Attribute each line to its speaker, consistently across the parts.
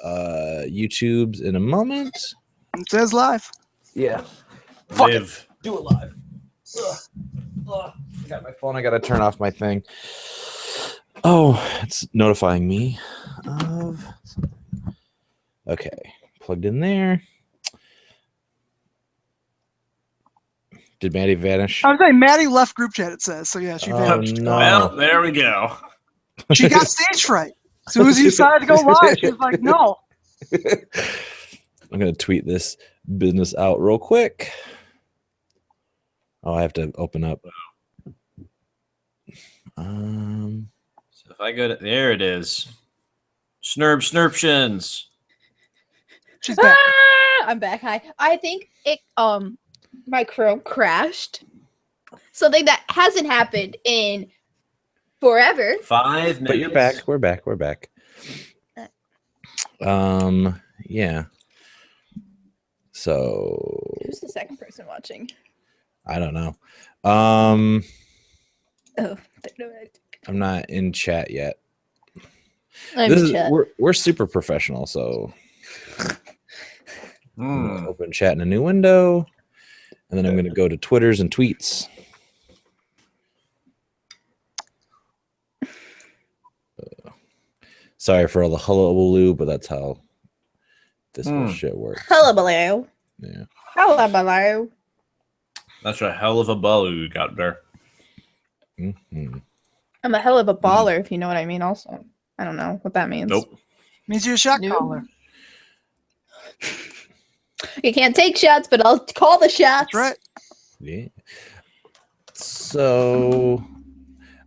Speaker 1: YouTube's in a moment.
Speaker 2: It says live.
Speaker 1: Yeah.
Speaker 3: Live.
Speaker 1: Do it live. I got my phone. I got to turn off my thing. Oh, it's notifying me of. Okay. Plugged in there. Did Maddie vanish?
Speaker 2: I was saying Maddie left group chat, it says. So yeah, she vanished.
Speaker 1: No.
Speaker 3: Well, there we go.
Speaker 2: She got stage fright. As soon as you decided to go live, she was like, no.
Speaker 1: I'm going to tweet this business out real quick. Oh, I have to open up.
Speaker 3: So if I go to there, it is. Snurptions.
Speaker 2: She's back.
Speaker 4: I'm back. Hi. I think it my Chrome crashed. Something that hasn't happened in forever.
Speaker 3: 5 minutes.
Speaker 1: But you're back. We're back. We're back. Yeah. So
Speaker 4: Who's the second person watching?
Speaker 1: I don't know.
Speaker 4: Oh,
Speaker 1: I'm not in chat yet.
Speaker 4: I'm
Speaker 1: This is
Speaker 4: chat.
Speaker 1: we're super professional, so I'm
Speaker 3: Mm.
Speaker 1: gonna open chat in a new window, and then I'm gonna go to Twitters and tweets. Sorry for all the hullabaloo, but that's how this whole shit works.
Speaker 4: Hullabaloo.
Speaker 1: Yeah.
Speaker 4: Hullabaloo.
Speaker 3: That's a hell of a ball you got there.
Speaker 1: Mm-hmm.
Speaker 4: I'm a hell of a baller, if you know what I mean. Also, I don't know what that means.
Speaker 3: Nope.
Speaker 2: Means you're a shot
Speaker 4: Nope.
Speaker 2: caller.
Speaker 4: You can't take shots, but I'll call the shots.
Speaker 2: That's right.
Speaker 1: Yeah. So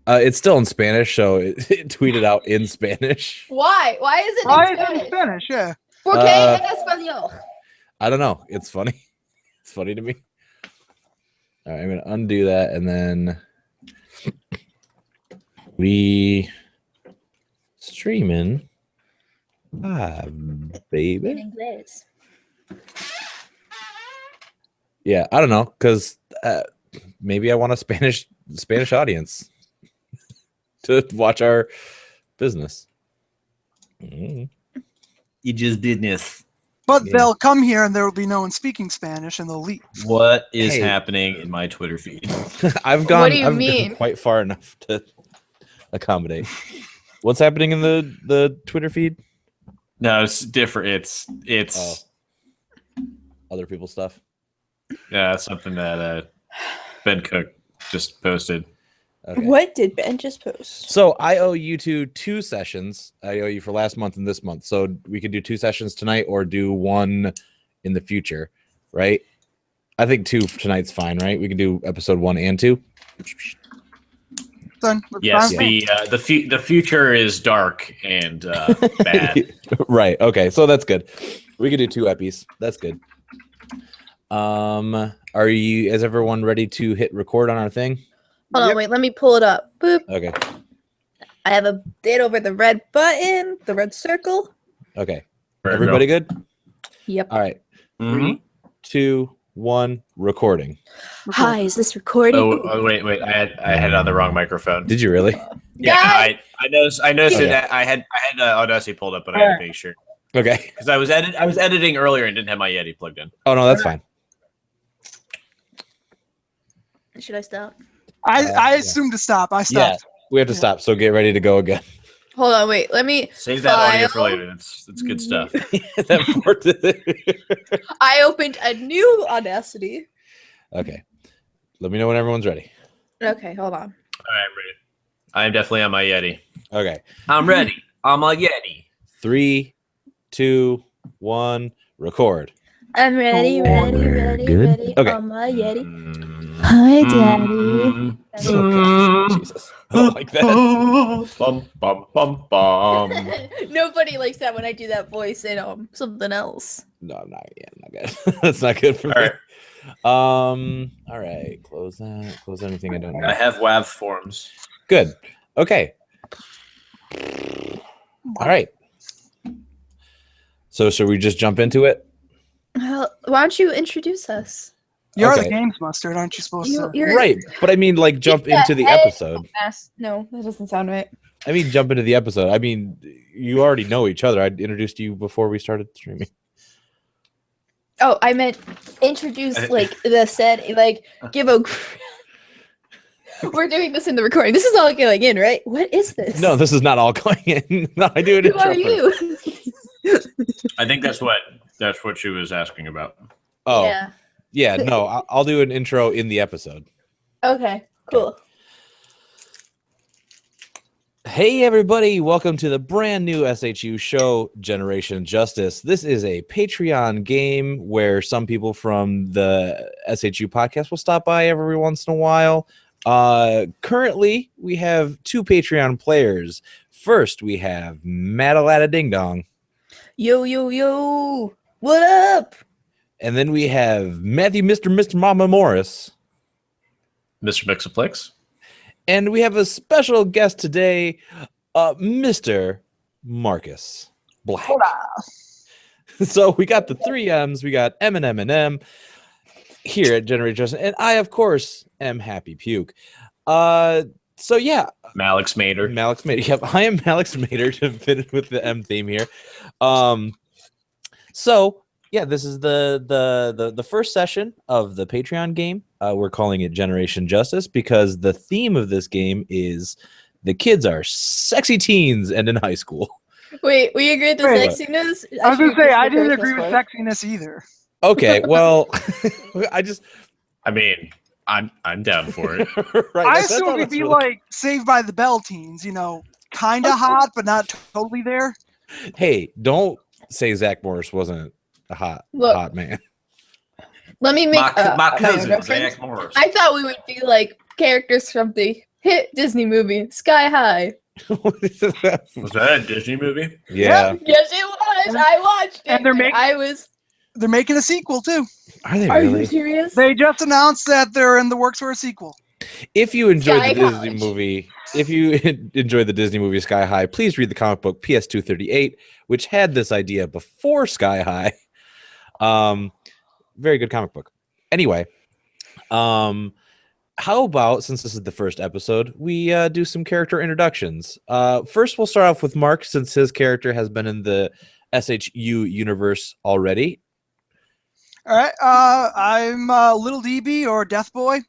Speaker 1: it's still in Spanish, so it tweeted out in Spanish.
Speaker 4: Why? Why is it
Speaker 2: Why
Speaker 4: in
Speaker 2: is it
Speaker 4: Spanish?
Speaker 2: in Spanish? Yeah.
Speaker 4: ¿Por qué en español?
Speaker 1: I don't know. It's funny. It's funny to me. All right, I'm gonna undo that, and then we streaming live,
Speaker 4: In
Speaker 1: baby.
Speaker 4: English.
Speaker 1: Yeah, I don't know, because maybe I want a Spanish audience to watch our business. Mm.
Speaker 3: You just business.
Speaker 2: But
Speaker 1: Yeah.
Speaker 2: they'll come here and there will be no one speaking Spanish and they'll leave.
Speaker 3: What is
Speaker 1: Hey.
Speaker 3: happening in my Twitter feed?
Speaker 1: I've gone.
Speaker 4: do you
Speaker 1: I've
Speaker 4: mean?
Speaker 1: gone quite far enough to accommodate. What's happening in the Twitter feed?
Speaker 3: No, it's different. It's
Speaker 1: Other people's stuff.
Speaker 3: something that Ben Cook just posted.
Speaker 1: Okay.
Speaker 4: What did Ben just post?
Speaker 1: So I owe you two sessions. I owe you for last month and this month. So we could do 2 sessions tonight or do 1 in the future, right? I think 2 tonight's fine, right? We can do episode 1 and 2.
Speaker 2: Done.
Speaker 3: Yes,
Speaker 2: Fine.
Speaker 3: the future is dark and bad.
Speaker 1: Right. Okay. So that's good. We could do 2 epis. That's good. Is everyone ready to hit record on our thing?
Speaker 4: Hold on, wait, let me pull it up. Boop.
Speaker 1: Okay.
Speaker 4: I have a date over the red button, the red circle.
Speaker 1: Okay.
Speaker 3: There we
Speaker 1: Everybody good?
Speaker 4: Yep.
Speaker 1: All right.
Speaker 3: Mhm.
Speaker 1: 3, 2, 1, recording.
Speaker 4: Hi, is this recording?
Speaker 3: Oh, wait! I had it on the wrong microphone.
Speaker 1: Did you really?
Speaker 3: Yeah,
Speaker 4: Guys!
Speaker 3: I noticed. I noticed
Speaker 1: Okay.
Speaker 3: that I had Audacity pulled up, but I had to make sure
Speaker 1: Okay.
Speaker 3: because I was editing earlier and didn't have my Yeti plugged in.
Speaker 1: Oh no, that's fine.
Speaker 4: Should I stop?
Speaker 2: I
Speaker 1: yeah.
Speaker 2: assumed to stop. I
Speaker 1: Yeah,
Speaker 2: stopped.
Speaker 1: we have to stop. So get ready to go again.
Speaker 4: Hold on, wait. Let me
Speaker 3: Save that audio for
Speaker 4: file.
Speaker 3: later. That's good stuff.
Speaker 4: I opened a new Audacity.
Speaker 1: Okay. Let me know when everyone's ready.
Speaker 4: Okay, hold on.
Speaker 3: All right, I'm ready. I'm definitely on my Yeti.
Speaker 1: Okay.
Speaker 3: I'm ready. I'm my Yeti.
Speaker 1: 3, 2, 1, record.
Speaker 4: I'm ready, ready.
Speaker 1: Good? Okay.
Speaker 4: On my Yeti.
Speaker 3: Mm.
Speaker 4: Hi, Daddy.
Speaker 3: Mm.
Speaker 1: Okay. Jesus. I don't like that.
Speaker 3: Bum bum bum bum.
Speaker 4: Nobody likes that when I do that voice in something else.
Speaker 1: No, I'm not. Yeah, I'm not good. That's not good for me.
Speaker 3: All right.
Speaker 1: All right. Close that. Close anything I don't
Speaker 3: I
Speaker 1: know.
Speaker 3: have WAV forms.
Speaker 1: Good. Okay. All right. So should we just jump into it?
Speaker 4: Well, why don't you introduce us?
Speaker 2: You're the
Speaker 1: Okay.
Speaker 2: games mustard, aren't you supposed to?
Speaker 4: You're
Speaker 1: Right, but I mean, like, jump
Speaker 4: the
Speaker 1: into the
Speaker 4: head
Speaker 1: episode.
Speaker 4: No, that doesn't sound right.
Speaker 1: I mean, jump into the episode. I mean, you already know each other. I introduced you before we started streaming.
Speaker 4: Oh, I meant introduce like the set, like give a. We're doing this in the recording. This is all going in, right? What is this?
Speaker 1: No, this is not all going in. No, I do it.
Speaker 4: Who are you?
Speaker 3: I think that's what she was asking about.
Speaker 1: Oh,
Speaker 4: Yeah.
Speaker 1: yeah. No, I'll do an intro in the episode.
Speaker 4: Okay. Cool.
Speaker 1: Hey, everybody. Welcome to the brand new SHU show, Generation Justice. This is a Patreon game where some people from the SHU podcast will stop by every once in a while. Currently, we have 2 Patreon players. First, we have Madalada Ding Dong.
Speaker 4: Yo, yo, yo. What up?
Speaker 1: And then we have Matthew Mr. Mama Morris.
Speaker 3: Mr. Mixaplex.
Speaker 1: And we have a special guest today, Mr. Marcus Black. So we got the 3 M's. We got M and M here at Generate Justin. And I, of course, am Happy Puke. So yeah.
Speaker 3: Malix Mater.
Speaker 1: Malix Mater. Yep, I am Malix Mater to fit with the M theme here. So yeah, this is the first session of the Patreon game. We're calling it Generation Justice because the theme of this game is the kids are sexy teens and in high school.
Speaker 4: Wait, we agreed to
Speaker 2: Wait.
Speaker 4: sexiness?
Speaker 2: I was gonna say I didn't
Speaker 4: Christmas
Speaker 2: agree with
Speaker 4: part.
Speaker 2: sexiness either.
Speaker 1: Okay, well,
Speaker 3: I mean, I'm down for it.
Speaker 1: right,
Speaker 2: I
Speaker 1: that's
Speaker 2: assume
Speaker 1: all
Speaker 2: it'd
Speaker 1: that's
Speaker 2: be
Speaker 1: really-
Speaker 2: like Saved by the Bell teens, kind of hot but not totally there.
Speaker 1: Hey, don't say Zach Morris wasn't a hot man.
Speaker 4: Let me make
Speaker 3: my
Speaker 4: my own
Speaker 3: cousin,
Speaker 4: reference.
Speaker 3: Zach Morris.
Speaker 4: I thought we would be like characters from the hit Disney movie Sky High.
Speaker 3: Was that a Disney movie?
Speaker 1: Yeah.
Speaker 4: Yes, it was. I watched it.
Speaker 2: And they're making a sequel too.
Speaker 1: Are they
Speaker 4: Are you
Speaker 1: really?
Speaker 4: serious?
Speaker 2: They just announced that they're in the works for a sequel.
Speaker 1: If you enjoyed
Speaker 4: Sky
Speaker 1: the Disney
Speaker 4: College.
Speaker 1: movie, Sky High, please read the comic book PS238, which had this idea before Sky High. Very good comic book. Anyway, how about, since this is the first episode, we do some character introductions. First, we'll start off with Mark, since his character has been in the SHU universe already.
Speaker 2: All right, I'm Little DB or Death Boy.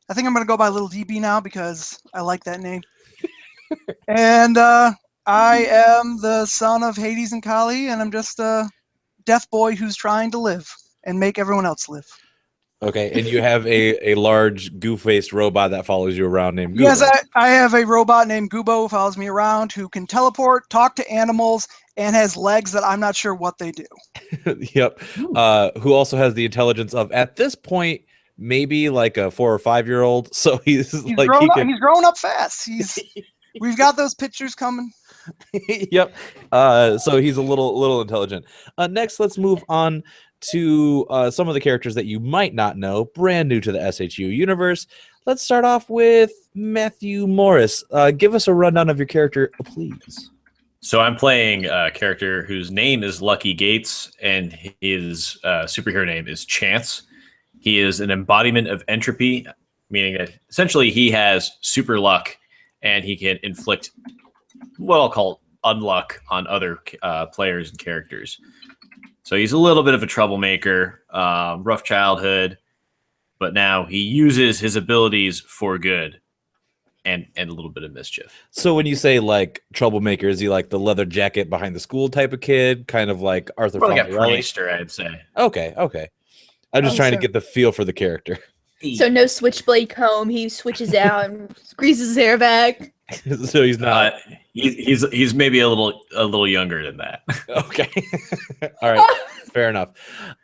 Speaker 2: I think I'm gonna go by Little DB now because I like that name. And I am the son of Hades and Kali, and I'm just a Death Boy who's trying to live and make everyone else live.
Speaker 1: Okay, and you have a large goo-faced robot that follows you around named Gooba.
Speaker 2: Yes, I have a robot named Goobo who follows me around, who can teleport, talk to animals, and has legs that I'm not sure what they do.
Speaker 1: Yep. Who also has the intelligence of, at this point, maybe like a 4 or 5 year old. So he's like
Speaker 2: He's growing up fast. We've got those pictures coming.
Speaker 1: Yep. So he's a little intelligent. Next, let's move on to some of the characters that you might not know, brand new to the SHU universe. Let's start off with Matthew Morris. Give us a rundown of your character, please.
Speaker 3: So I'm playing a character whose name is Lucky Gates, and his superhero name is Chance. He is an embodiment of entropy, meaning that essentially he has super luck, and he can inflict what I'll call unluck on other players and characters. So he's a little bit of a troublemaker, rough childhood, but now he uses his abilities for good and a little bit of mischief.
Speaker 1: So when you say like troublemaker, is he like the leather jacket behind the school type of kid, kind of like Arthur
Speaker 3: More like a
Speaker 1: Fonzarelli?
Speaker 3: prankster, I'd say.
Speaker 1: Okay. I'm just trying to
Speaker 2: so-
Speaker 1: get the feel for the character.
Speaker 4: So no switchblade comb. He switches out and greases his hair back.
Speaker 1: So he's not
Speaker 3: He's maybe a little younger than that.
Speaker 1: okay. All right, fair enough.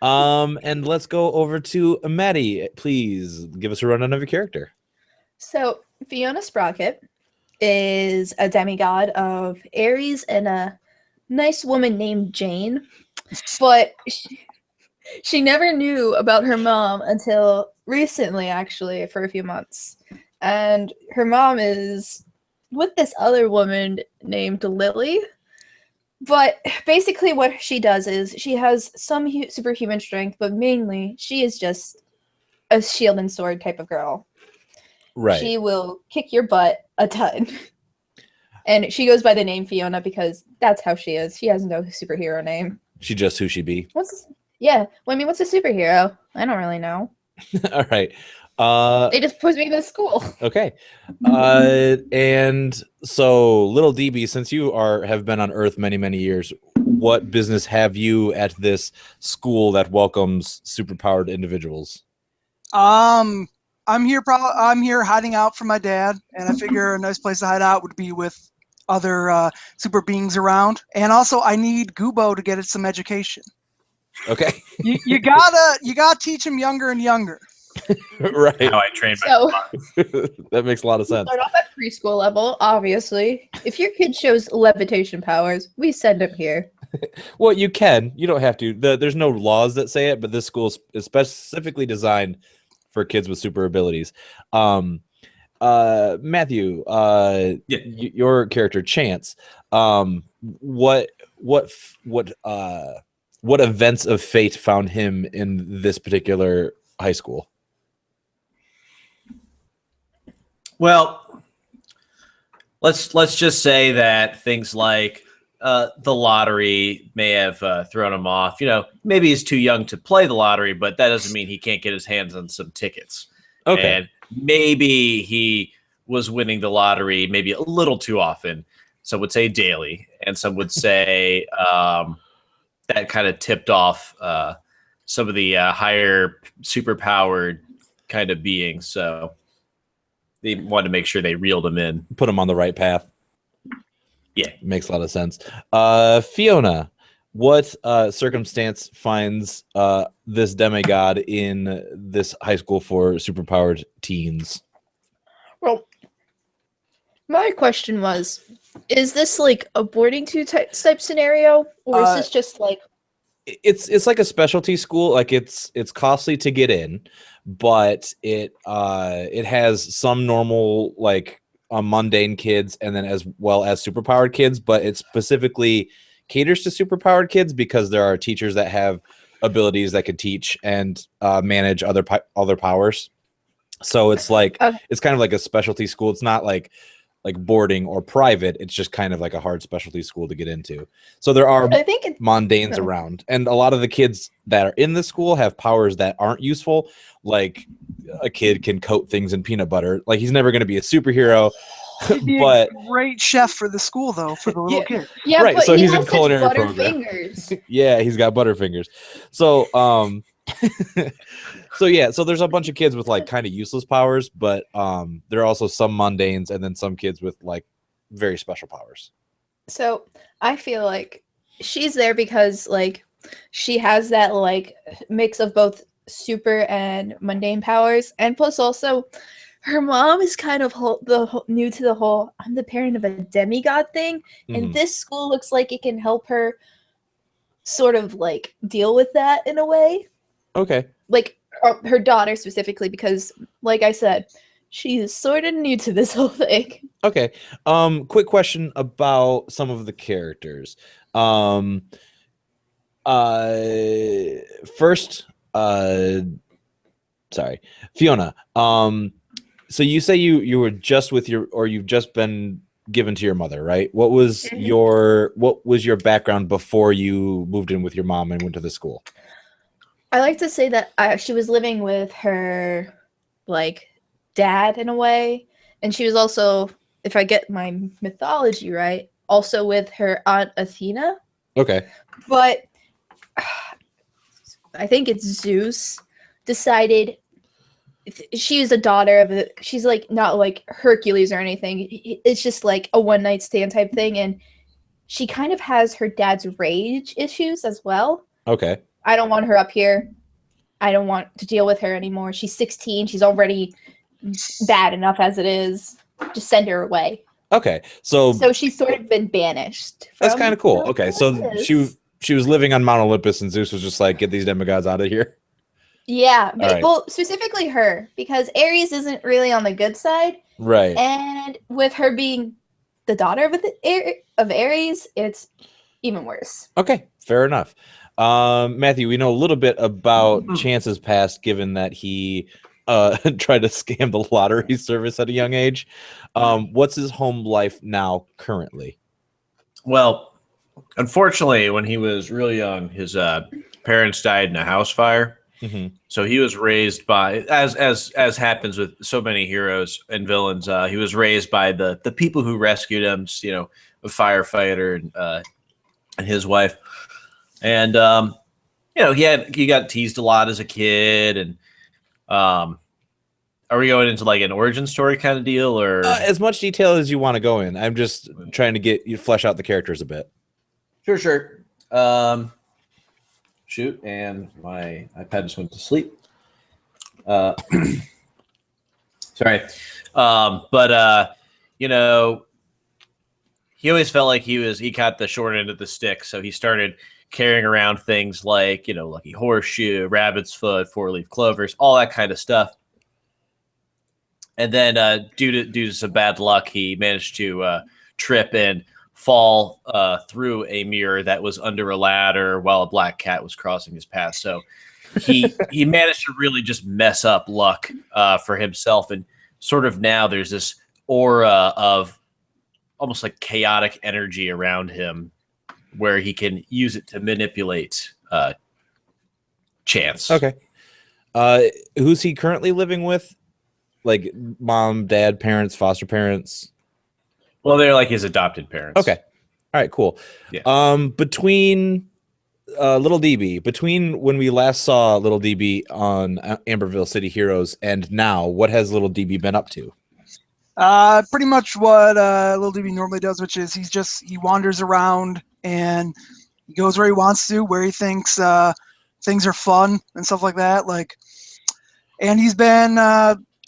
Speaker 1: And let's go over to Maddie. Please give us a rundown of your character.
Speaker 4: So Fiona Sprocket is a demigod of Ares and a nice woman named Jane, but she never knew about her mom until recently, actually, for a few months. And her mom is with this other woman named Lily. But basically what she does is she has some superhuman strength, but mainly she is just a shield and sword type of girl.
Speaker 1: Right.
Speaker 4: She will kick your butt a ton. And she goes by the name Fiona because that's how she is. She has no superhero name.
Speaker 1: She just who she be.
Speaker 4: Yeah. Well, I mean, what's a superhero? I don't really know.
Speaker 1: All right.
Speaker 4: They just put me to school.
Speaker 1: Okay. And so, little DB, since you have been on Earth many, many years, what business have you at this school that welcomes superpowered individuals?
Speaker 2: I'm here. I'm here hiding out from my dad, and I figure a nice place to hide out would be with other super beings around. And also, I need Gubo to get it some education.
Speaker 1: Okay.
Speaker 2: You gotta teach him younger and younger.
Speaker 1: Right.
Speaker 3: How I train
Speaker 4: So
Speaker 1: that makes a lot of sense.
Speaker 4: start off at preschool level, obviously. If your kid shows levitation powers, we send him here.
Speaker 1: Well, you can. You don't have to. There's no laws that say it, but this school is specifically designed for kids with super abilities. Matthew, your character Chance. What events of fate found him in this particular high school?
Speaker 3: Well, let's just say that things like the lottery may have thrown him off. You know, maybe he's too young to play the lottery, but that doesn't mean he can't get his hands on some tickets.
Speaker 1: Okay.
Speaker 3: And maybe he was winning the lottery maybe a little too often. Some would say daily, and some would say that kind of tipped off some of the higher superpowered kind of beings. So they wanted to make sure they reeled him in.
Speaker 1: Put him on the right path.
Speaker 3: Yeah.
Speaker 1: Makes a lot of sense. Fiona, what circumstance finds this demigod in this high school for superpowered teens?
Speaker 4: Well, my question was, is this like a boarding type scenario, or is this just like
Speaker 1: it's like a specialty school? Like it's costly to get in, but it has some normal like mundane kids and then as well as superpowered kids, but it specifically caters to superpowered kids because there are teachers that have abilities that could teach and manage other powers. So it's like it's kind of like a specialty school. It's not like boarding or private. It's just kind of like a hard specialty school to get into. So there are mundanes around, and a lot of the kids that are in the school have powers that aren't useful. Like a kid can coat things in peanut butter. Like he's never going to be a superhero.
Speaker 2: He'd be
Speaker 1: but
Speaker 2: a great chef for the school, though, for the little kid.
Speaker 4: Yeah,
Speaker 1: right.
Speaker 4: But
Speaker 1: So he's
Speaker 4: has
Speaker 1: in culinary
Speaker 4: such
Speaker 1: program.
Speaker 4: Butterfingers.
Speaker 1: Yeah, he's got butterfingers. So so yeah, so there's a bunch of kids with like kind of useless powers, but there are also some mundanes and then some kids with like very special powers.
Speaker 4: So I feel like she's there because like she has that like mix of both super and mundane powers, and plus also her mom is kind of new to the whole I'm the parent of a demigod thing, and this school looks like it can help her sort of like deal with that in a way.
Speaker 1: Okay.
Speaker 4: Like her daughter specifically, because like I said, she's sort of new to this whole thing.
Speaker 1: Okay. Quick question about some of the characters. First, sorry, Fiona. So you say you were just with you've just been given to your mother, right? What was your background before you moved in with your mom and went to the school?
Speaker 4: I like to say that she was living with her like dad in a way, and she was also, if I get my mythology right, also with her aunt Athena.
Speaker 1: Okay.
Speaker 4: But I think it's Zeus decided she's a daughter of she's like not like Hercules or anything. It's just like a one night stand type thing, and she kind of has her dad's rage issues as well.
Speaker 1: Okay.
Speaker 4: I don't want her up here. I don't want to deal with her anymore. She's 16. She's already bad enough as it is. Just send her away.
Speaker 1: Okay. So
Speaker 4: she's sort of been banished.
Speaker 1: That's kind of cool. Okay. So she was living on Mount Olympus and Zeus was just like, get these demigods out of here.
Speaker 4: Yeah.
Speaker 1: Right.
Speaker 4: Well, specifically her, because Ares isn't really on the good side.
Speaker 1: Right.
Speaker 4: And with her being the daughter of Ares, it's, even worse.
Speaker 1: Okay, fair enough. Matthew, we know a little bit about Chance's past, given that he tried to scam the lottery service at a young age. What's his home life now currently?
Speaker 3: Well, unfortunately, when he was really young, his parents died in a house fire.
Speaker 1: Mm-hmm.
Speaker 3: So he was raised by, as happens with so many heroes and villains, he was raised by the people who rescued him. You know, a firefighter and his wife, and you know, he got teased a lot as a kid. And are we going into like an origin story kind of deal, or
Speaker 1: as much detail as you want to go in? I'm just trying to get you flesh out the characters a bit.
Speaker 3: Sure. Shoot, and my iPad just went to sleep. Sorry. But you know, he always felt like he got the short end of the stick, so he started carrying around things like, you know, lucky horseshoe, rabbit's foot, four-leaf clovers, all that kind of stuff. And then due to some bad luck, he managed to trip and fall through a mirror that was under a ladder while a black cat was crossing his path. So he managed to really just mess up luck for himself. And sort of now there's this aura of almost like chaotic energy around him where he can use it to manipulate Chance.
Speaker 1: Okay. Who's he currently living with? Like mom, dad, parents, foster parents?
Speaker 3: Well, they're like his adopted parents.
Speaker 1: Okay. All right, cool.
Speaker 3: Yeah.
Speaker 1: Between Little DB, between when we last saw Little DB on Amberville City Heroes and now, what has Little DB been up to?
Speaker 2: Pretty much what Little DB normally does, which is he wanders around and he goes where he wants to, where he thinks things are fun and stuff like that. And he's been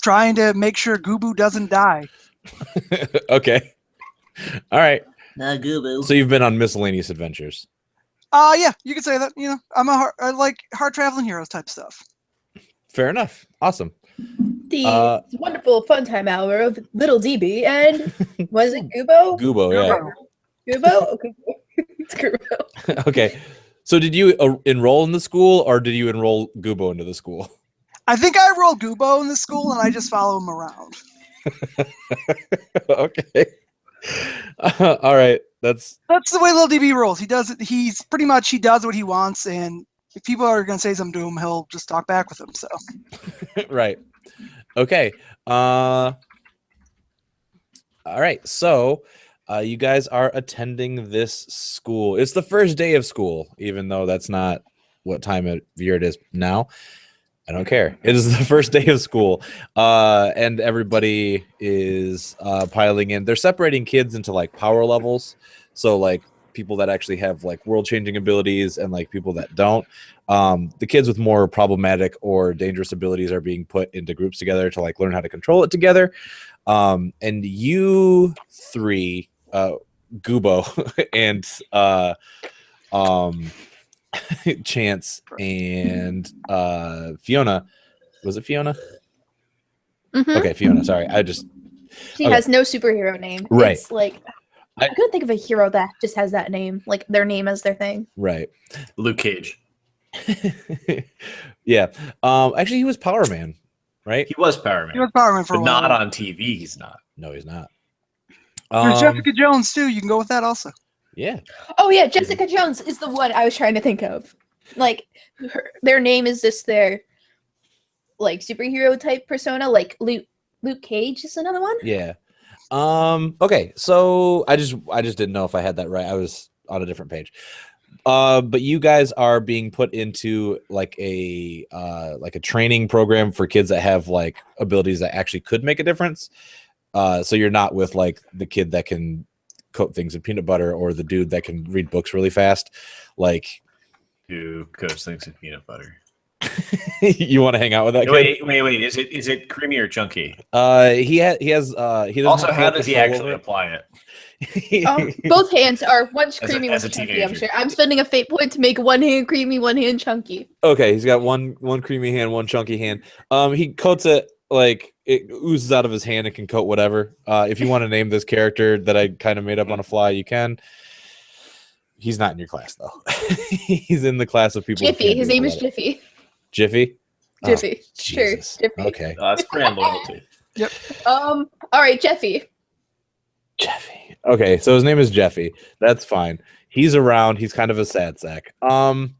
Speaker 2: trying to make sure Goobo doesn't die.
Speaker 1: Okay. All right.
Speaker 3: Nah, Goobo.
Speaker 1: So you've been on miscellaneous adventures.
Speaker 2: Yeah, you could say that. You know, I like hard traveling heroes type stuff.
Speaker 1: Fair enough. Awesome.
Speaker 4: The wonderful fun time hour of Little DB and was it Goobo?
Speaker 1: Goobo, yeah.
Speaker 4: Goobo? Okay. It's Goobo.
Speaker 1: Okay. So did you enroll in the school or did you enroll Goobo into the school?
Speaker 2: I think I enrolled Goobo in the school and I just follow him around.
Speaker 1: Okay. All right. That's
Speaker 2: the way Little DB rolls. He does it. He does what he wants, and if people are going to say something to him, he'll just talk back with them. So,
Speaker 1: right. Okay. All right. So, you guys are attending this school. It's the first day of school, even though that's not what time of year it is now. I don't care. It is the first day of school, and everybody is piling in. They're separating kids into like power levels. So like people that actually have like world-changing abilities and like people that don't. The kids with more problematic or dangerous abilities are being put into groups together to like learn how to control it together. And you three, Goobo and Chance and Fiona. Was it Fiona?
Speaker 4: Mhm.
Speaker 1: Okay, Fiona. Sorry,
Speaker 4: She has no superhero name.
Speaker 1: Right.
Speaker 4: It's like I couldn't think of a hero that just has that name, like their name as their thing.
Speaker 1: Right.
Speaker 3: Luke Cage.
Speaker 1: Yeah. Actually, he was Power Man, right?
Speaker 3: He was Power Man.
Speaker 2: he was Power Man for
Speaker 3: but
Speaker 2: a while.
Speaker 3: not on TV. He's not.
Speaker 1: No, he's not.
Speaker 2: There's Jessica Jones too. You can go with that also.
Speaker 1: Yeah.
Speaker 4: Oh yeah, Jessica Jones is the one I was trying to think of. Like their name is just their like superhero type persona. Like Luke Cage is another one.
Speaker 1: Yeah. Okay, so I just didn't know if I had that right. I was on a different page. But you guys are being put into like a training program for kids that have like abilities that actually could make a difference. So you're not with like the kid that can coat things in peanut butter or the dude that can read books really fast. Like
Speaker 3: Who coats things in peanut butter?
Speaker 1: you want to hang out with that kid?
Speaker 3: Wait. Is it creamy or chunky?
Speaker 1: He doesn't
Speaker 3: Also,
Speaker 1: have
Speaker 3: how does he
Speaker 1: control
Speaker 3: actually
Speaker 1: over
Speaker 3: apply it?
Speaker 4: Both hands are one's
Speaker 3: As a-
Speaker 4: creamy,
Speaker 3: as
Speaker 4: one's
Speaker 3: a
Speaker 4: chunky. I'm
Speaker 3: teenager.
Speaker 4: sure. I'm spending a fate point to make one hand creamy, one hand chunky.
Speaker 1: Okay, he's got one creamy hand, one chunky hand. He coats it like it oozes out of his hand and can coat whatever. If you want to name this character that I kind of made up on a fly, you can. He's not in your class though. He's in the class of people.
Speaker 4: Jiffy. His name is Jiffy.
Speaker 1: Jiffy.
Speaker 4: Jiffy.
Speaker 1: Oh,
Speaker 4: Sure.
Speaker 1: Jesus.
Speaker 4: Jiffy.
Speaker 1: Okay.
Speaker 3: That's brand loyalty.
Speaker 4: All right, Jeffy.
Speaker 1: Jeffy. Okay, so his name is Jeffy. That's fine. He's around. He's kind of a sad sack.
Speaker 4: Can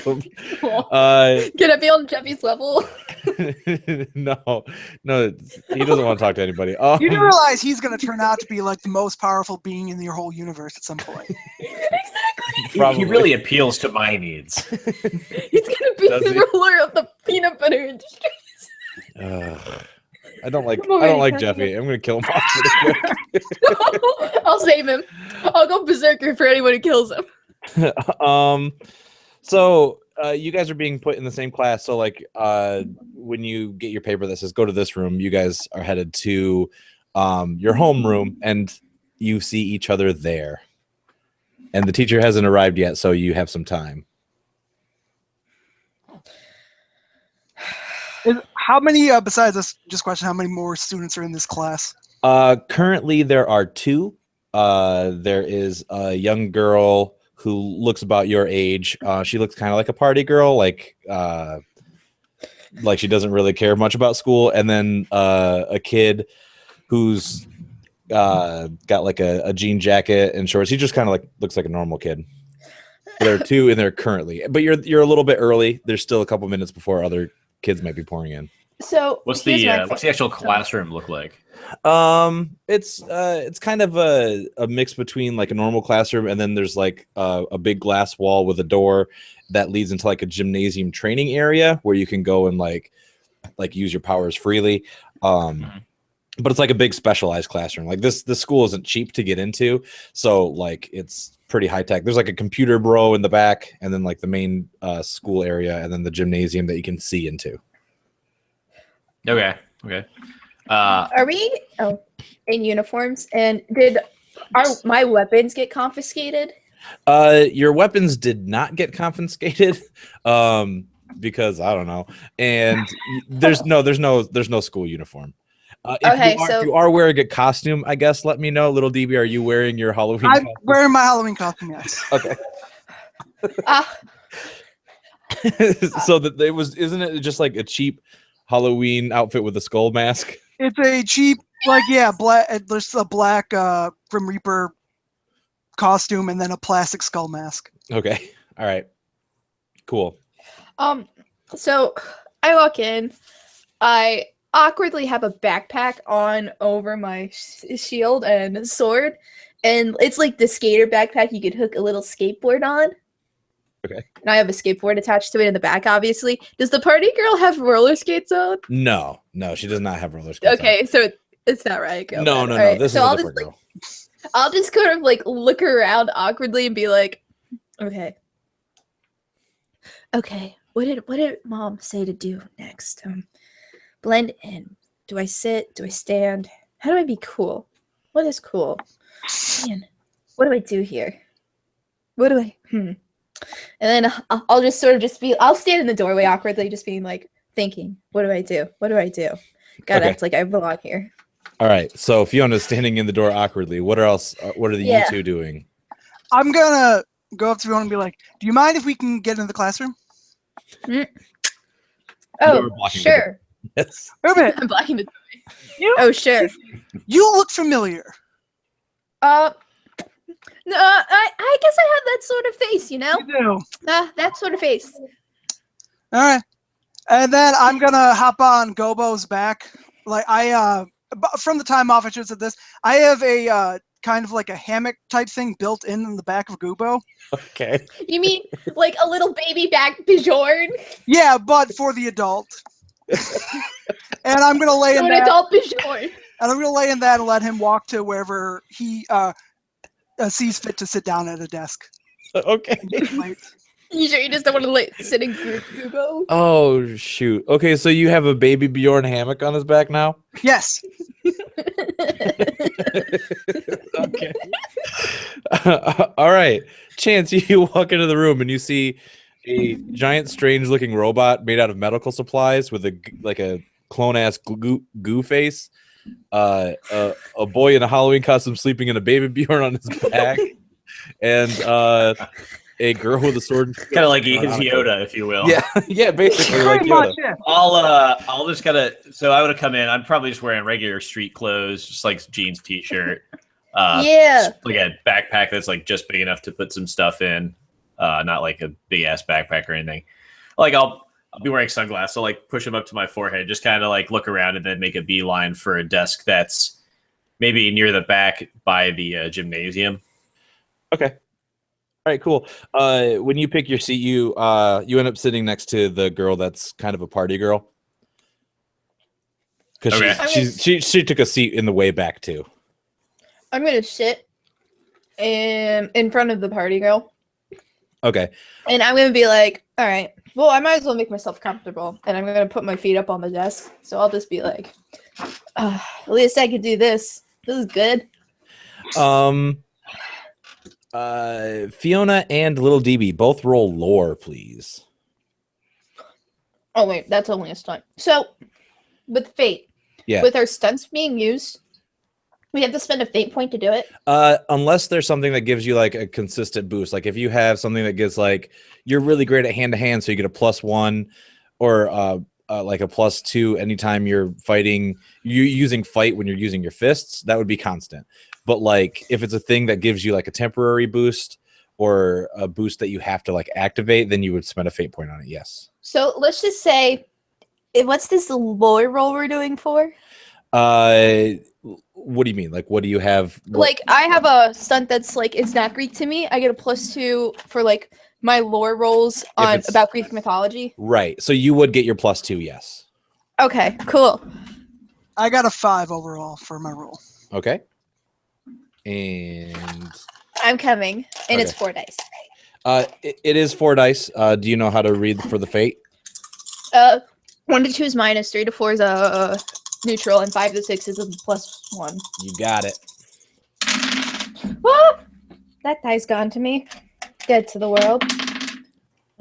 Speaker 4: I be on Jeffy's level?
Speaker 1: no, he doesn't want to talk to anybody.
Speaker 2: You do realize he's going to turn out to be like the most powerful being in your whole universe at some point.
Speaker 4: Exactly.
Speaker 3: He really appeals to my needs.
Speaker 4: He's gonna be the ruler of the peanut butter industry.
Speaker 1: I don't like Jeffy. I'm gonna kill him off pretty quick.
Speaker 4: I'll save him. I'll go berserker for anyone who kills him.
Speaker 1: So you guys are being put in the same class. So like when you get your paper that says go to this room, you guys are headed to your home room and you see each other there. And the teacher hasn't arrived yet, so you have some time.
Speaker 2: How many, besides this, just question, how many more students are in this class?
Speaker 1: Currently, there are 2. There is a young girl who looks about your age. She looks kind of like a party girl, like she doesn't really care much about school. And then a kid who's got like a jean jacket and shorts. He just kind of like looks like a normal kid. There are 2 in there currently, but you're a little bit early. There's still a couple minutes before other kids might be pouring in.
Speaker 4: So
Speaker 3: what's the actual classroom look like?
Speaker 1: It's kind of a mix between like a normal classroom and then there's like a big glass wall with a door that leads into like a gymnasium training area where you can go and like use your powers freely. But it's like a big specialized classroom. Like this school isn't cheap to get into, so like it's pretty high tech. There's like a computer bro in the back, and then like the main school area, and then the gymnasium that you can see into.
Speaker 3: Okay.
Speaker 4: Are we in uniforms? And did my weapons get confiscated?
Speaker 1: Your weapons did not get confiscated. Because I don't know. And there's no school uniform. If you are wearing a costume, I guess let me know. Little DB, are you wearing your Halloween
Speaker 2: costume? I'm wearing my Halloween costume, yes.
Speaker 1: Okay. So isn't it just like a cheap Halloween outfit with a skull mask?
Speaker 2: It's a cheap, black. There's a black Grim Reaper costume and then a plastic skull mask.
Speaker 1: Okay. All right. Cool.
Speaker 4: So I walk in. I awkwardly have a backpack on over my shield and sword, and it's like the skater backpack you could hook a little skateboard on.
Speaker 1: Okay.
Speaker 4: And I have a skateboard attached to it in the back, obviously. Does the party girl have roller skates on?
Speaker 1: No, she does not have roller skates
Speaker 4: on. So it's not right. Girl,
Speaker 1: no.
Speaker 4: Right.
Speaker 1: This is a different girl.
Speaker 4: I'll just kind of like look around awkwardly and be like, okay. What did Mom say to do next? Blend in. Do I sit? Do I stand? How do I be cool? What is cool? Man, what do I do here? What do I? And then I'll just sort of I'll stand in the doorway awkwardly, just being like, thinking, what do I do? What do I do? Gotta act like I belong here.
Speaker 1: All right. So Fiona's standing in the door awkwardly. What are you 2 doing? I'm
Speaker 2: gonna go up to Fiona and be like, do you mind if we can get into the classroom?
Speaker 4: Oh, sure.
Speaker 1: Yes.
Speaker 4: I'm blocking the door. Oh, sure.
Speaker 2: You look familiar.
Speaker 4: No, I guess I have that sort of face, you know?
Speaker 2: You do.
Speaker 4: That sort of face.
Speaker 2: All right. And then I'm going to hop on Gobo's back. Like, from the time off I should have said this, I have a kind of like a hammock type thing built in the back of Gobo.
Speaker 1: Okay.
Speaker 4: You mean like a little baby back Bjorn?
Speaker 2: Yeah, but for the adult. And I'm going to lay in that.
Speaker 4: Adult Bjorn.
Speaker 2: And I'm going to lay in that and let him walk to wherever he sees fit to sit down at a desk.
Speaker 1: Okay.
Speaker 4: You sure you just don't want to sit in Gobo?
Speaker 1: Oh, shoot. Okay, so you have a baby Bjorn hammock on his back now?
Speaker 2: Yes.
Speaker 1: Okay. All right. Chance, you walk into the room and you see a giant, strange-looking robot made out of medical supplies with a clone-ass goo face. a boy in a Halloween costume sleeping in a baby Bjorn on his back, and a girl with a sword.
Speaker 3: Kind of like his Yoda, if you will.
Speaker 1: Yeah, yeah, basically like
Speaker 2: Pretty
Speaker 1: Yoda.
Speaker 2: much, yeah.
Speaker 3: I'll just so I would have come in. I'm probably just wearing regular street clothes, just like jeans, t-shirt.
Speaker 4: Yeah.
Speaker 3: Like a backpack that's like just big enough to put some stuff in. Not like a big ass backpack or anything. Like I'll be wearing sunglasses, so like push them up to my forehead, just kind of like look around and then make a beeline for a desk that's maybe near the back by the gymnasium.
Speaker 1: Okay. All right, cool. When you pick your seat, you end up sitting next to the girl that's kind of a party girl. Because
Speaker 3: Okay.
Speaker 1: she took a seat in the way back too.
Speaker 4: I'm gonna sit in front of the party girl,
Speaker 1: Okay.
Speaker 4: and I'm gonna be like, all right, well, I might as well make myself comfortable, and I'm gonna put my feet up on the desk, so I'll just be like, at least I could do this. This is good.
Speaker 1: Fiona and Little DB both roll lore, please.
Speaker 4: Oh wait, that's only a stunt. So, with fate,
Speaker 1: Yeah.
Speaker 4: with our stunts being used, we have to spend a fate point to do it.
Speaker 1: Unless there's something that gives you like a consistent boost. Like if you have something that gets like you're really great at hand to hand, so you get a +1, or like a +2 anytime you're fighting. You using fight when you're using your fists, that would be constant. But like if it's a thing that gives you like a temporary boost or a boost that you have to like activate, then you would spend a fate point on it. Yes.
Speaker 4: So let's just say, what's this lore roll we're doing for?
Speaker 1: What do you mean? Like, what do you have?
Speaker 4: Like, I have a stunt that's like, it's not Greek to me. I get a +2 for like my lore rolls on about Greek mythology.
Speaker 1: Right. So you would get your +2, yes.
Speaker 4: Okay, cool.
Speaker 2: I got a 5 overall for my roll.
Speaker 1: Okay. And
Speaker 4: I'm coming, and it's
Speaker 1: Okay.
Speaker 4: 4 dice.
Speaker 1: it is 4 dice. Do you know how to read for the fate?
Speaker 4: 1 to 2 is minus, 3 to 4 is a neutral, and 5 to 6 is a +1.
Speaker 1: You got it.
Speaker 4: Ah! That die's gone to me. Dead to the world.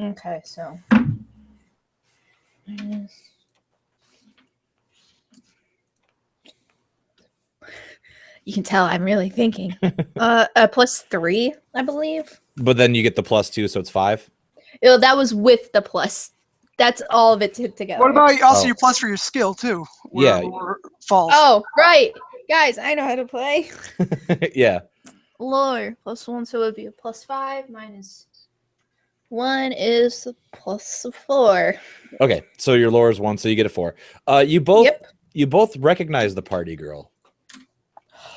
Speaker 4: Okay, so. You can tell I'm really thinking. A +3, I believe.
Speaker 1: But then you get the +2, so it's 5.
Speaker 4: That was with the plus. That's all of it together.
Speaker 2: What about also
Speaker 1: Oh.
Speaker 2: your plus for your skill too?
Speaker 1: Yeah.
Speaker 2: Lore falls.
Speaker 4: Oh, right. Guys, I know how to play.
Speaker 1: Yeah.
Speaker 4: Lore +1, so it would be a +5 minus 1 is a +4.
Speaker 1: Okay. So your lore is 1, so you get a 4. You both
Speaker 4: Yep.
Speaker 1: you both recognize the party girl.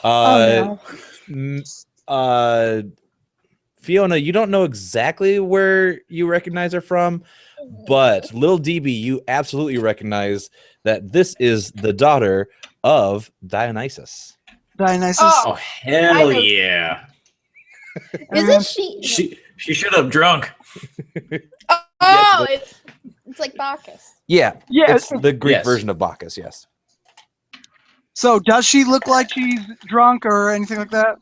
Speaker 4: Oh no.
Speaker 1: Fiona, you don't know exactly where you recognize her from, but Little DB, you absolutely recognize that this is the daughter of Dionysus.
Speaker 2: Dionysus.
Speaker 3: Oh hell
Speaker 4: I know.
Speaker 3: yeah!
Speaker 4: Isn't she?
Speaker 3: She should have drunk.
Speaker 4: Oh, it's like Bacchus.
Speaker 1: Yeah,
Speaker 2: Yeah,
Speaker 1: it's the Greek
Speaker 3: Yes.
Speaker 1: version of Bacchus. Yes.
Speaker 2: So does she look like she's drunk or anything like that?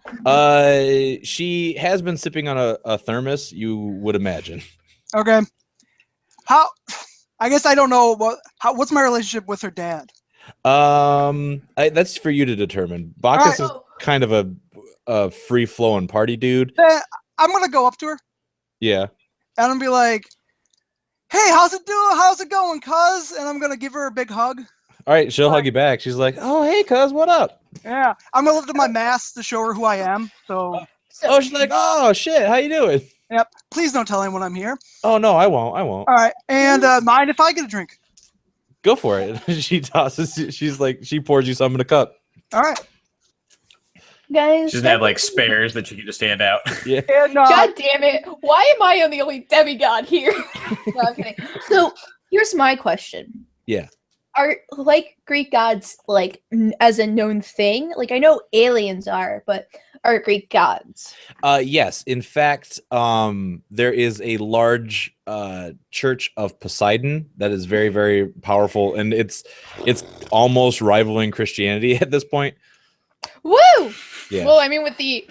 Speaker 1: She has been sipping on a thermos. You would imagine.
Speaker 2: Okay. How? I guess I don't know what's my relationship with her dad.
Speaker 1: That's for you to determine. Bacchus
Speaker 2: Alright.
Speaker 1: is kind of a free flowing party dude.
Speaker 2: I'm gonna go up to her
Speaker 1: Yeah.
Speaker 2: and I'm be like, "Hey, how's it doing? How's it going, cuz?" And I'm gonna give her a big hug.
Speaker 1: All right, she'll hug you back. She's like, "Oh, hey, cuz, what up?"
Speaker 2: Yeah, I'm gonna lift up my mask to show her who I am. So,
Speaker 1: Oh, she's like, "Oh, shit, how you doing?"
Speaker 2: yep. Please don't tell anyone I'm here.
Speaker 1: Oh no, I won't. I won't.
Speaker 2: All right, and mind if I get a drink?
Speaker 1: Go for it. She tosses. She's like, she pours you some in a cup.
Speaker 2: All right.
Speaker 4: Guys,
Speaker 3: She doesn't have like spares that you can just hand out.
Speaker 1: Yeah.
Speaker 2: And
Speaker 4: God damn it! Why am I the only demigod here? No, I'm kidding. So here's my question.
Speaker 1: Yeah.
Speaker 4: Are like Greek gods like as a known thing? Like I know aliens are, but are Greek gods?
Speaker 1: Yes. In fact, there is a large church of Poseidon that is very, very powerful, and it's almost rivaling Christianity at this point.
Speaker 4: Woo!
Speaker 1: Yeah.
Speaker 4: Well, I mean, with the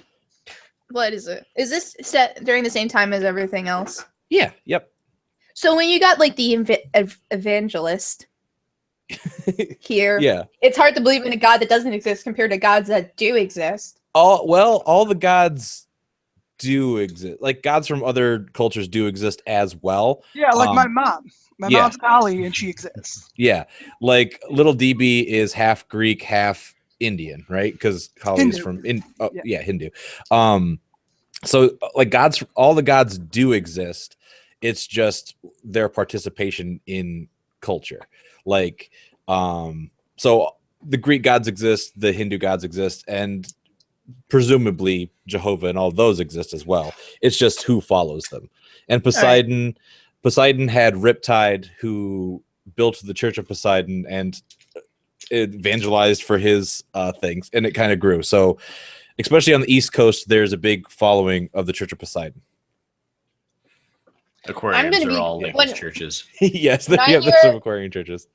Speaker 4: what is it? Is this set during the same time as everything else?
Speaker 1: Yeah. Yep.
Speaker 4: So when you got like the evangelist, here.
Speaker 1: Yeah.
Speaker 4: It's hard to believe in a god that doesn't exist compared to gods that do exist.
Speaker 1: All the gods do exist. Like gods from other cultures do exist as well.
Speaker 2: Yeah, like my mom. My
Speaker 1: yeah.
Speaker 2: mom's Kali, and she exists.
Speaker 1: Yeah, like little DB is half Greek, half Indian, right? Because Kali is from Hindu. So like gods, all the gods do exist. It's just their participation in culture. Like, so the Greek gods exist, the Hindu gods exist, and presumably Jehovah and all those exist as well. It's just who follows them. And Poseidon had Riptide, who built the Church of Poseidon and evangelized for his things, and it kind of grew. So especially on the East Coast, there's a big following of the Church of Poseidon.
Speaker 3: Aquarians are all linked with churches.
Speaker 1: Yes, there's some Aquarian churches.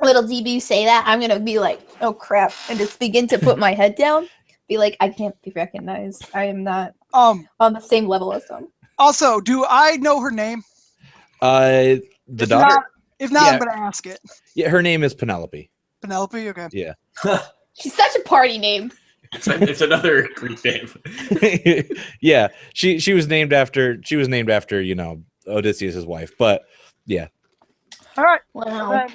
Speaker 4: Little DB say that, I'm gonna be like, oh crap, and just begin to put my head down. Be like, I can't be recognized. I am not on the same level as them.
Speaker 2: Also, do I know her name?
Speaker 1: The
Speaker 2: if
Speaker 1: daughter.
Speaker 2: If not, I'm gonna ask it.
Speaker 1: Yeah, her name is Penelope.
Speaker 2: Penelope, okay.
Speaker 1: Yeah.
Speaker 4: She's such a party name.
Speaker 3: It's another Greek name.
Speaker 1: Yeah, she was named after Odysseus' wife. But yeah.
Speaker 2: All right.
Speaker 4: Wow.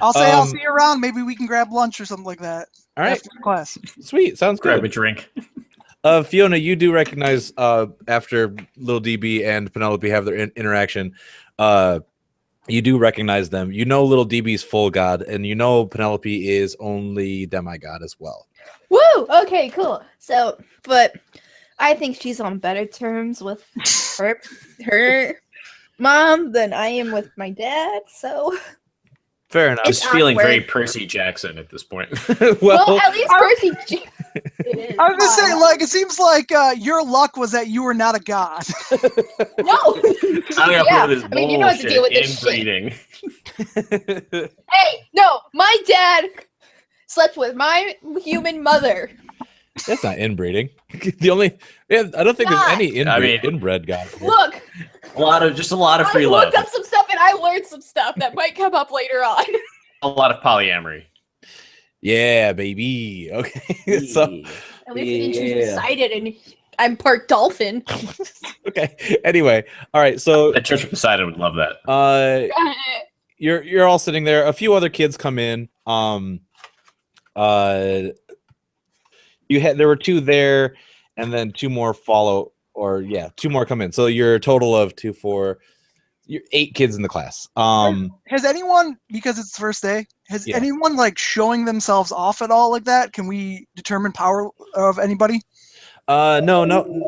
Speaker 2: I'll say I'll see you around. Maybe we can grab lunch or something like that.
Speaker 1: All right.
Speaker 2: After class.
Speaker 1: Sweet. Sounds good.
Speaker 3: Grab a drink.
Speaker 1: Fiona, you do recognize after Little DB and Penelope have their interaction, you do recognize them. You know Little DB's full god, and you know Penelope is only demigod as well.
Speaker 4: Woo! Okay, cool. So, but I think she's on better terms with her mom than I am with my dad. So
Speaker 1: fair enough.
Speaker 3: It's feeling very Percy Jackson at this point.
Speaker 4: well, at least Percy. It is.
Speaker 2: I was gonna say, like, it seems like your luck was that you were not a god.
Speaker 4: No.
Speaker 3: I
Speaker 4: mean, you know what to deal with this
Speaker 3: inbreeding.
Speaker 4: Hey, no, my dad slept with my human mother.
Speaker 1: That's not inbreeding. I don't think there's any inbred god.
Speaker 4: Look,
Speaker 3: a lot of free love.
Speaker 4: I looked up some stuff and I learned some stuff that might come up later on.
Speaker 3: A lot of polyamory.
Speaker 1: Yeah, baby. Okay. So
Speaker 4: at least we didn't choose Poseidon, and I'm part dolphin.
Speaker 1: Okay. Anyway, all right. So
Speaker 3: the Church of Poseidon would love that.
Speaker 1: You're all sitting there. A few other kids come in. There were two there, and then two more follow. Two more come in. So you're a total of 2, 4. You're 8 kids in the class.
Speaker 2: Has anyone, because it's the first day, anyone like showing themselves off at all like that? Can we determine power of anybody?
Speaker 1: No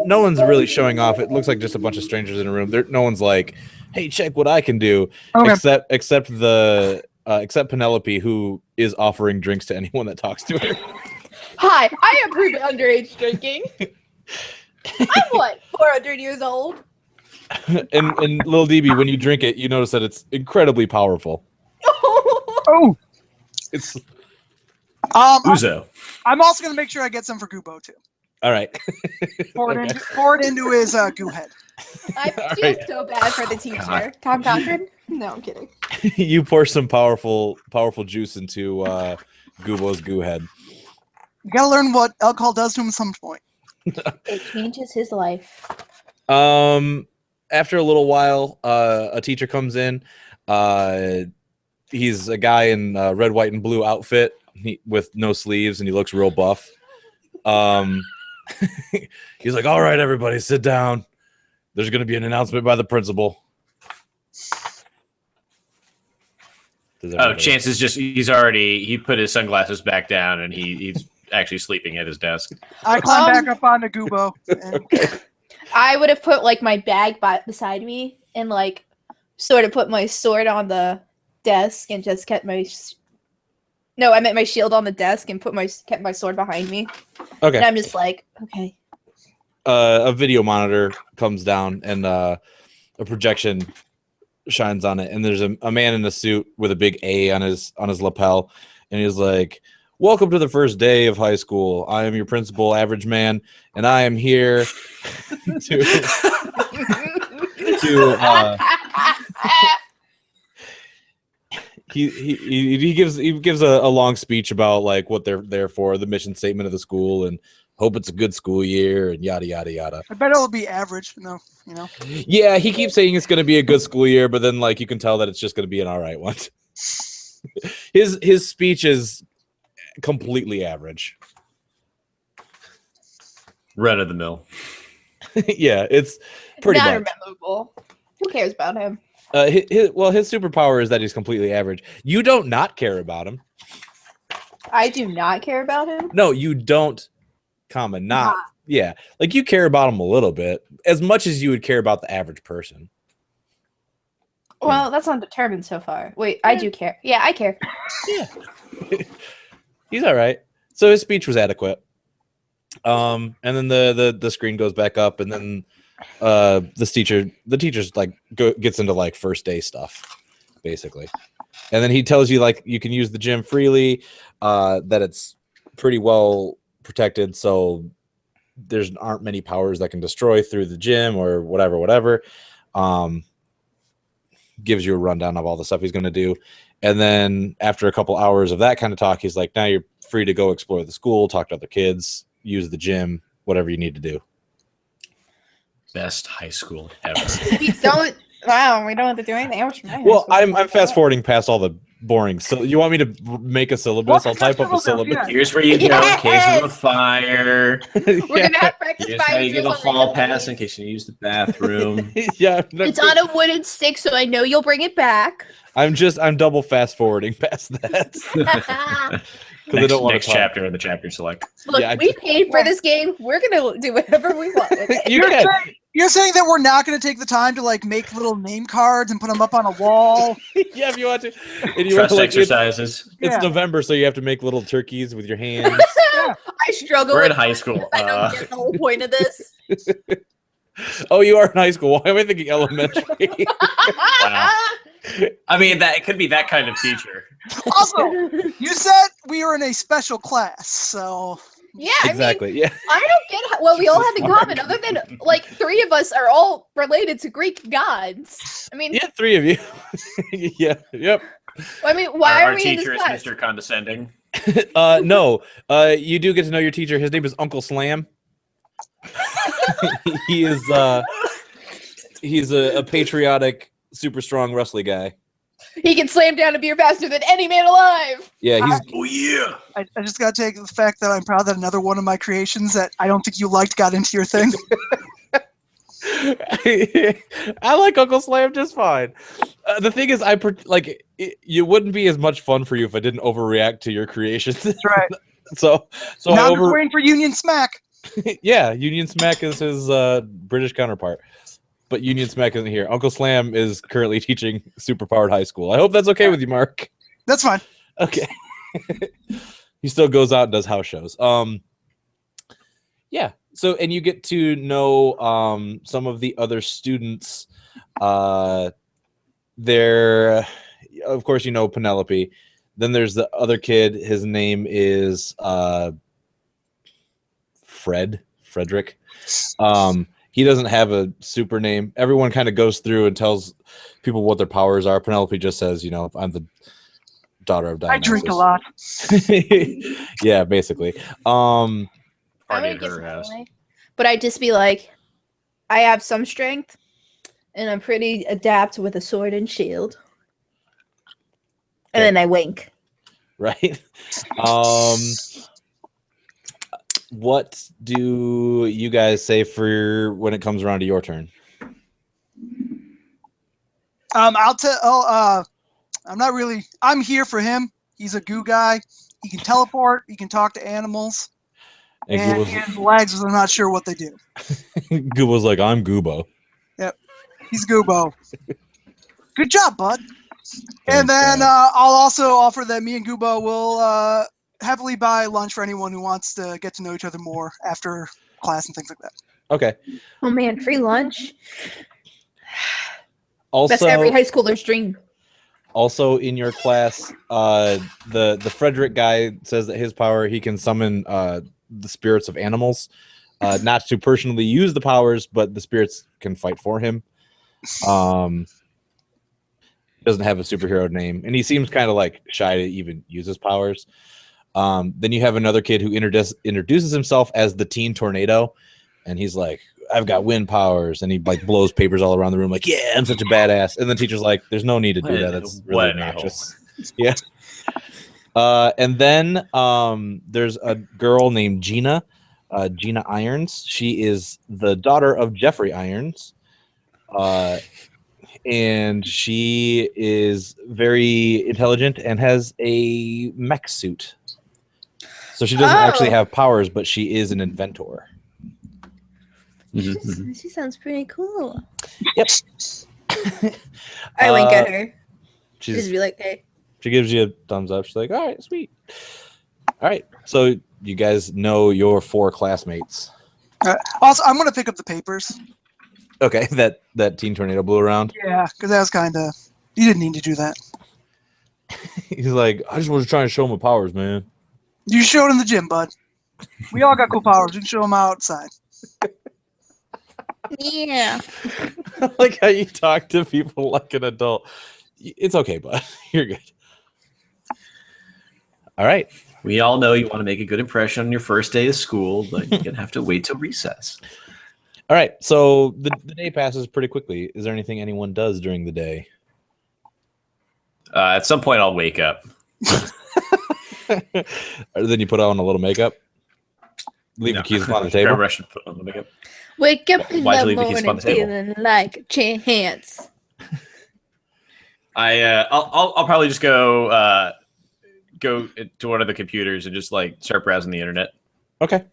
Speaker 1: one's really showing off. It looks like just a bunch of strangers in a room. No one's like, hey, check what I can do. Okay. Except Penelope, who is offering drinks to anyone that talks to her.
Speaker 4: Hi, I approve of underage drinking. I'm 400 years old.
Speaker 1: and Little DB, when you drink it, you notice that it's incredibly powerful.
Speaker 2: Oh,
Speaker 1: it's
Speaker 3: Uzo.
Speaker 2: I'm also gonna make sure I get some for Gubo too.
Speaker 1: All right.
Speaker 2: Pour it into his goo head.
Speaker 4: I feel so bad for the teacher. Tom Cochran? No, I'm kidding.
Speaker 1: You pour some powerful juice into Gubo's goo head.
Speaker 2: You gotta learn what alcohol does to him at some point.
Speaker 4: It changes his life.
Speaker 1: After a little while, a teacher comes in. He's a guy in a red, white, and blue outfit with no sleeves, and he looks real buff. He's like, all right, everybody, sit down. There's going to be an announcement by the principal.
Speaker 3: Chance is just, he put his sunglasses back down, and he's actually sleeping at his desk.
Speaker 2: I climb back up onto Gubo.
Speaker 1: Okay.
Speaker 4: I would have put like my bag beside me and like sort of put my sword on the desk and just kept my I meant my shield on the desk and kept my sword behind me.
Speaker 1: Okay.
Speaker 4: And I'm just like, okay.
Speaker 1: A video monitor comes down and a projection shines on it, and there's a man in a suit with a big A on his lapel, and he's like, welcome to the first day of high school. I am your principal, Average Man, and I am here he gives a long speech about like what they're there for, the mission statement of the school, and hope it's a good school year, and yada yada yada.
Speaker 2: I bet it'll be average. No, you know.
Speaker 1: Yeah, he keeps saying it's going to be a good school year, but then like you can tell that it's just going to be an all right one. His speech is completely average.
Speaker 3: Run of the mill.
Speaker 1: Yeah, it's pretty
Speaker 4: Not
Speaker 1: much.
Speaker 4: memorable. Who cares about him?
Speaker 1: His superpower is that he's completely average. You don't not care about him.
Speaker 4: I do not care about him.
Speaker 1: No, you don't, not. Yeah, like you care about him a little bit, as much as you would care about the average person.
Speaker 4: Well, that's undetermined so far. Wait, I do care. Yeah, I care.
Speaker 1: Yeah. He's all right. So his speech was adequate. And then the screen goes back up, and then the teacher's like gets into like first day stuff, basically. And then he tells you like you can use the gym freely, that it's pretty well protected, so there's aren't many powers that can destroy through the gym or whatever. Gives you a rundown of all the stuff he's going to do. And then after a couple hours of that kind of talk, he's like, now you're free to go explore the school, talk to other kids, use the gym, whatever you need to do.
Speaker 3: Best high school ever.
Speaker 4: We don't. Wow, we don't have to do anything. I wish my
Speaker 1: Well,
Speaker 4: high school
Speaker 1: I'm
Speaker 4: was
Speaker 1: fast
Speaker 4: like
Speaker 1: forwarding past all the boring. So you want me to make a syllabus? I'll type up a syllabus.
Speaker 2: Yeah.
Speaker 3: Here's where you go in case of a fire.
Speaker 4: that. We're gonna have practice
Speaker 3: Here's how
Speaker 4: fire
Speaker 3: you get a
Speaker 4: drills on
Speaker 3: hall
Speaker 4: the
Speaker 3: pass in
Speaker 4: days.
Speaker 3: case you use the bathroom.
Speaker 1: Yeah,
Speaker 4: It's on a wooden stick, so I know you'll bring it back.
Speaker 1: I'm double fast forwarding past that. I
Speaker 3: Next,
Speaker 1: don't wanna
Speaker 3: next
Speaker 1: talk.
Speaker 3: chapter in the chapter select.
Speaker 4: Look,
Speaker 1: Yeah,
Speaker 4: we paid for this game. We're gonna do whatever we want with it.
Speaker 1: You can.
Speaker 2: You're saying that we're not going to take the time to like make little name cards and put them up on a wall?
Speaker 1: Yeah, if you want to. And you
Speaker 3: Trust
Speaker 1: want, like,
Speaker 3: exercises.
Speaker 1: It's
Speaker 2: Yeah.
Speaker 1: November, so you have to make little turkeys with your hands.
Speaker 4: I struggle.
Speaker 3: We're in
Speaker 4: with
Speaker 3: high
Speaker 4: that
Speaker 3: school.
Speaker 4: because I don't get the whole point of this.
Speaker 1: Oh, you are in high school. Why am I thinking elementary?
Speaker 3: Wow. I mean, that it could be that kind of teacher.
Speaker 2: Also, you said we were in a special class, so
Speaker 4: Yeah, I mean,
Speaker 1: Exactly. Yeah.
Speaker 4: I don't get what we all have in common, other than like 3 of us are all related to Greek gods. I mean,
Speaker 1: Yeah, 3 of you. Yeah. Yep.
Speaker 4: I mean, why
Speaker 3: Our
Speaker 4: are we in
Speaker 3: teacher
Speaker 4: this
Speaker 3: is
Speaker 4: class?
Speaker 3: Mr. Condescending.
Speaker 1: No. You do get to know your teacher. His name is Uncle Slam. He is he's a patriotic, super strong wrestling guy.
Speaker 4: He can slam down a beer faster than any man alive.
Speaker 1: Yeah, he's
Speaker 3: Oh yeah.
Speaker 2: I just got to take the fact that I'm proud that another one of my creations that I don't think you liked got into your thing.
Speaker 1: I like Uncle Slam just fine. The thing is, it wouldn't be as much fun for you if I didn't overreact to your creations.
Speaker 2: That's right.
Speaker 1: so
Speaker 2: Now
Speaker 1: I
Speaker 2: I'm just waiting for Union Smack.
Speaker 1: Yeah, Union Smack is his British counterpart, but Union Smack isn't here. Uncle Slam is currently teaching superpowered high school. I hope that's okay with you, Mark.
Speaker 2: That's fine.
Speaker 1: Okay. He still goes out and does house shows. Yeah. So, and you get to know some of the other students. There, of course, you know Penelope. Then there's the other kid. His name is Frederick. He doesn't have a super name. Everyone kind of goes through and tells people what their powers are. Penelope just says, I'm the daughter of
Speaker 2: I
Speaker 1: Dionysus.
Speaker 2: drink a lot.
Speaker 1: Yeah, basically.
Speaker 4: I
Speaker 3: Party
Speaker 4: would
Speaker 3: at
Speaker 4: give
Speaker 3: her
Speaker 4: it
Speaker 3: house.
Speaker 4: away. But I'd just be like, I have some strength, and I'm pretty adept with a sword and shield. And
Speaker 1: Okay.
Speaker 4: then I wink.
Speaker 1: Right. What do you guys say for when it comes around to your turn?
Speaker 2: I'll tell. I'm not really. I'm here for him. He's a goo guy. He can teleport. He can talk to animals. And he has legs, and I'm not sure what they do.
Speaker 1: Goobo's like, I'm Goobo.
Speaker 2: He's Goobo. Good job, bud. And
Speaker 1: Thanks,
Speaker 2: then
Speaker 1: Dad.
Speaker 2: I'll also offer that me and Goobo will heavily buy lunch for anyone who wants to get to know each other more after class and things like that.
Speaker 1: Okay.
Speaker 4: Oh man, free lunch.
Speaker 1: Also,
Speaker 4: That's every high schooler's dream.
Speaker 1: also in your class, the Frederick guy says that his power, he can summon the spirits of animals, not to personally use the powers, but the spirits can fight for him. doesn't have a superhero name, and he seems kind of like shy to even use his powers. Then you have another kid who introduces himself as the Teen Tornado, and he's like, I've got wind powers, and he like blows papers all around the room like, yeah, I'm such a badass. And the teacher's like, there's no need to do that. That's really obnoxious. Yeah. And then there's a girl named Gina, Gina Irons. She is the daughter of Jeffrey Irons. And she is very intelligent and has a mech suit. So she doesn't actually have powers, but she is an inventor.
Speaker 4: She sounds pretty cool.
Speaker 1: Yep.
Speaker 4: I wink at her.
Speaker 1: She's
Speaker 4: Just be like, hey.
Speaker 1: She gives you a thumbs up. She's like, all right, sweet. All right. So you guys know your 4 classmates.
Speaker 2: Also, I'm going to pick up the papers.
Speaker 1: Okay. That Teen Tornado blew around.
Speaker 2: Yeah, because that was kind of... You didn't need to do that.
Speaker 1: He's like, I just was trying to show my powers, man.
Speaker 2: You showed in the gym, bud. We all got cool powers. You can show them outside.
Speaker 4: Yeah.
Speaker 1: I like how you talk to people like an adult. It's okay, bud. You're good. All right.
Speaker 3: We all know you want to make a good impression on your first day of school, but you're going to have to wait till recess.
Speaker 1: All right. So the day passes pretty quickly. Is there anything anyone does during the day?
Speaker 3: At some point, I'll wake up.
Speaker 1: Then you put on a little makeup. Leave the keys on the table.
Speaker 3: I should put on the makeup.
Speaker 4: Wake up in
Speaker 3: Why'd you
Speaker 4: the
Speaker 3: leave the keys on
Speaker 4: morning
Speaker 3: the table?
Speaker 4: feeling like a chance.
Speaker 3: I'll probably just go to one of the computers and just like start browsing the internet.
Speaker 1: Okay.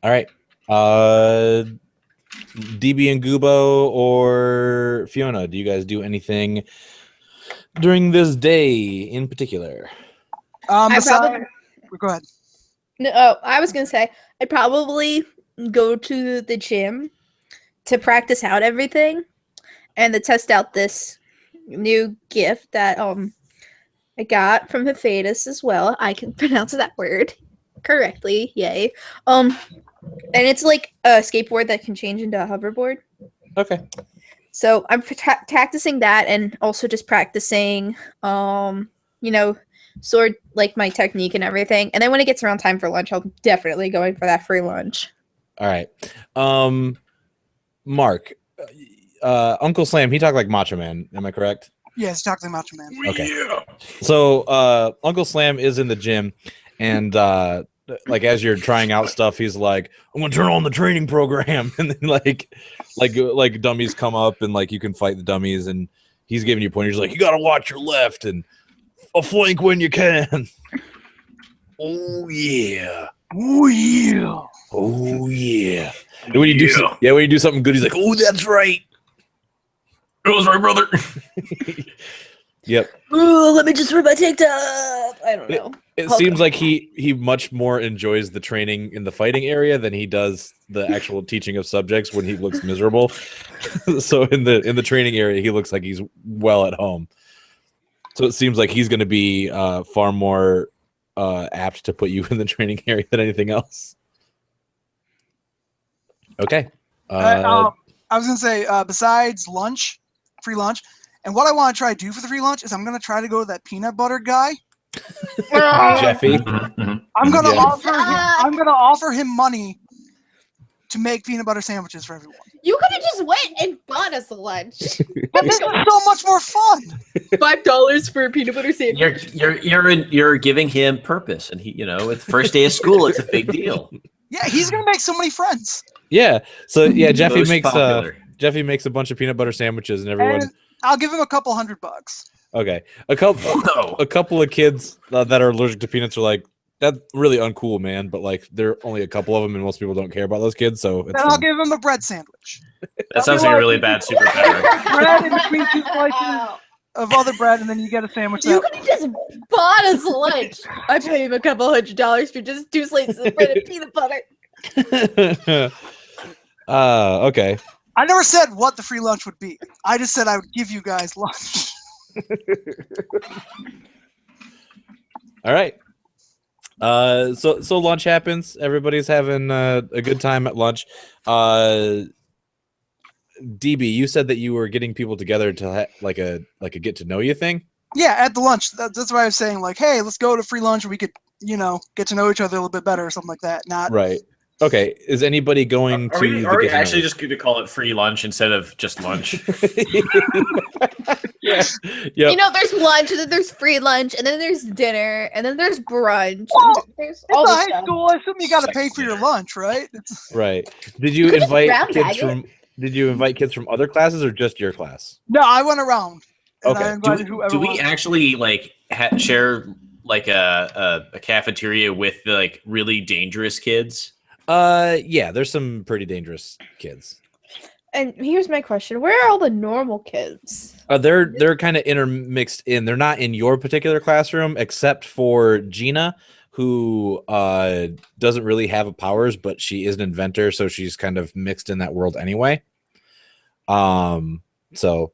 Speaker 1: All right. DB and Gubo or Fiona, do you guys do anything during this day in particular?
Speaker 2: Go ahead.
Speaker 4: No, I was gonna say I'd probably go to the gym to practice out everything and to test out this new gift that I got from Hephaestus as well. I can pronounce that word correctly. Yay. And it's like a skateboard that can change into a hoverboard.
Speaker 1: Okay.
Speaker 4: So I'm practicing that and also just practicing sword, like my technique and everything. And then when it gets around time for lunch, I'll definitely go in for that free lunch.
Speaker 1: All right. Mark, Uncle Slam, he talked like Macho Man. Am I correct?
Speaker 2: Yeah, he's talking Macho Man.
Speaker 1: Okay.
Speaker 3: Yeah.
Speaker 1: So Uncle Slam is in the gym, and like as you're trying out stuff, he's like, "I'm gonna turn on the training program," and then like dummies come up, and like you can fight the dummies, and he's giving you pointers like, "You gotta watch your left and a flank when you can." Oh yeah.
Speaker 2: Oh yeah.
Speaker 1: Oh yeah. And when you do something good, he's like, "Oh, that's right."
Speaker 3: It was right, brother.
Speaker 1: Yep.
Speaker 4: Ooh, let me just rip my tank top. I don't know.
Speaker 1: It seems like he much more enjoys the training in the fighting area than he does the actual teaching of subjects when he looks miserable. So in the training area, he looks like he's well at home. So it seems like he's going to be far more apt to put you in the training area than anything else. Okay.
Speaker 2: I was going to say, besides lunch, free lunch, and what I want to try to do for the free lunch is I'm going to try to go to that peanut butter guy.
Speaker 1: Jeffy.
Speaker 2: I'm going to offer him money to make peanut butter sandwiches for everyone.
Speaker 5: You could have just went and bought us a lunch.
Speaker 2: But this is so much more fun.
Speaker 4: $5 for a peanut butter sandwich.
Speaker 3: You're giving him purpose, and he, it's first day of school. It's a big deal.
Speaker 2: Yeah, he's going to make so many friends.
Speaker 1: Yeah. So yeah, Jeffy
Speaker 3: Most
Speaker 1: makes
Speaker 3: popular.
Speaker 1: Jeffy makes a bunch of peanut butter sandwiches, and everyone.
Speaker 2: And I'll give him a couple $100.
Speaker 1: Okay, a couple of kids that are allergic to peanuts are like, that's really uncool, man. But like, there are only a couple of them, and most people don't care about those kids. So it's
Speaker 2: Then I'll give him a bread sandwich.
Speaker 3: That sounds like a really bad superpower.
Speaker 2: Bread in between 2 slices of other bread, and then you get a sandwich.
Speaker 5: You could have just bought us lunch. I pay him a couple $100 for just 2 slices of bread and peanut butter.
Speaker 1: Okay.
Speaker 2: I never said what the free lunch would be. I just said I would give you guys lunch.
Speaker 1: All right. So lunch happens. Everybody's having a good time at lunch. DB, you said that you were getting people together to like a get to know you thing.
Speaker 2: Yeah, at the lunch. That's why I was saying, like, hey, let's go to free lunch. We could, get to know each other a little bit better or something like that. Not
Speaker 1: Right. Okay. Is anybody going
Speaker 3: Are
Speaker 1: to
Speaker 3: we,
Speaker 1: the
Speaker 3: are we
Speaker 1: get to know
Speaker 3: actually
Speaker 1: you?
Speaker 3: just going to call it free lunch instead of just lunch?
Speaker 1: Yeah. Yep.
Speaker 5: There's lunch, and then there's free lunch, and then there's dinner, and then there's brunch.
Speaker 2: Well,
Speaker 5: And there's
Speaker 2: it's
Speaker 5: all
Speaker 2: a
Speaker 5: this
Speaker 2: high
Speaker 5: stuff.
Speaker 2: school. I assume you got to pay for your lunch, right?
Speaker 1: Right. Did you
Speaker 5: could just
Speaker 1: invite
Speaker 5: brown
Speaker 1: kids
Speaker 5: bag it.
Speaker 1: from? Did you invite kids from other classes or just your class?
Speaker 2: No, I went around and I
Speaker 1: Okay.
Speaker 2: invited whoever.
Speaker 3: Do we
Speaker 2: wanted.
Speaker 3: actually like share like a cafeteria with the like really dangerous kids?
Speaker 1: Yeah. There's some pretty dangerous kids.
Speaker 5: And here's my question: where are all the normal kids?
Speaker 1: They're kind of intermixed in. They're not in your particular classroom, except for Gina, who doesn't really have powers, but she is an inventor, so she's kind of mixed in that world anyway. So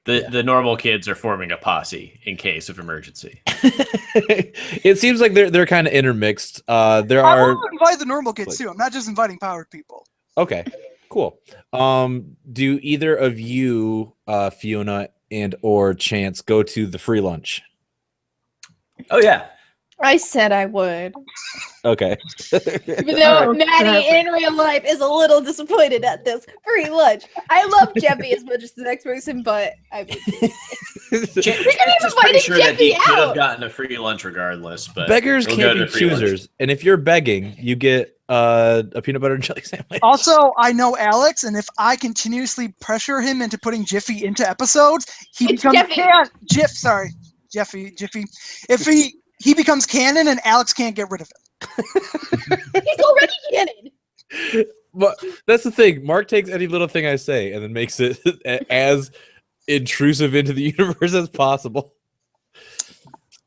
Speaker 3: The normal kids are forming a posse in case of emergency.
Speaker 1: it seems like they're kind of intermixed. There
Speaker 2: I
Speaker 1: are
Speaker 2: want to invite the normal kids too. I'm not just inviting powered people.
Speaker 1: okay, cool. Do either of you, Fiona and or Chance, go to the free lunch?
Speaker 3: Oh yeah.
Speaker 5: I said I would.
Speaker 1: Okay.
Speaker 5: Even though
Speaker 2: Oh,
Speaker 5: Maddie in real life is a little disappointed at this free lunch. I love Jeffy as much as the next person, but I mean,
Speaker 3: Chance
Speaker 5: even
Speaker 3: is pretty
Speaker 5: inviting
Speaker 3: sure that he
Speaker 5: Jeffy
Speaker 3: could have
Speaker 5: out.
Speaker 3: gotten a free lunch regardless, but
Speaker 1: Beggars
Speaker 3: we'll
Speaker 1: can't
Speaker 3: go
Speaker 1: be
Speaker 3: to free lunch.
Speaker 1: choosers, and if you're begging, you get a peanut butter and jelly sandwich.
Speaker 2: Also, I know Alex, and if I continuously pressure him into putting Jiffy into episodes, he
Speaker 5: It's
Speaker 2: becomes
Speaker 5: Jeffy.
Speaker 2: Jiffy. If he becomes canon, and Alex can't get rid of him.
Speaker 5: He's already canon.
Speaker 1: But that's the thing. Mark takes any little thing I say and then makes it as intrusive into the universe as possible.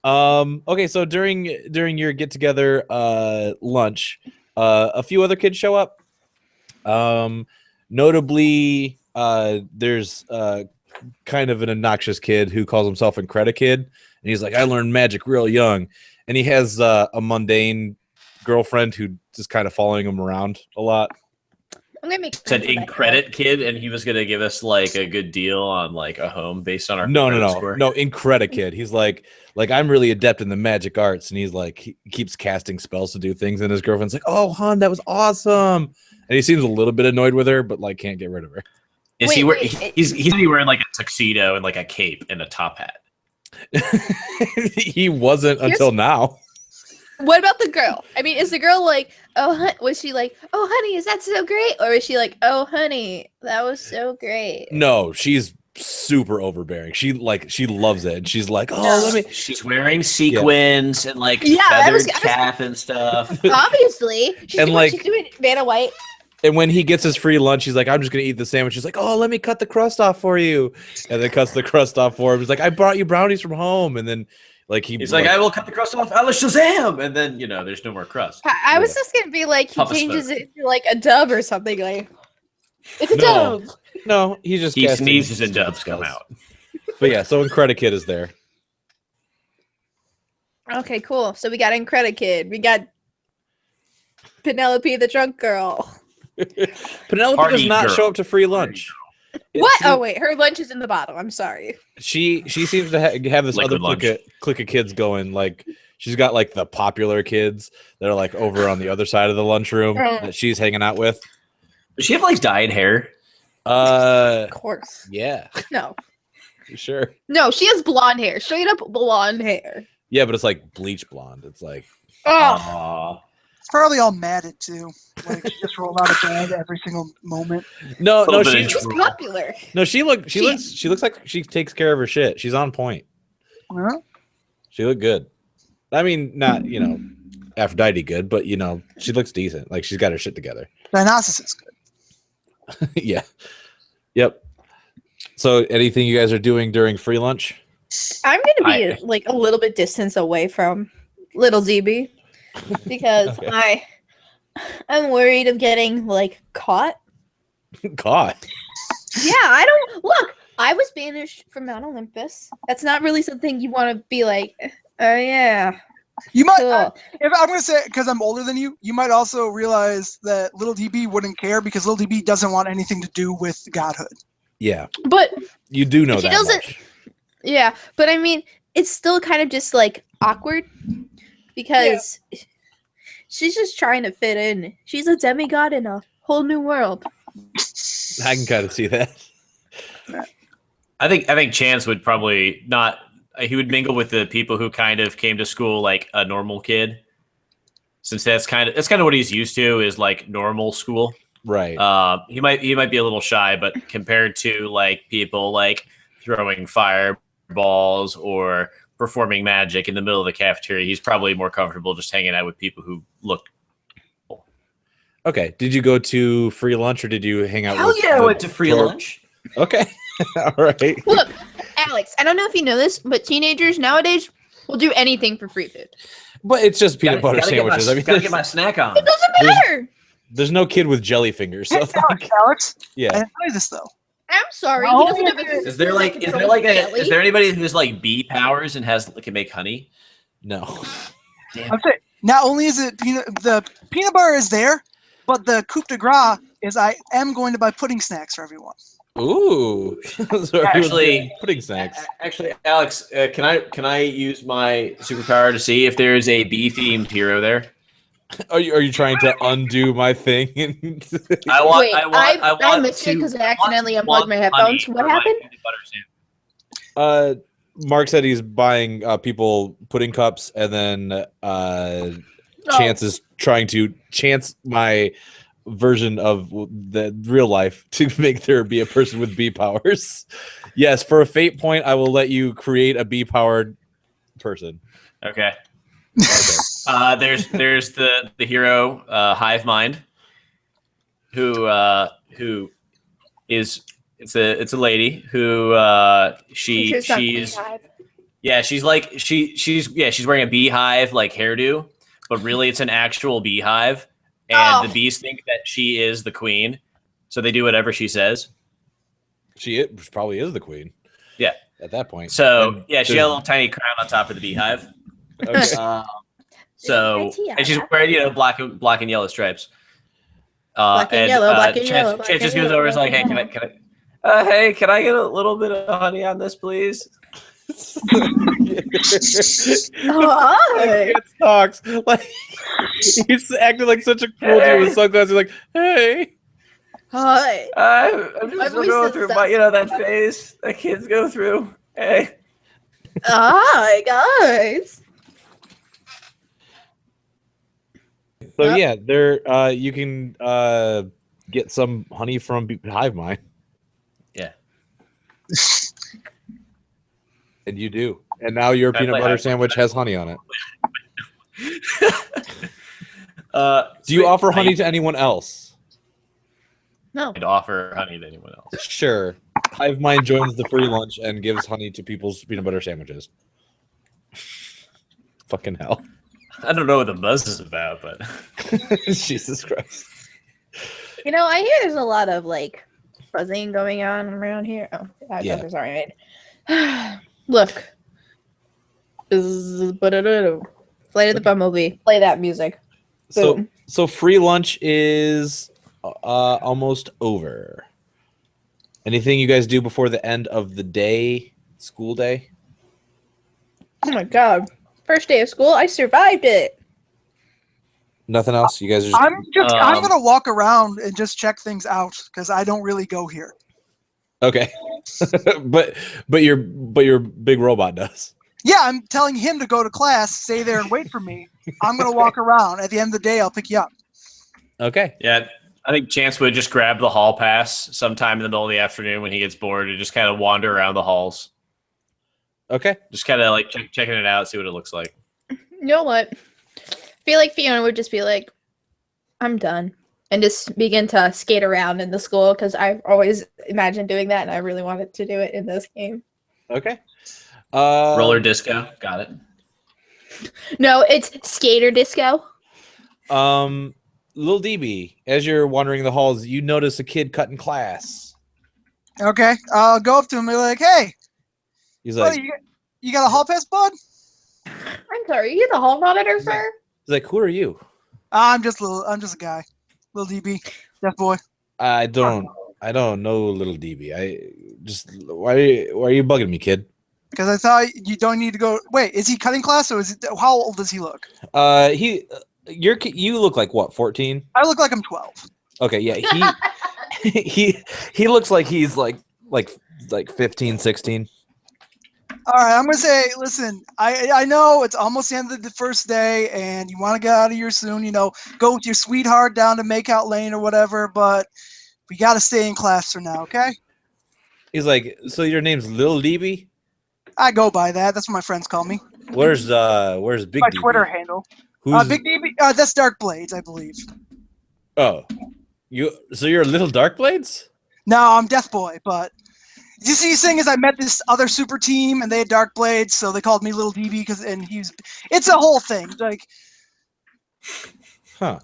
Speaker 1: Okay, so during your get together lunch, a few other kids show up. Notably, there's kind of an obnoxious kid who calls himself Incredikid, and he's like, I learned magic real young, and he has a mundane girlfriend who just kind of following him around a lot.
Speaker 5: I'm gonna make
Speaker 3: Said
Speaker 5: fun of
Speaker 3: in
Speaker 5: that
Speaker 3: credit kid, and he was gonna give us like a good deal on like a home based on our
Speaker 1: No,
Speaker 3: credit score.
Speaker 1: Incredikid. He's like I'm really adept in the magic arts, and he's like he keeps casting spells to do things, and his girlfriend's like, oh, hon, that was awesome, and he seems a little bit annoyed with her, but like can't get rid of her.
Speaker 3: Is
Speaker 5: Wait,
Speaker 3: he wear,
Speaker 5: wait,
Speaker 3: he's wearing like a tuxedo and like a cape and a top hat.
Speaker 1: He wasn't until now.
Speaker 5: What about the girl? I mean, is the girl like, was she like, oh, honey, is that so great? Or is she like, oh, honey, that was so great?
Speaker 1: No, she's super overbearing. She loves it, and she's like, oh,
Speaker 5: No.
Speaker 1: let me.
Speaker 3: She's wearing sequins and like
Speaker 5: Yeah, I was-
Speaker 3: feathered cap and stuff.
Speaker 5: Obviously. She's
Speaker 1: And,
Speaker 5: doing,
Speaker 1: like-
Speaker 5: she's doing Vanna White.
Speaker 1: And when he gets his free lunch, he's like, I'm just gonna eat the sandwich. She's like, oh, let me cut the crust off for you, and then cuts the crust off for him. He's like, I brought you brownies from home, and then like
Speaker 3: He's like, I will cut the crust off, Alice Shazam, and then there's no more crust.
Speaker 5: I was just gonna be like, he
Speaker 3: Papa
Speaker 5: changes
Speaker 3: Smoke.
Speaker 5: it to like a dove or something. Like, it's a
Speaker 1: No.
Speaker 5: dove.
Speaker 1: No, he just
Speaker 3: He
Speaker 1: casting
Speaker 3: sneezes and
Speaker 1: spells.
Speaker 3: doves come out.
Speaker 1: But yeah, so Incredikid is there.
Speaker 5: Okay, cool. So we got Incredikid. We got Penelope the drunk girl.
Speaker 1: Penelope
Speaker 3: Party
Speaker 1: does not
Speaker 3: girl.
Speaker 1: show up to free lunch.
Speaker 5: What?
Speaker 1: It's-
Speaker 5: Oh wait, her lunch is in the bottle. I'm sorry.
Speaker 1: She seems to have this
Speaker 3: Liquid
Speaker 1: other clique of kids going. Like she's got like the popular kids that are like over on the other side of the lunchroom that she's hanging out with.
Speaker 3: Does she have like dyed hair?
Speaker 5: Of course.
Speaker 1: Yeah,
Speaker 5: No.
Speaker 1: sure.
Speaker 5: No, she has blonde hair. Straight up blonde hair.
Speaker 1: Yeah, but it's like bleach blonde. It's like
Speaker 5: Oh,
Speaker 3: Aw.
Speaker 2: It's probably all matted too. Like just roll out of bed every single moment.
Speaker 1: no,
Speaker 3: Little bit
Speaker 5: she's
Speaker 3: of-
Speaker 5: popular.
Speaker 1: she looks like she takes care of her shit. She's on point.
Speaker 2: Huh?
Speaker 1: She looked good. I mean, not Aphrodite good, but she looks decent. Like she's got her shit together.
Speaker 2: Dionysus is good.
Speaker 1: Yeah. Yep. So anything you guys are doing during free lunch?
Speaker 5: I'm gonna be like a little bit distance away from little DB because
Speaker 1: Okay.
Speaker 5: I'm worried of getting like caught.
Speaker 1: God.
Speaker 5: Yeah, I don't look. I was banished from Mount Olympus. That's not really something you want to be like. Oh yeah,
Speaker 2: You might,
Speaker 4: Cool.
Speaker 2: if I'm going to say, because I'm older than you, you might also realize that little DB wouldn't care because little DB doesn't want anything to do with godhood.
Speaker 1: Yeah,
Speaker 4: But
Speaker 1: you do know
Speaker 4: She
Speaker 1: that
Speaker 4: doesn't-
Speaker 1: much.
Speaker 4: yeah, but I mean, it's still kind of just like awkward because she's just trying to fit in. She's a demigod in a whole new world.
Speaker 1: I can kind of see that.
Speaker 3: I think Chance would probably not. He would mingle with the people who kind of came to school like a normal kid, since that's kind of what he's used to is like normal school.
Speaker 1: Right.
Speaker 3: He might be a little shy, but compared to like people like throwing fireballs or performing magic in the middle of the cafeteria, he's probably more comfortable just hanging out with people who look.
Speaker 1: Okay. Did you go to free lunch or did you hang out?
Speaker 3: Hell
Speaker 1: with
Speaker 3: yeah, I
Speaker 1: the
Speaker 3: went to free
Speaker 1: tour-
Speaker 3: lunch.
Speaker 1: Okay. All right.
Speaker 4: Look, Alex, I don't know if you know this, but teenagers nowadays will do anything for free food.
Speaker 1: But it's just peanut butter sandwiches. I mean,
Speaker 3: gotta get my snack on.
Speaker 4: It doesn't matter.
Speaker 1: there's no kid with jelly fingers. So
Speaker 2: Alex, I
Speaker 1: yeah.
Speaker 2: didn't tell you this though.
Speaker 4: I'm sorry.
Speaker 2: No,
Speaker 4: He doesn't have a
Speaker 3: Is there anybody who's like bee powers and can make honey?
Speaker 1: No.
Speaker 3: Damn.
Speaker 2: I'm saying, not only is it the peanut butter is there, but the coup de grace is I am going to buy pudding snacks for everyone.
Speaker 1: Ooh. So
Speaker 3: Actually-
Speaker 1: pudding snacks.
Speaker 3: Actually, Alex, can I use my superpower to see if there is a bee themed hero there?
Speaker 1: Are you trying to undo my thing?
Speaker 3: I want.
Speaker 4: Wait,
Speaker 3: I want
Speaker 4: I missed it
Speaker 3: to-
Speaker 4: because I
Speaker 3: want
Speaker 4: accidentally
Speaker 3: to
Speaker 4: unplugged my
Speaker 3: want
Speaker 4: headphones.
Speaker 3: honey
Speaker 4: What
Speaker 3: for my
Speaker 4: happened?
Speaker 3: peanut butter sandwich.
Speaker 1: Mark said he's buying people pudding cups, and then Chance is trying to chance my version of the real life to make there be a person with bee powers. Yes, for a fate point, I will let you create a bee powered person.
Speaker 3: Okay.
Speaker 1: Okay.
Speaker 3: There's the hero Hive Mind, who is it's a lady who she's wearing a beehive like hairdo, but really it's an actual beehive, and the bees think that she is the queen, so they do whatever she says.
Speaker 1: She probably is the queen.
Speaker 3: Yeah.
Speaker 1: At that point.
Speaker 3: So
Speaker 1: And
Speaker 3: she had a
Speaker 1: there's-
Speaker 3: little tiny crown on top of the beehive.
Speaker 1: Okay.
Speaker 3: So and she's wearing black and yellow stripes.
Speaker 4: Black and yellow, black and yellow, black
Speaker 3: Chance just
Speaker 4: and
Speaker 3: goes
Speaker 4: yellow,
Speaker 3: over and is like,
Speaker 4: black
Speaker 3: "Hey,
Speaker 4: and
Speaker 3: can I hey, can I get a little bit of honey on this, please?"
Speaker 4: Hi.
Speaker 1: It talks like he's acting like such a cool dude with sunglasses. Like, hey,
Speaker 4: Hi.
Speaker 3: I'm
Speaker 4: My
Speaker 3: just
Speaker 4: voice
Speaker 3: going
Speaker 4: is
Speaker 3: through
Speaker 4: stuck.
Speaker 3: that phase that kids go through. Hey,
Speaker 4: Hi, guys.
Speaker 1: so
Speaker 4: Yep.
Speaker 1: yeah, there you can get some honey from Hive Mind.
Speaker 3: Yeah.
Speaker 1: And you do. And now your
Speaker 3: I
Speaker 1: peanut
Speaker 3: play
Speaker 1: butter
Speaker 3: Hive Mind.
Speaker 1: sandwich has honey on it. Do you
Speaker 3: sweet.
Speaker 1: offer honey to anyone else?
Speaker 4: No.
Speaker 3: I'd offer honey to anyone else.
Speaker 1: Sure. Hive Mind joins the free lunch and gives honey to people's peanut butter sandwiches. Fucking hell.
Speaker 3: I don't know what the buzz is about, but
Speaker 1: Jesus Christ.
Speaker 4: You know, I hear there's a lot of like buzzing going on around here. Oh, I
Speaker 1: Yeah.
Speaker 4: yeah. Sorry, mate. Look. Flight of the Bumblebee. Play that music. Boom.
Speaker 1: So free lunch is almost over. Anything you guys do before the end of the day, school day?
Speaker 4: Oh my god. First day of school, I survived it.
Speaker 1: Nothing else? You guys are just
Speaker 2: I'm gonna walk around and just check things out because I don't really go here.
Speaker 1: okay. but your big robot does.
Speaker 2: Yeah, I'm telling him to go to class, stay there and wait for me. I'm gonna walk around. At the end of the day, I'll pick you up.
Speaker 1: Okay.
Speaker 3: yeah, I think Chance would just grab the hall pass sometime in the middle of the afternoon when he gets bored and just kind of wander around the halls,
Speaker 1: Okay.
Speaker 3: just kind of like checking it out, see what it looks like.
Speaker 4: You know what? I feel like Fiona would just be like, I'm done. And just begin to skate around in the school because I've always imagined doing that and I really wanted to do it in this game.
Speaker 1: Okay.
Speaker 3: Roller disco, got it.
Speaker 4: No, it's skater disco.
Speaker 1: Lil DB, as you're wandering the halls, you notice a kid cutting class.
Speaker 2: Okay, I'll go up to him and be like, "Hey,
Speaker 1: He's like,
Speaker 2: buddy, you got a hall pass, bud?"
Speaker 5: I'm sorry, you're the hall monitor, sir?
Speaker 1: He's like, who are you?
Speaker 2: I'm just a guy, little DB, deaf boy.
Speaker 1: I don't know little DB. Why are you bugging me, kid?
Speaker 2: Because I thought you don't need to go. Wait, is he cutting class or is it? How old does he look?
Speaker 1: You look like what, 14?
Speaker 2: I look like I'm 12.
Speaker 1: Okay, yeah, he looks like he's like 15, 16.
Speaker 2: All right, I'm gonna say, listen, I know it's almost the end of the first day, and you want to get out of here soon. You know, go with your sweetheart down to Makeout Lane or whatever, but we got to stay in class for now, okay?
Speaker 1: He's like, so your name's Lil DB?
Speaker 2: I go by that. That's what my friends call me.
Speaker 1: Where's Big
Speaker 2: My
Speaker 1: DB?
Speaker 2: Twitter handle.
Speaker 1: Who's
Speaker 2: Big DB. That's Dark Blades, I believe.
Speaker 1: Oh, you're Little Dark Blades?
Speaker 2: No, I'm Death Boy, but you see, the thing is, I met this other super team, and they had Dark Blades, so they called me Little DB it's a whole thing. Like,
Speaker 1: Huh.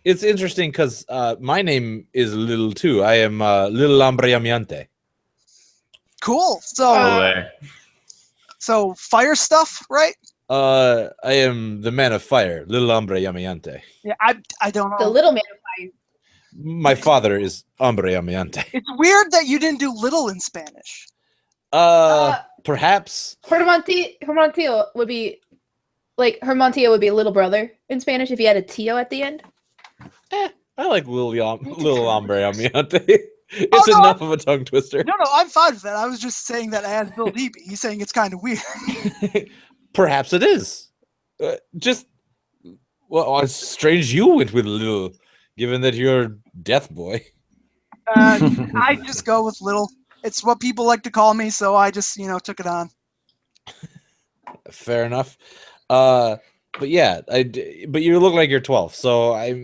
Speaker 1: It's interesting because my name is Little too. I am Little Hombre Amiante.
Speaker 2: cool. So fire stuff, right?
Speaker 1: I am the man of fire, Little Hombre Amiante.
Speaker 2: Yeah, I don't know.
Speaker 5: The little man.
Speaker 1: My father is Hombre Amiante.
Speaker 2: It's weird that you didn't do little in Spanish.
Speaker 1: Perhaps.
Speaker 5: Hermantillo would be like Hermantillo would be little brother in Spanish if you had a tio at the end.
Speaker 1: I like Little Hombre Amiante. It's enough of a tongue twister.
Speaker 2: No, I'm fine with that. I was just saying that as Bill DB. He's saying it's kind of weird.
Speaker 1: Perhaps it is. It's strange you went with Little, given that you're Death Boy.
Speaker 2: I just go with little. It's what people like to call me, so I just, took it on.
Speaker 1: Fair enough. But yeah, but you look like you're 12, so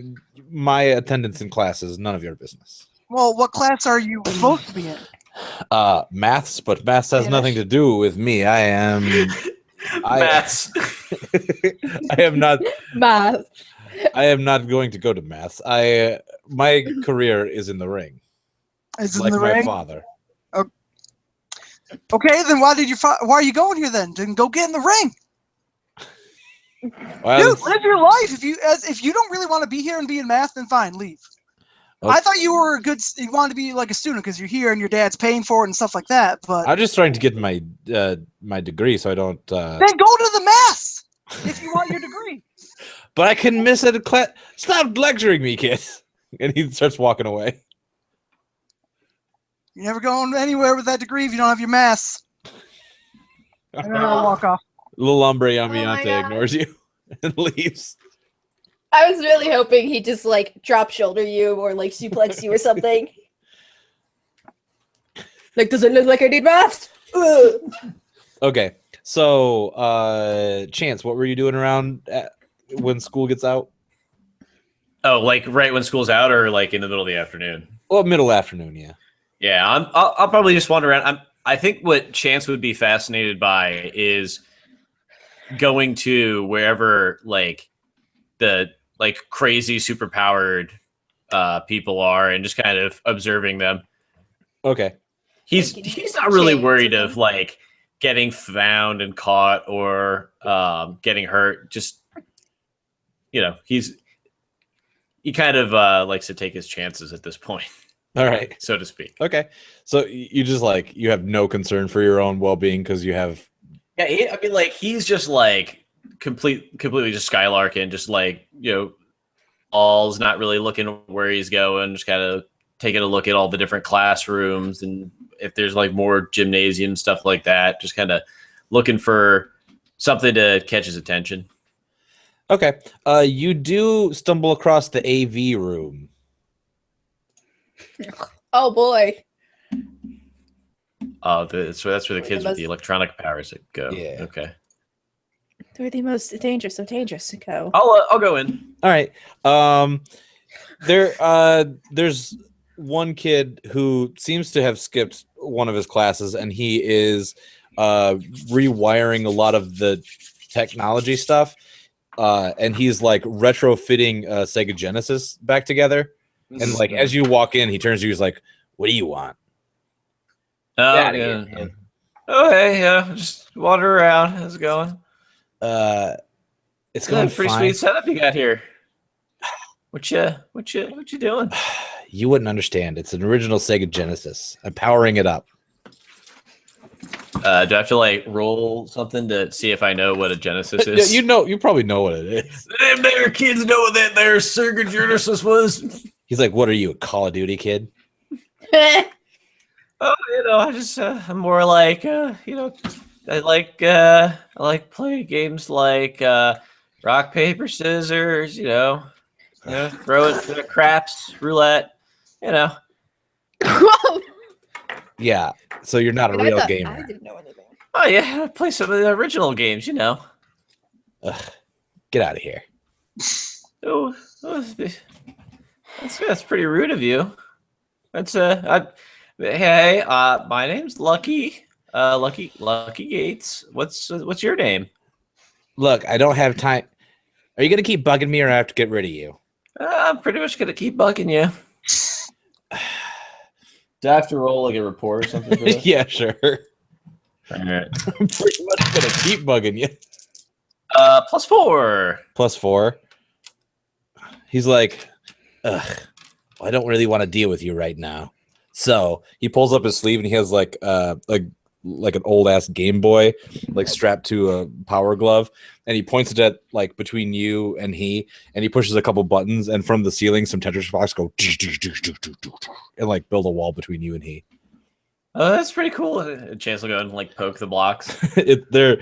Speaker 1: my attendance in class is none of your business.
Speaker 2: Well, what class are you supposed to be in?
Speaker 1: Maths, but maths has nothing to do with me. I am
Speaker 3: Maths.
Speaker 1: I am not
Speaker 5: Math.
Speaker 1: I am not going to go to maths. My career is in the ring.
Speaker 2: Is
Speaker 1: like
Speaker 2: in the
Speaker 1: my
Speaker 2: ring?
Speaker 1: father.
Speaker 2: Okay, then why are you going here then? Then go get in the ring.
Speaker 1: Well,
Speaker 2: Dude, live your life. If you don't really want to be here and be in math, then fine, leave.
Speaker 1: Okay.
Speaker 2: I thought you wanted to be like a student because you're here and your dad's paying for it and stuff like that. But
Speaker 1: I'm just trying to get my degree, so I don't.
Speaker 2: then go to the mass if you want your degree.
Speaker 1: But I can miss it. Stop lecturing me, kid. And he starts walking away.
Speaker 2: You're never going anywhere with that degree if you don't have your mass. And then I'll walk off.
Speaker 1: Little Hombre
Speaker 5: my
Speaker 1: Amiante
Speaker 5: God.
Speaker 1: ignores you and leaves.
Speaker 5: I was really hoping he'd just like drop shoulder you or like suplex you or something. Like, does it look like I need maths? Ugh.
Speaker 1: Okay, so Chance, what were you doing around when school gets out?
Speaker 3: Oh, like right when school's out, or like in the middle of the afternoon?
Speaker 1: Well, middle afternoon, yeah.
Speaker 3: Yeah, I'll probably just wander around. I think what Chance would be fascinated by is going to wherever like the crazy superpowered people are and just kind of observing them.
Speaker 1: Okay.
Speaker 3: He's not really worried of like getting found and caught or getting hurt. Just he kind of likes to take his chances at this point.
Speaker 1: All right.
Speaker 3: So to speak.
Speaker 1: Okay. So you just you have no concern for your own well-being because you have.
Speaker 3: Yeah, I mean, he's just completely just skylarking, just all's not really looking where he's going, just kind of taking a look at all the different classrooms and if there's more gymnasium stuff like that, just kind of looking for something to catch his attention.
Speaker 1: Okay. You do stumble across the AV room.
Speaker 5: Oh boy.
Speaker 3: Oh, that's where the kids with the electronic powers go.
Speaker 1: Yeah.
Speaker 3: Okay.
Speaker 5: They're the most dangerous of dangerous to go.
Speaker 3: I'll go in.
Speaker 1: All right. There's one kid who seems to have skipped one of his classes, and he is rewiring a lot of the technology stuff. And he's retrofitting Sega Genesis back together. And as you walk in, he turns to you. He's like, "What do you want?"
Speaker 3: Oh, yeah. Oh, hey, yeah. Just wander around. How's it going?
Speaker 1: It's
Speaker 3: Got
Speaker 1: going
Speaker 3: a pretty
Speaker 1: fine.
Speaker 3: sweet setup you got here. What you doing?
Speaker 1: You wouldn't understand. It's an original Sega Genesis. I'm powering it up.
Speaker 3: Do I have to like roll something to see if I know what a Genesis is?
Speaker 1: You probably know what it is.
Speaker 3: Them there kids know what that there Sega Genesis was.
Speaker 1: He's like, what are you, a Call of Duty kid?
Speaker 3: Oh, I'm more like, I like playing games like rock, paper, scissors, throw it, craps, roulette,
Speaker 5: Whoa.
Speaker 1: Yeah. So you're not a
Speaker 5: I
Speaker 1: real
Speaker 5: thought
Speaker 1: gamer.
Speaker 5: I didn't know anything.
Speaker 3: Oh yeah, I play some of the original games,
Speaker 1: Ugh, get out of here.
Speaker 3: Oh, that's pretty rude of you. That's hey, my name's Lucky. Lucky Gates. What's your name?
Speaker 1: Look, I don't have time. Are you gonna keep bugging me, or I have to get rid of you?
Speaker 3: I'm pretty much gonna keep bugging you. Do I have to roll like a report or something for this?
Speaker 1: Yeah, sure.
Speaker 3: All right.
Speaker 1: I'm pretty much gonna keep bugging you.
Speaker 3: +4.
Speaker 1: +4. He's like, ugh, I don't really want to deal with you right now. So he pulls up his sleeve and he has like an old ass Game Boy like strapped to a power glove, and he points it at like between you and he pushes a couple buttons, and from the ceiling some Tetris blocks go and like build a wall between you and he.
Speaker 3: Oh, that's pretty cool. Chance will go and like poke the blocks.
Speaker 1: They're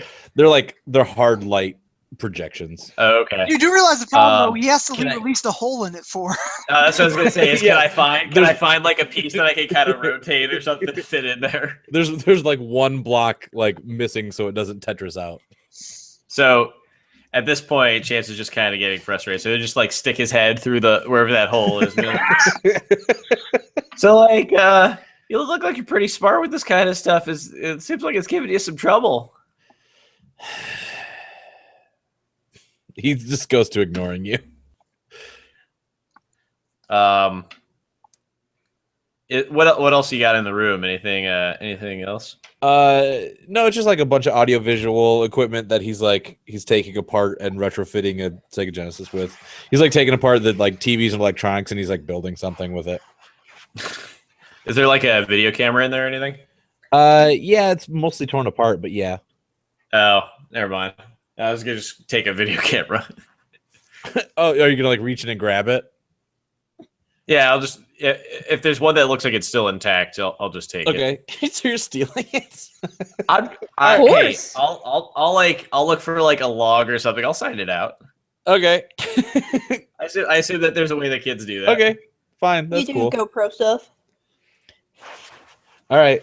Speaker 1: hard light projections.
Speaker 3: Oh, okay.
Speaker 2: You do realize the problem, though, he has to
Speaker 3: can
Speaker 2: leave
Speaker 3: I-
Speaker 2: at least a hole in it for.
Speaker 3: That's what I was gonna say. Is
Speaker 1: Yeah.
Speaker 3: can I find like a piece that I can kind of rotate or something to fit in there?
Speaker 1: There's like one block like missing so it doesn't Tetris out.
Speaker 3: So at this point, Chance is just kind of getting frustrated. So he'll just like stick his head through wherever that hole is. So like, you look like you're pretty smart with this kind of stuff. It seems like it's giving you some trouble.
Speaker 1: He just goes to ignoring you.
Speaker 3: What else you got in the room? Anything else?
Speaker 1: No, it's just like a bunch of audiovisual equipment that he's taking apart and retrofitting a Sega Genesis with. He's like taking apart the like TVs and electronics, and he's like building something with it.
Speaker 3: Is there like a video camera in there or anything?
Speaker 1: Yeah, it's mostly torn apart, but yeah.
Speaker 3: Oh, never mind. I was gonna just take a video camera.
Speaker 1: Oh, are you gonna like reach in and grab it?
Speaker 3: Yeah, I'll just if there's one that looks like it's still intact, I'll just take it.
Speaker 1: Okay, so you're stealing it.
Speaker 3: Of
Speaker 5: course.
Speaker 3: Hey, I'll look for like a log or something. I'll sign it out.
Speaker 1: Okay.
Speaker 3: I assume that there's a way that kids do that.
Speaker 1: Okay, fine. That's
Speaker 5: you do
Speaker 1: cool.
Speaker 5: GoPro stuff.
Speaker 1: All right.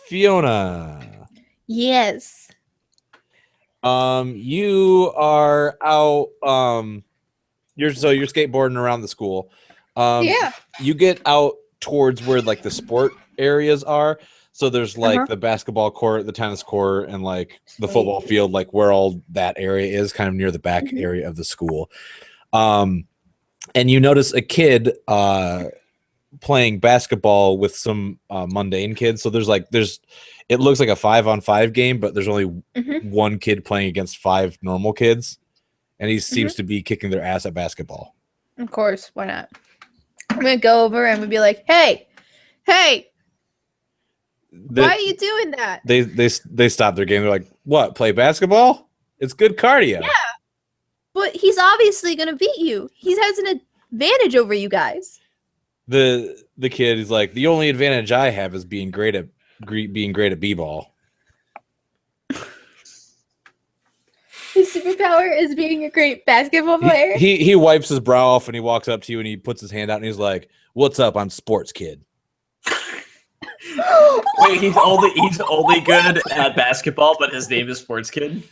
Speaker 1: Fiona.
Speaker 5: Yes.
Speaker 1: You are out. You're skateboarding around the school.
Speaker 5: Yeah.
Speaker 1: You get out towards where like the sport areas are. So there's like
Speaker 5: Uh-huh.
Speaker 1: the basketball court, the tennis court, and like the football field, like where all that area is, kind of near the back
Speaker 5: Mhm.
Speaker 1: area of the school. And you notice a kid playing basketball with some mundane kids. So it looks like a 5-on-5 game, but there's only
Speaker 5: Mhm.
Speaker 1: one kid playing against 5 normal kids, and he seems to be kicking their ass at basketball.
Speaker 5: Of course. Why not? I'm gonna go over and we'd be like, "Hey, why are you doing that?"
Speaker 1: They stop their game. They're like, "What? Play basketball? It's good cardio."
Speaker 5: Yeah. But he's obviously gonna beat you. He has an advantage over you guys.
Speaker 1: The kid is like, "The only advantage I have is being great at b-ball."
Speaker 5: His superpower is being a great basketball player.
Speaker 1: He wipes his brow off and he walks up to you and he puts his hand out and he's like, "What's up? I'm sports kid."
Speaker 3: Wait, he's only good at basketball, but his name is Sports Kid.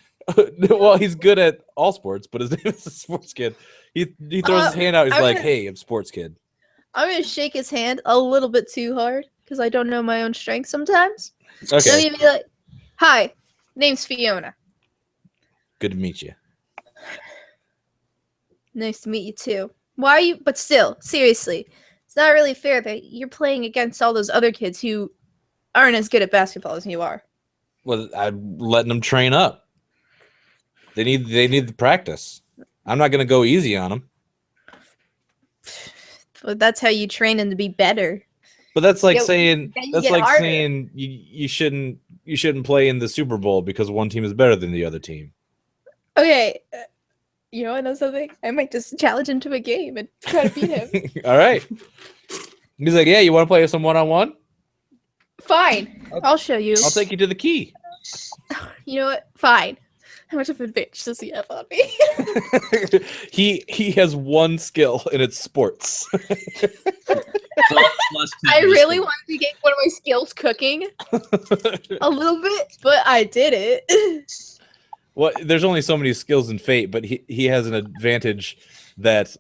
Speaker 1: Well, he's good at all sports, but his name is a sports kid. He throws his hand out. He's
Speaker 5: I'm
Speaker 1: like,
Speaker 5: gonna-
Speaker 1: "Hey, I'm sports kid."
Speaker 5: I'm gonna shake his hand a little bit too hard because I don't know my own strength sometimes. So I'm
Speaker 1: Okay,
Speaker 5: gonna be like, "Hi, name's Fiona.
Speaker 1: good to meet you.
Speaker 5: Nice to meet you too. Why are you? But still, seriously, it's not really fair that you're playing against all those other kids who aren't as good at basketball as you are."
Speaker 1: Well, I'm letting him train up. They need the practice. I'm not gonna go easy on them.
Speaker 5: But that's how you train them to be better.
Speaker 1: But that's like
Speaker 5: Yeah,
Speaker 1: saying
Speaker 5: then you get harder.
Speaker 1: you shouldn't play in the Super Bowl because one team is better than the other team.
Speaker 5: Okay. You know what? Know something? I might just challenge him to a game and try to beat him.
Speaker 1: All right. He's like, yeah, you want to play some one-on-one?
Speaker 5: Fine. I'll show you.
Speaker 1: I'll take you to the key.
Speaker 5: You know what? Fine. How much of a bitch does he have on me?
Speaker 1: he has one skill and it's sports.
Speaker 5: I really wanted to get one of my skills cooking a little bit, but I did it.
Speaker 1: Well, there's only so many skills in Fate, but he has an advantage that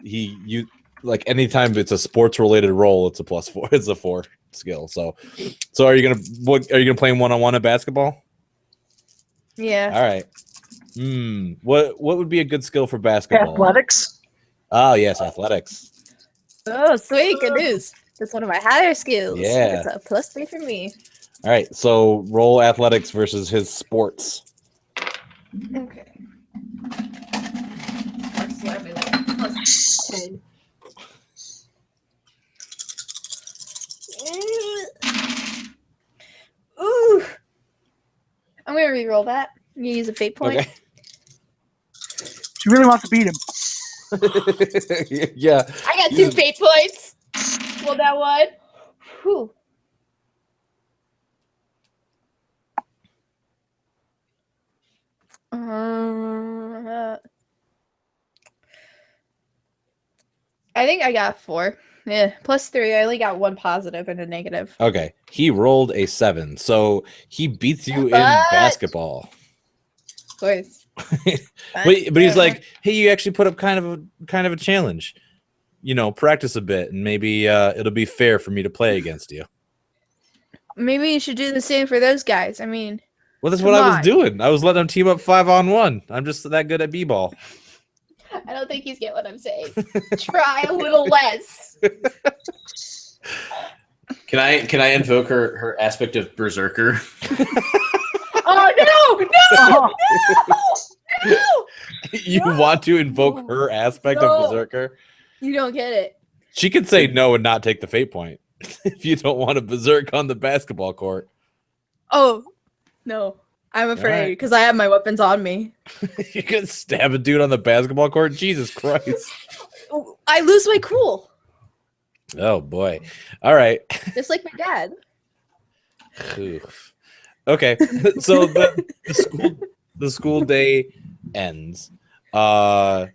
Speaker 1: you like anytime it's a sports related role, it's a +4. It's a 4 skill. So are you gonna play one-on-one at basketball?
Speaker 5: Yeah.
Speaker 1: All right. What would be a good skill for basketball?
Speaker 2: Athletics.
Speaker 1: Oh yes, athletics.
Speaker 5: Oh, sweet. Good news. That's one of my higher skills.
Speaker 1: Yeah.
Speaker 5: It's a +3 for me.
Speaker 1: All right. So roll athletics versus his sports.
Speaker 5: Okay. Sports, what am I like? +10. Ooh. I'm gonna re-roll that. I'm gonna use a fate point.
Speaker 1: Okay.
Speaker 2: She really wants to beat him.
Speaker 1: Yeah.
Speaker 5: I got 2 fate points. Well, that one. Whew. I think I got 4. Yeah, +3. I only got 1 positive and a negative.
Speaker 1: Okay. He rolled a 7, so he beats you in
Speaker 5: But-
Speaker 1: basketball.
Speaker 5: Of course.
Speaker 1: But he's like, hey, you actually put up kind of a challenge. You know, practice a bit, and maybe it'll be fair for me to play against you.
Speaker 5: Maybe you should do the same for those guys. I mean,
Speaker 1: Well, that's
Speaker 5: Come
Speaker 1: what I was
Speaker 5: on.
Speaker 1: doing. I was letting them team up 5-on-1. I'm just that good at b-ball.
Speaker 5: I don't think he's getting what I'm saying. Try a little less.
Speaker 3: Can I invoke her aspect of berserker?
Speaker 5: Oh no! No! No!
Speaker 1: You want to invoke her aspect
Speaker 5: No.
Speaker 1: of berserker?
Speaker 5: You don't get it.
Speaker 1: She could say no and not take the fate point if you don't want to berserk on the basketball court.
Speaker 5: Oh no, I'm afraid
Speaker 1: right.
Speaker 5: because I have my weapons on me.
Speaker 1: You can stab a dude on the basketball court? Jesus Christ.
Speaker 5: I lose my cool,
Speaker 1: Oh, boy. All right.
Speaker 5: just like my dad.
Speaker 1: Oof. Okay. So the school day ends. And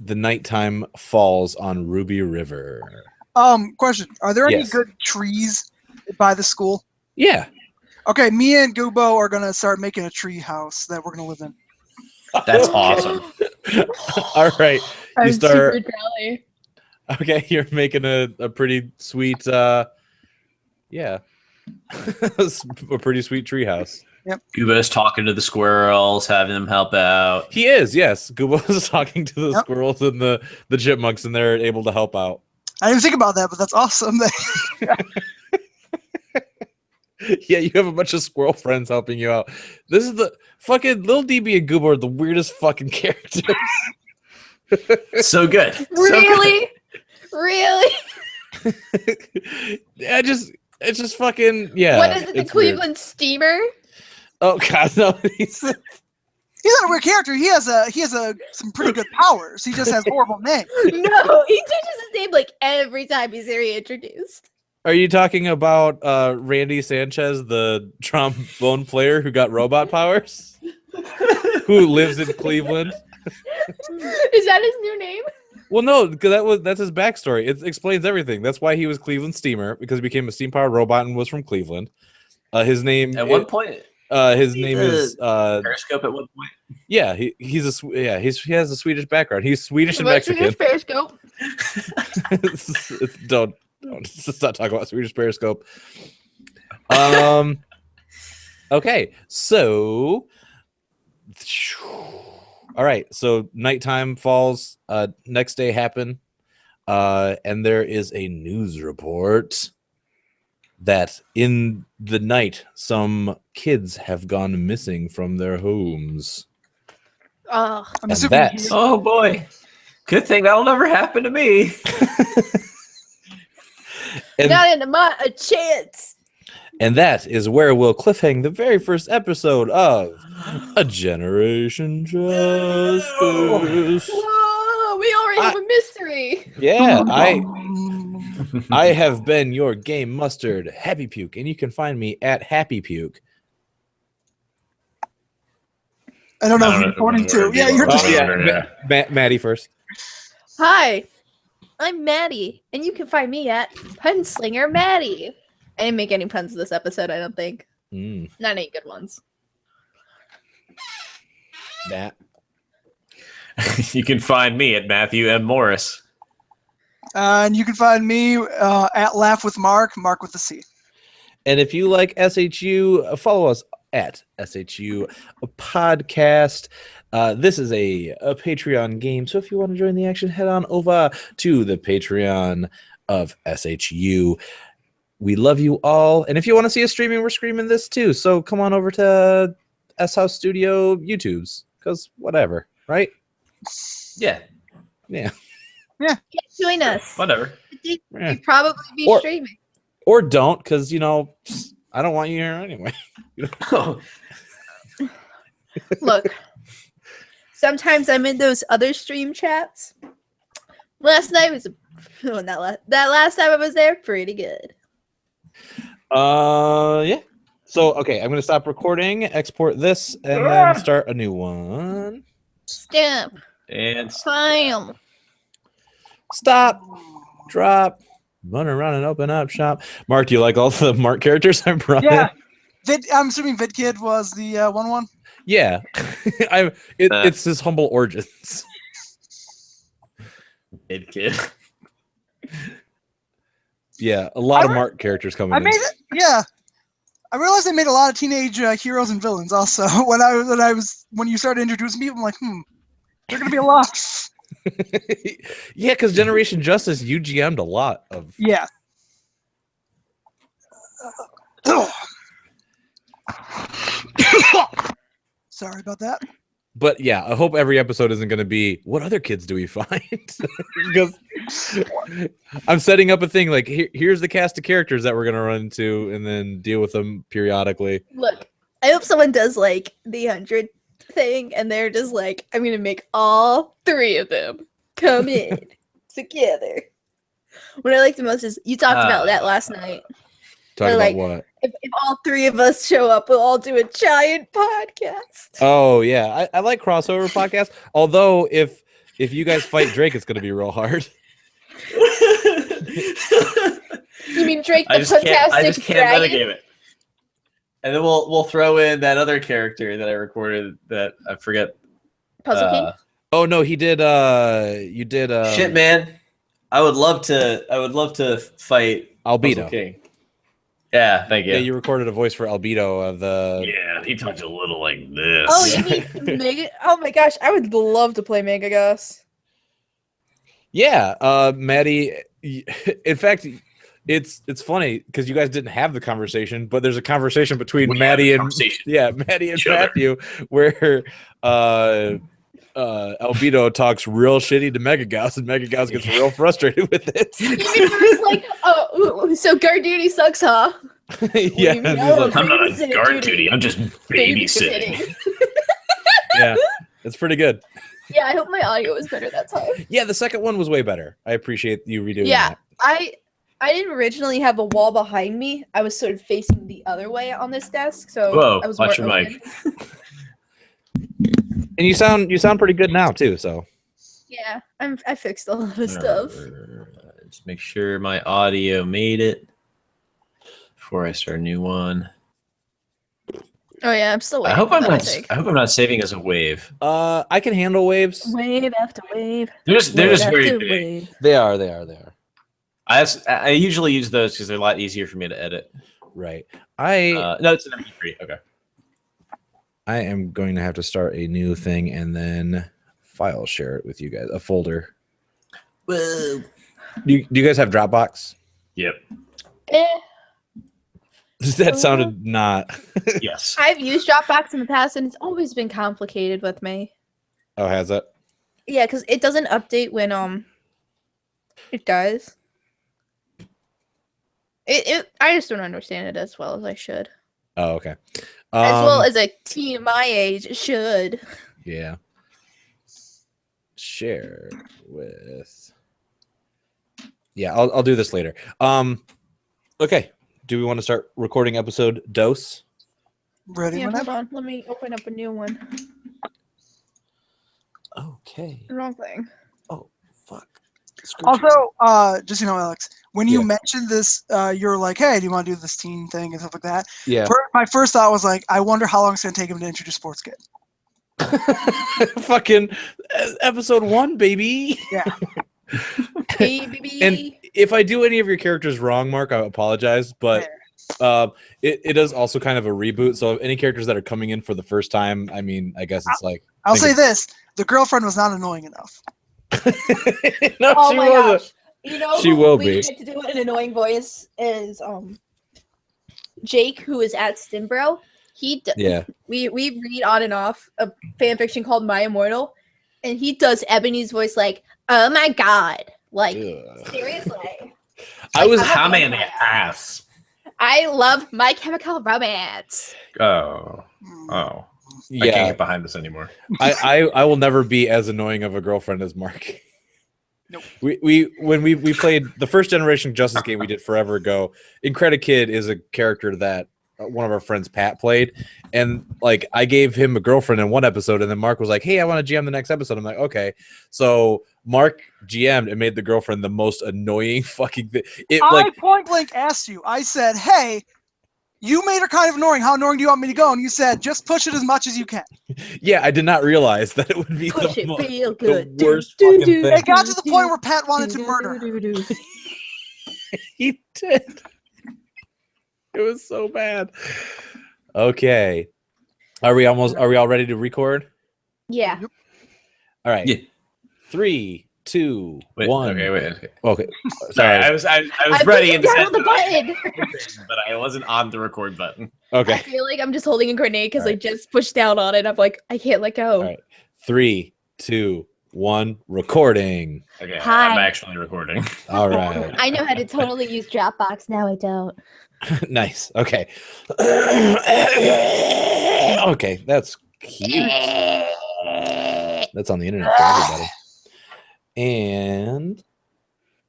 Speaker 1: the nighttime falls on Ruby River.
Speaker 2: Question: are there any
Speaker 1: Yes.
Speaker 2: good trees by the school?
Speaker 1: Yeah.
Speaker 2: Okay, me and Gubo are gonna start making a tree house that we're gonna live in.
Speaker 3: That's awesome.
Speaker 1: All right.
Speaker 5: I'm
Speaker 1: start-
Speaker 5: super jelly.
Speaker 1: Okay, you're making a pretty sweet yeah. A pretty sweet treehouse.
Speaker 3: Guba's talking to the squirrels, having them help out.
Speaker 1: He is, yes. Goobo is talking to the
Speaker 2: Yep.
Speaker 1: squirrels and the chipmunks, and they're able to help out.
Speaker 2: I didn't think about that, but that's awesome.
Speaker 1: Yeah, you have a bunch of squirrel friends helping you out. This is the fucking Lil DB and Goobo are the weirdest fucking characters.
Speaker 3: So good. So good.
Speaker 5: Really? Really?
Speaker 1: It's just fucking yeah.
Speaker 5: What is it? The
Speaker 1: it's weird.
Speaker 5: Cleveland Steamer?
Speaker 1: Oh god, no.
Speaker 2: He's not a weird character. He has some pretty good powers. He just has horrible names.
Speaker 5: No, he changes his name like every time he's reintroduced.
Speaker 1: Are you talking about Randy Sanchez, the trombone player who got robot powers? Who lives in Cleveland?
Speaker 5: Is that his new name?
Speaker 1: Well, no, because that's his backstory. It explains everything. That's why he was Cleveland Steamer, because he became a steam powered robot and was from Cleveland. His name
Speaker 3: At what point?
Speaker 1: his name is
Speaker 3: Periscope at what point?
Speaker 1: yeah, he has a Swedish background. He's Swedish and
Speaker 5: What's
Speaker 1: Mexican.
Speaker 5: Swedish Periscope?
Speaker 1: Don't let's not talk about Swedish Periscope. Okay, so all right, so nighttime falls, next day happen, and there is a news report that in the night, some kids have gone missing from their homes.
Speaker 5: Oh,
Speaker 2: I'm
Speaker 1: And
Speaker 2: assuming
Speaker 1: that-
Speaker 2: he-
Speaker 3: Oh boy. Good thing that'll never happen to me.
Speaker 1: And,
Speaker 5: not into my a chance.
Speaker 1: and that is where we'll cliffhang the very first episode of A Generation Justice.
Speaker 5: Whoa, we already have a mystery.
Speaker 1: Yeah, I have been your game mustard, Happy Puke, and you can find me at Happy Puke.
Speaker 2: I don't know
Speaker 3: I
Speaker 2: who
Speaker 3: don't
Speaker 2: you're
Speaker 3: know
Speaker 2: pointing
Speaker 3: what order
Speaker 2: to. Yeah,
Speaker 3: you
Speaker 2: you're
Speaker 3: are.
Speaker 2: just.
Speaker 3: Oh, yeah.
Speaker 1: Maddie first.
Speaker 5: Hi, I'm Maddie, and you can find me at Punslinger Maddie. I didn't make any puns this episode, I don't think.
Speaker 1: Mm,
Speaker 5: Not any good ones.
Speaker 1: Matt.
Speaker 3: You can find me at Matthew M. Morris.
Speaker 2: And you can find me at Laugh with Mark with the C.
Speaker 1: And if you like SHU, follow us at SHU Podcast. This is a Patreon game, so if you want to join the action, head on over to the Patreon of SHU. We love you all, and if you want to see us streaming, we're streaming this too. So come on over to S.HouseStudio YouTube's, because whatever, right?
Speaker 3: Yeah,
Speaker 1: Yeah.
Speaker 5: Join us.
Speaker 3: whatever.
Speaker 5: You'd
Speaker 1: Yeah.
Speaker 5: probably be
Speaker 1: Or-
Speaker 5: streaming.
Speaker 1: Or don't, because I don't want you here anyway.
Speaker 5: Look, sometimes I'm in those other stream chats. Last night was that last time I was there, pretty good.
Speaker 1: Yeah. So okay, I'm gonna stop recording, export this, and then start a new one.
Speaker 5: Stamp,
Speaker 3: And
Speaker 5: file.
Speaker 1: Stop, drop, run around and open up shop. Mark, do you like all the Mark characters I brought
Speaker 2: Yeah.
Speaker 1: in?
Speaker 2: I'm assuming VidKid was the one.
Speaker 1: Yeah. It's his humble origins.
Speaker 3: Mid Kid.
Speaker 1: Yeah, a lot of
Speaker 2: I-
Speaker 1: Mark characters coming
Speaker 2: I
Speaker 1: in.
Speaker 2: made it. Yeah. I realized they made a lot of teenage heroes and villains. Also, when you started introducing people, I'm like, they're gonna be a lot.
Speaker 1: Yeah, because Generation Justice, you GM'd a lot of.
Speaker 2: Yeah. Sorry about that.
Speaker 1: But yeah, I hope every episode isn't going to be, what other kids do we find? Because I'm setting up a thing like, here's the cast of characters that we're going to run into and then deal with them periodically.
Speaker 5: Look, I hope someone does like the 100 thing and they're just like, I'm gonna make all 3 of them come in together. What I like the most is you talked about that last night.
Speaker 1: Talk
Speaker 5: Or,
Speaker 1: about
Speaker 5: like,
Speaker 1: what?
Speaker 5: If all 3 of us show up, we'll all do a giant podcast.
Speaker 1: Oh, yeah. I like crossover podcasts. Although, if you guys fight Drake, it's going to be real hard.
Speaker 5: You mean Drake the
Speaker 3: I just can't
Speaker 5: Fantastic
Speaker 3: metagame
Speaker 5: Dragon?
Speaker 3: it. And then we'll throw in that other character that I recorded that I forget.
Speaker 5: Puzzle King?
Speaker 1: Oh, no, he did. You did.
Speaker 3: Shit, man. I would love to fight
Speaker 1: Albedo.
Speaker 3: Puzzle King. Yeah, thank you.
Speaker 1: Yeah, you recorded a voice for Albedo.
Speaker 3: Yeah, he talks a little like this.
Speaker 5: Oh, you mean Mega? Oh my gosh, I would love to play Mega Gus.
Speaker 1: Yeah, Maddie. In fact, it's funny because you guys didn't have the conversation, but there's a conversation between Maddie and Maddie and
Speaker 3: Each other.
Speaker 1: Matthew where Albedo talks real shitty to Megagouse, and Megagouse gets real frustrated with it.
Speaker 5: You mean it was like, oh, so guard duty sucks, huh?
Speaker 1: Yeah,
Speaker 5: mean?
Speaker 1: and he's
Speaker 5: Oh,
Speaker 1: like,
Speaker 3: I'm not on
Speaker 5: Babysitting
Speaker 3: guard
Speaker 5: duty.
Speaker 3: duty. I'm just babysitting.
Speaker 1: yeah, it's pretty good.
Speaker 5: Yeah, I hope my audio was better that time.
Speaker 1: Yeah, the second one was way better. I appreciate you redoing
Speaker 5: Yeah,
Speaker 1: that.
Speaker 5: I didn't originally have a wall behind me. I was sort of facing the other way on this desk, so
Speaker 3: Whoa,
Speaker 5: I was
Speaker 3: watch
Speaker 5: more
Speaker 3: your
Speaker 5: open.
Speaker 3: mic.
Speaker 1: And you sound pretty good now too. So
Speaker 5: Yeah, I fixed a lot of stuff.
Speaker 3: Just make sure my audio made it before I start a new one.
Speaker 5: Oh yeah, I'm still
Speaker 3: I
Speaker 5: waiting.
Speaker 3: hope
Speaker 5: for
Speaker 3: I'm
Speaker 5: that,
Speaker 3: not.
Speaker 5: think.
Speaker 3: I hope I'm not saving as a wave.
Speaker 1: I can handle waves.
Speaker 5: Wave after wave.
Speaker 3: They're just
Speaker 5: wave
Speaker 3: very
Speaker 5: after
Speaker 3: big.
Speaker 5: wave.
Speaker 1: They are.
Speaker 3: I usually use those because they're a lot easier for me to edit.
Speaker 1: Right.
Speaker 3: No, it's an MP3. Okay.
Speaker 1: I am going to have to start a new thing and then file share it with you guys. A folder.
Speaker 3: Whoa.
Speaker 1: Do you guys have Dropbox?
Speaker 3: Yep.
Speaker 5: Eh,
Speaker 1: That sounded not.
Speaker 3: Yes.
Speaker 5: I've used Dropbox in the past, and it's always been complicated with me.
Speaker 1: Oh, has it?
Speaker 5: Yeah, because it doesn't update when it does. I just don't understand it as well as I should.
Speaker 1: Oh, okay.
Speaker 5: As well as a teen my age should.
Speaker 1: Yeah. Share with. Yeah, I'll do this later. Okay. Do we want to start recording episode Dose?
Speaker 2: Ready
Speaker 5: Yeah,
Speaker 2: whenever.
Speaker 5: hold on. Let me open up a new one.
Speaker 1: Okay.
Speaker 5: Wrong thing.
Speaker 1: Oh, fuck.
Speaker 2: Also, just Alex, when you
Speaker 1: Yeah.
Speaker 2: mentioned this, you're like, "Hey, do you want to do this teen thing and stuff like that?"
Speaker 1: Yeah.
Speaker 2: My first thought was like, "I wonder how long it's gonna take him to introduce Sports Kid."
Speaker 1: Fucking episode 1, baby.
Speaker 2: Yeah.
Speaker 5: Hey, baby.
Speaker 1: And if I do any of your characters wrong, Mark, I apologize. But it is also kind of a reboot. So any characters that are coming in for the first time, I mean, I guess it's like.
Speaker 2: I'll say this: the girlfriend was not annoying enough.
Speaker 1: No,
Speaker 5: Oh
Speaker 1: she
Speaker 5: my
Speaker 1: wasn't.
Speaker 5: gosh. You know
Speaker 1: She
Speaker 5: who
Speaker 1: will
Speaker 5: we
Speaker 1: be.
Speaker 5: get to do an annoying voice is Jake, who is at Stinbro.
Speaker 1: Yeah.
Speaker 5: We read on and off a fan fiction called My Immortal, and he does Ebony's voice like, "Oh my god." Like
Speaker 1: Ugh.
Speaker 5: seriously.
Speaker 1: I was.
Speaker 5: I'm a
Speaker 3: Tommy in the
Speaker 5: vampire.
Speaker 3: ass.
Speaker 5: I love My Chemical Romance.
Speaker 3: Oh. I can't
Speaker 1: Yeah.
Speaker 3: get behind this anymore.
Speaker 1: I will never be as annoying of a girlfriend as Mark.
Speaker 2: Nope.
Speaker 1: When we played the first generation Justice game we did forever ago, Incredi Kid is a character that one of our friends Pat played, and like I gave him a girlfriend in one episode, and then Mark was like, "Hey, I want to GM the next episode." I'm like, "Okay." So Mark GM'd and made the girlfriend the most annoying fucking thing.
Speaker 2: I point blank asked you. I said, "Hey, you made her kind of annoying. How annoying do you want me to go?" And you said, "Just push it as much as you can."
Speaker 1: Yeah, I did not realize that it would be
Speaker 5: Push
Speaker 1: the,
Speaker 5: it real good.
Speaker 1: the worst fucking thing.
Speaker 2: It got to the point where Pat wanted to murder her.
Speaker 1: He did. It was so bad. Okay. Are we all ready to record?
Speaker 5: Yeah.
Speaker 1: All right.
Speaker 3: Yeah.
Speaker 1: 3, 2,
Speaker 3: Wait,
Speaker 1: 1.
Speaker 3: Okay.
Speaker 1: Okay.
Speaker 3: Sorry,
Speaker 1: Sorry.
Speaker 3: I was
Speaker 5: I
Speaker 3: ready in
Speaker 5: put
Speaker 3: the
Speaker 5: down the button.
Speaker 3: but I wasn't on the record button.
Speaker 5: I
Speaker 1: Okay.
Speaker 5: feel like I'm just holding a grenade because I
Speaker 1: Alright.
Speaker 5: just pushed down on it. I'm like, I can't let go.
Speaker 1: All right. 3, 2, 1. Recording.
Speaker 3: Okay,
Speaker 5: Hi.
Speaker 3: I'm actually recording.
Speaker 1: All right.
Speaker 5: I know how to totally use Dropbox. Now I don't.
Speaker 1: Nice. Okay. Okay. That's cute. That's on the internet for everybody. And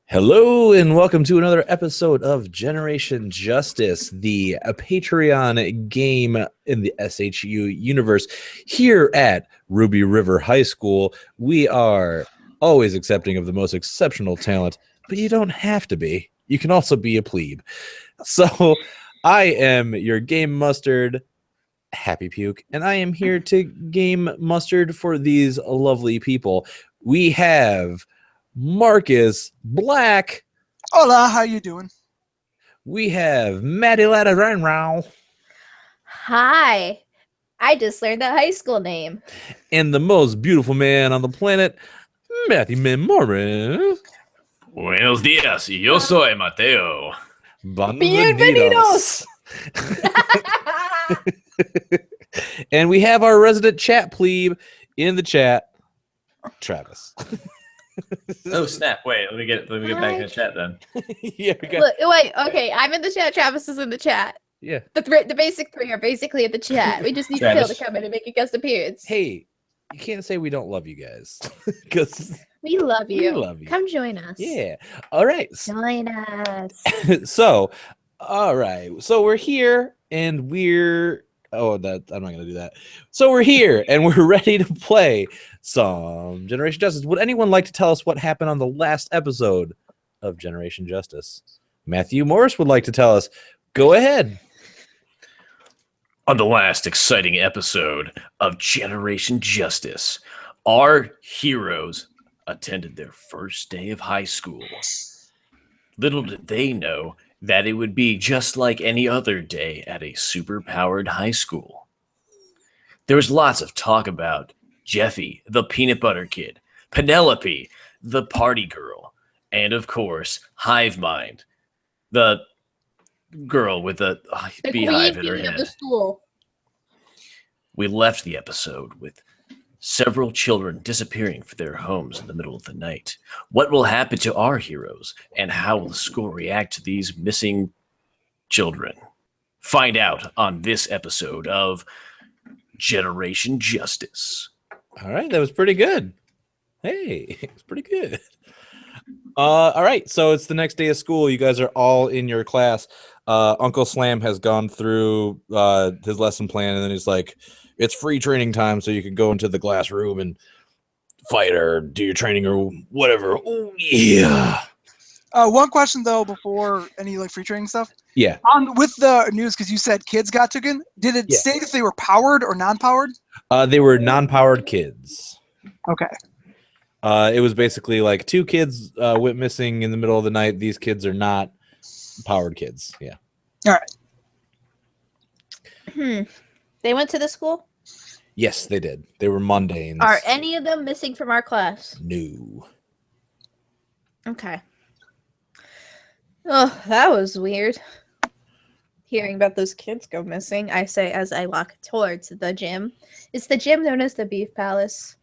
Speaker 1: hello and welcome to another episode of Generation Justice, the Patreon game in the SHU universe. Here at Ruby River High School, we are always accepting of the most exceptional talent, but you don't have to be. You can also be a plebe. So I am your game mustard, Happy Puke, and I am here to game mustard for these lovely people. We have Marcus Black.
Speaker 2: Hola, how you doing?
Speaker 1: We have Maddie Ladder,
Speaker 5: Hi. I just learned that high school name.
Speaker 1: and the most beautiful man on the planet, Matthew Memorin.
Speaker 3: Buenos días, yo soy Mateo.
Speaker 1: Bienvenidos. And we have our resident chat plebe in the chat, Travis.
Speaker 3: Oh snap! Wait, let me get back in the chat then.
Speaker 1: Yeah, we got,
Speaker 5: Look, wait, okay. I'm in the chat. Travis is in the chat.
Speaker 1: yeah.
Speaker 5: The basic three are basically in the chat. We just need Phil
Speaker 3: Travis.
Speaker 5: to come in and make a guest appearance.
Speaker 1: Hey, you can't say we don't love you guys because
Speaker 5: We love you.
Speaker 1: we love you.
Speaker 5: Come join us.
Speaker 1: Yeah. All right.
Speaker 5: Join us.
Speaker 1: So, all right. So we're here and we're I'm not gonna do that. So we're here and we're ready to play some Generation Justice. Would anyone like to tell us what happened on the last episode of Generation Justice? Matthew Morris would like to tell us. Go ahead.
Speaker 3: On the last exciting episode of Generation Justice, our heroes attended their first day of high school. Little did they know that it would be just like any other day at a super-powered high school. There was lots of talk about Jeffy, the peanut butter kid, Penelope, the party girl, and of course, Hive Mind, the girl with a
Speaker 5: The
Speaker 3: beehive
Speaker 5: queen
Speaker 3: in her
Speaker 5: bee of the
Speaker 3: head.
Speaker 5: school.
Speaker 3: We left the episode with several children disappearing from their homes in the middle of the night. What will happen to our heroes, and how will the school react to these missing children? Find out on this episode of Generation Justice.
Speaker 1: All right, that was pretty good. Hey, it's pretty good. All right, so it's the next day of school. You guys are all in your class. Uncle Slam has gone through his lesson plan, and then he's like, "It's free training time, so you can go into the glass room and fight or do your training or whatever." Oh yeah,
Speaker 2: One question though, before any like free training stuff.
Speaker 1: yeah.
Speaker 2: With the news, because you said kids got taken. Did it
Speaker 1: Yeah.
Speaker 2: state if they were powered or non-powered?
Speaker 1: They were non-powered kids.
Speaker 2: Okay.
Speaker 1: It was basically like 2 kids went missing in the middle of the night. These kids are not powered kids. Yeah.
Speaker 2: All right.
Speaker 5: They went to the school?
Speaker 1: Yes, they did. They were mundanes.
Speaker 5: Are any of them missing from our class?
Speaker 1: No.
Speaker 5: Okay. Oh, that was weird. Hearing about those kids go missing, I say as I walk towards the gym. Is the gym known as the Beef Palace?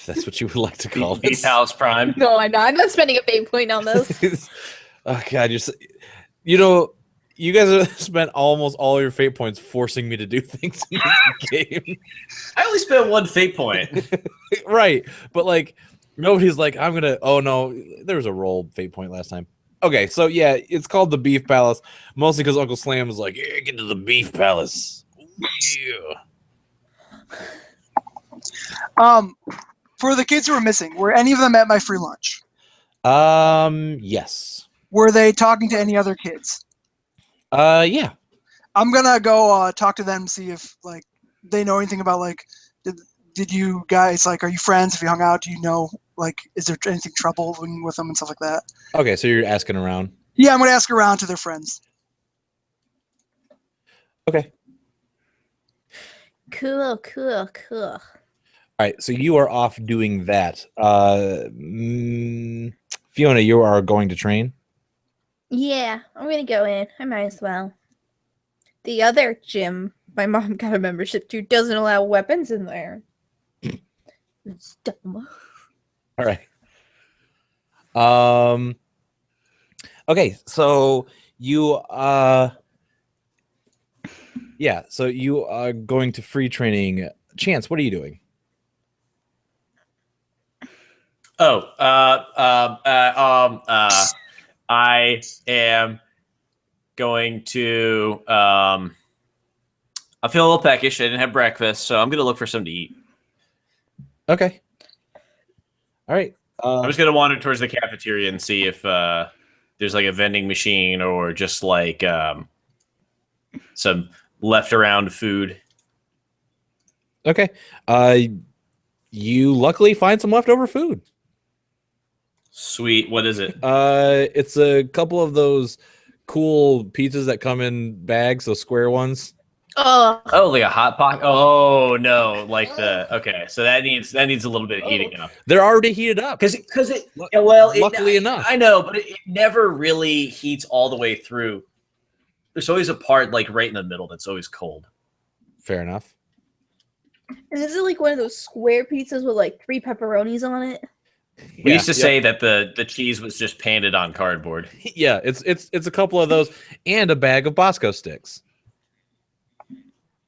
Speaker 1: That's what you would like to call
Speaker 3: Beef
Speaker 1: it.
Speaker 3: Palace Prime.
Speaker 5: No, I'm not. I'm not spending a big point on those.
Speaker 1: Oh God, you know, you guys have spent almost all your fate points forcing me to do things in this game.
Speaker 3: I only spent 1 fate point.
Speaker 1: Right, but like nobody's like, I'm gonna. Oh no, there was a roll fate point last time. Okay, so yeah, it's called the Beef Palace, mostly because Uncle Slam was like, "Yeah, get to the Beef Palace." Yeah.
Speaker 2: For the kids who were missing, were any of them at my free lunch?
Speaker 1: Yes.
Speaker 2: Were they talking to any other kids?
Speaker 1: Yeah.
Speaker 2: I'm gonna go talk to them, see if like they know anything about like did you guys like, are you friends? If you hung out, do you know like, is there anything trouble with them and stuff like that?
Speaker 1: Okay, so you're asking around.
Speaker 2: Yeah, I'm gonna ask around to their friends.
Speaker 1: Okay.
Speaker 5: Cool.
Speaker 1: All right, so you are off doing that. Fiona, you are going to train.
Speaker 5: Yeah, I'm gonna go in. I might as well. The other gym my mom got a membership to doesn't allow weapons in there. It's dumb.
Speaker 1: All right. Okay, so you yeah, so you are going to free training. Chance, what are you doing?
Speaker 3: I am going to. I feel a little peckish. I didn't have breakfast, so I'm gonna look for something to eat.
Speaker 1: Okay. All right.
Speaker 3: I'm just gonna wander towards the cafeteria and see if there's like a vending machine or just like some left around food.
Speaker 1: Okay. You luckily find some leftover food.
Speaker 3: Sweet. What is it?
Speaker 1: It's a couple of those cool pizzas that come in bags, those square ones.
Speaker 5: Oh,
Speaker 3: Like a hot pocket. Oh no, like the okay. So that needs a little bit of heating up.
Speaker 1: They're already heated up.
Speaker 3: Because it
Speaker 1: Luckily enough.
Speaker 3: I know, but it never really heats all the way through. There's always a part like right in the middle that's always cold.
Speaker 1: Fair enough.
Speaker 5: and is it like one of those square pizzas with like 3 pepperonis on it?
Speaker 3: We used to say that the cheese was just painted on cardboard.
Speaker 1: Yeah, it's a couple of those and a bag of Bosco sticks.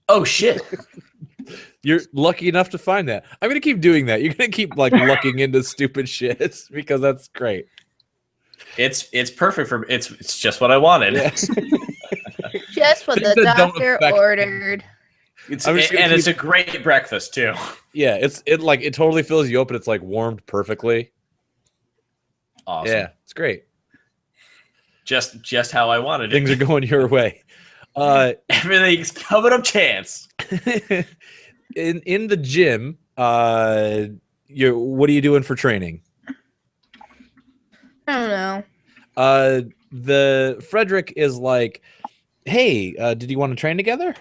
Speaker 3: Oh shit!
Speaker 1: You're lucky enough to find that. I'm gonna keep doing that. You're gonna keep like looking into stupid shit because that's great.
Speaker 3: It's perfect for it's just what I wanted.
Speaker 1: Yeah.
Speaker 5: Just what
Speaker 1: Things
Speaker 5: the
Speaker 1: that don't
Speaker 5: doctor
Speaker 1: affect-
Speaker 5: ordered.
Speaker 3: It's
Speaker 1: I'm just gonna
Speaker 3: it's a great breakfast too.
Speaker 1: Yeah, it totally fills you up, and it's like warmed perfectly.
Speaker 3: Awesome.
Speaker 1: Yeah, it's great.
Speaker 3: Just how I wanted it.
Speaker 1: Things are going your way.
Speaker 3: Everything's coming up chance.
Speaker 1: in the gym, what are you doing for training?
Speaker 5: I don't know.
Speaker 1: The Frederick is like, hey, did you want to train together?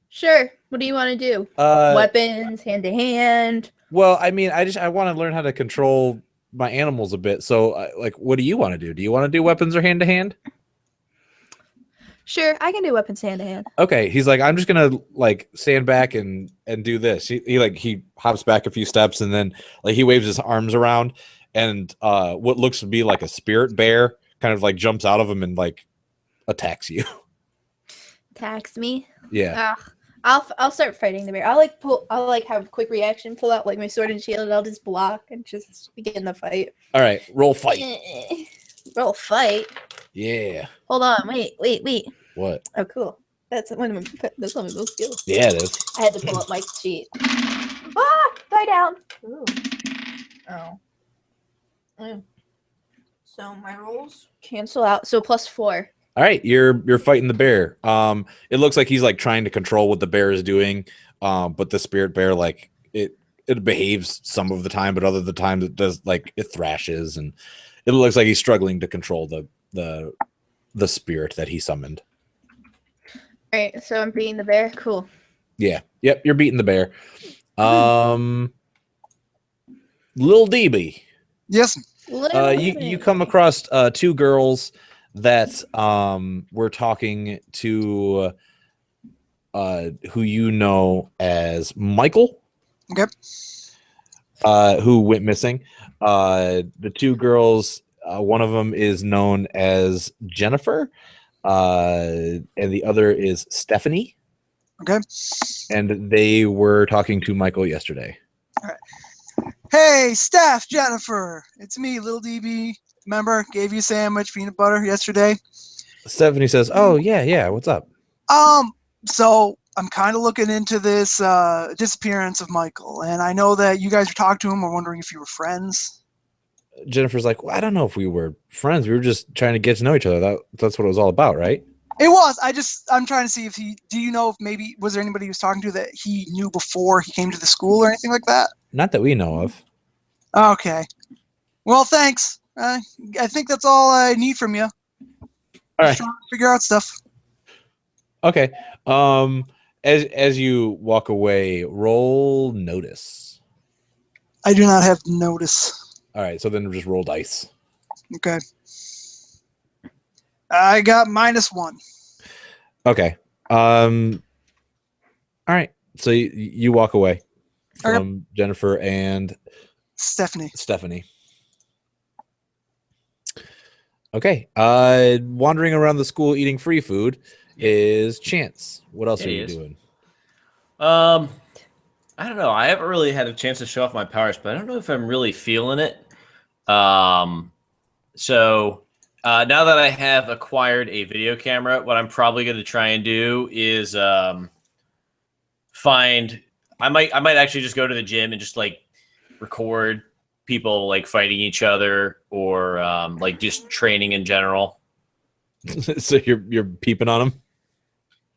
Speaker 5: Sure. What do you want to do? Weapons, hand to hand.
Speaker 1: Well, I mean, I want to learn how to control my animals a bit. So, like, what do you want to do? Do you want to do weapons or hand to hand?
Speaker 5: Sure, I can do weapons hand to hand.
Speaker 1: Okay, he's like, I'm just gonna like stand back and do this. He hops back a few steps and then like he waves his arms around and what looks to be like a spirit bear kind of like jumps out of him and like attacks you.
Speaker 5: Attacks me.
Speaker 1: Yeah.
Speaker 5: I'll start fighting the bear. I'll like have a quick reaction, pull out like my sword and shield, and I'll just block and just begin the fight.
Speaker 1: All right, roll fight.
Speaker 5: Roll fight.
Speaker 1: Yeah.
Speaker 5: Hold on, wait.
Speaker 1: What?
Speaker 5: Oh, cool. That's one of my most skills.
Speaker 1: Yeah, it is.
Speaker 5: I had to pull up my sheet. Ah, die down. Ooh. Oh. So my rolls cancel out. So +4.
Speaker 1: All right, you're fighting the bear. It looks like he's like trying to control what the bear is doing. But the spirit bear like it behaves some of the time, but other the time it does like it thrashes and it looks like he's struggling to control the spirit that he summoned.
Speaker 5: All right, so I'm beating the bear. Cool.
Speaker 1: Yeah. Yep, you're beating the bear. Lil DB.
Speaker 2: Yes.
Speaker 1: You come across two girls that were talking to who you know as Michael.
Speaker 2: Okay.
Speaker 1: Who went missing. The two girls, one of them is known as Jennifer, and the other is Stephanie.
Speaker 2: Okay.
Speaker 1: And they were talking to Michael yesterday.
Speaker 2: All right. Hey, Steph, Jennifer. It's me, Lil DB. Remember, gave you a sandwich, peanut butter yesterday.
Speaker 1: Stephanie says, "Oh yeah, what's up?"
Speaker 2: So I'm kind of looking into this disappearance of Michael, and I know that you guys were talking to him. We're wondering if you were friends.
Speaker 1: Jennifer's like, "Well, I don't know if we were friends. We were just trying to get to know each other. That's what it was all about, right?"
Speaker 2: It was. I'm trying to see if do you know if maybe, was there anybody he was talking to that he knew before he came to the school or anything like that?
Speaker 1: Not that we know of.
Speaker 2: Okay. Well, thanks. I think that's all I need from you.
Speaker 1: All right.
Speaker 2: Just trying to figure out stuff.
Speaker 1: Okay. As you walk away, roll notice.
Speaker 2: I do not have notice.
Speaker 1: All right, so then just roll dice.
Speaker 2: Okay. I got -1.
Speaker 1: Okay. All right. So you walk away from Jennifer and
Speaker 2: Stephanie.
Speaker 1: Okay. Wandering around the school eating free food is Chance. What else are you doing?
Speaker 3: I don't know. I haven't really had a chance to show off my powers, but I don't know if I'm really feeling it. So now that I have acquired a video camera, what I'm probably going to try and do is find. I might actually just go to the gym and just like record people like fighting each other or like just training in general.
Speaker 1: So you're peeping on them?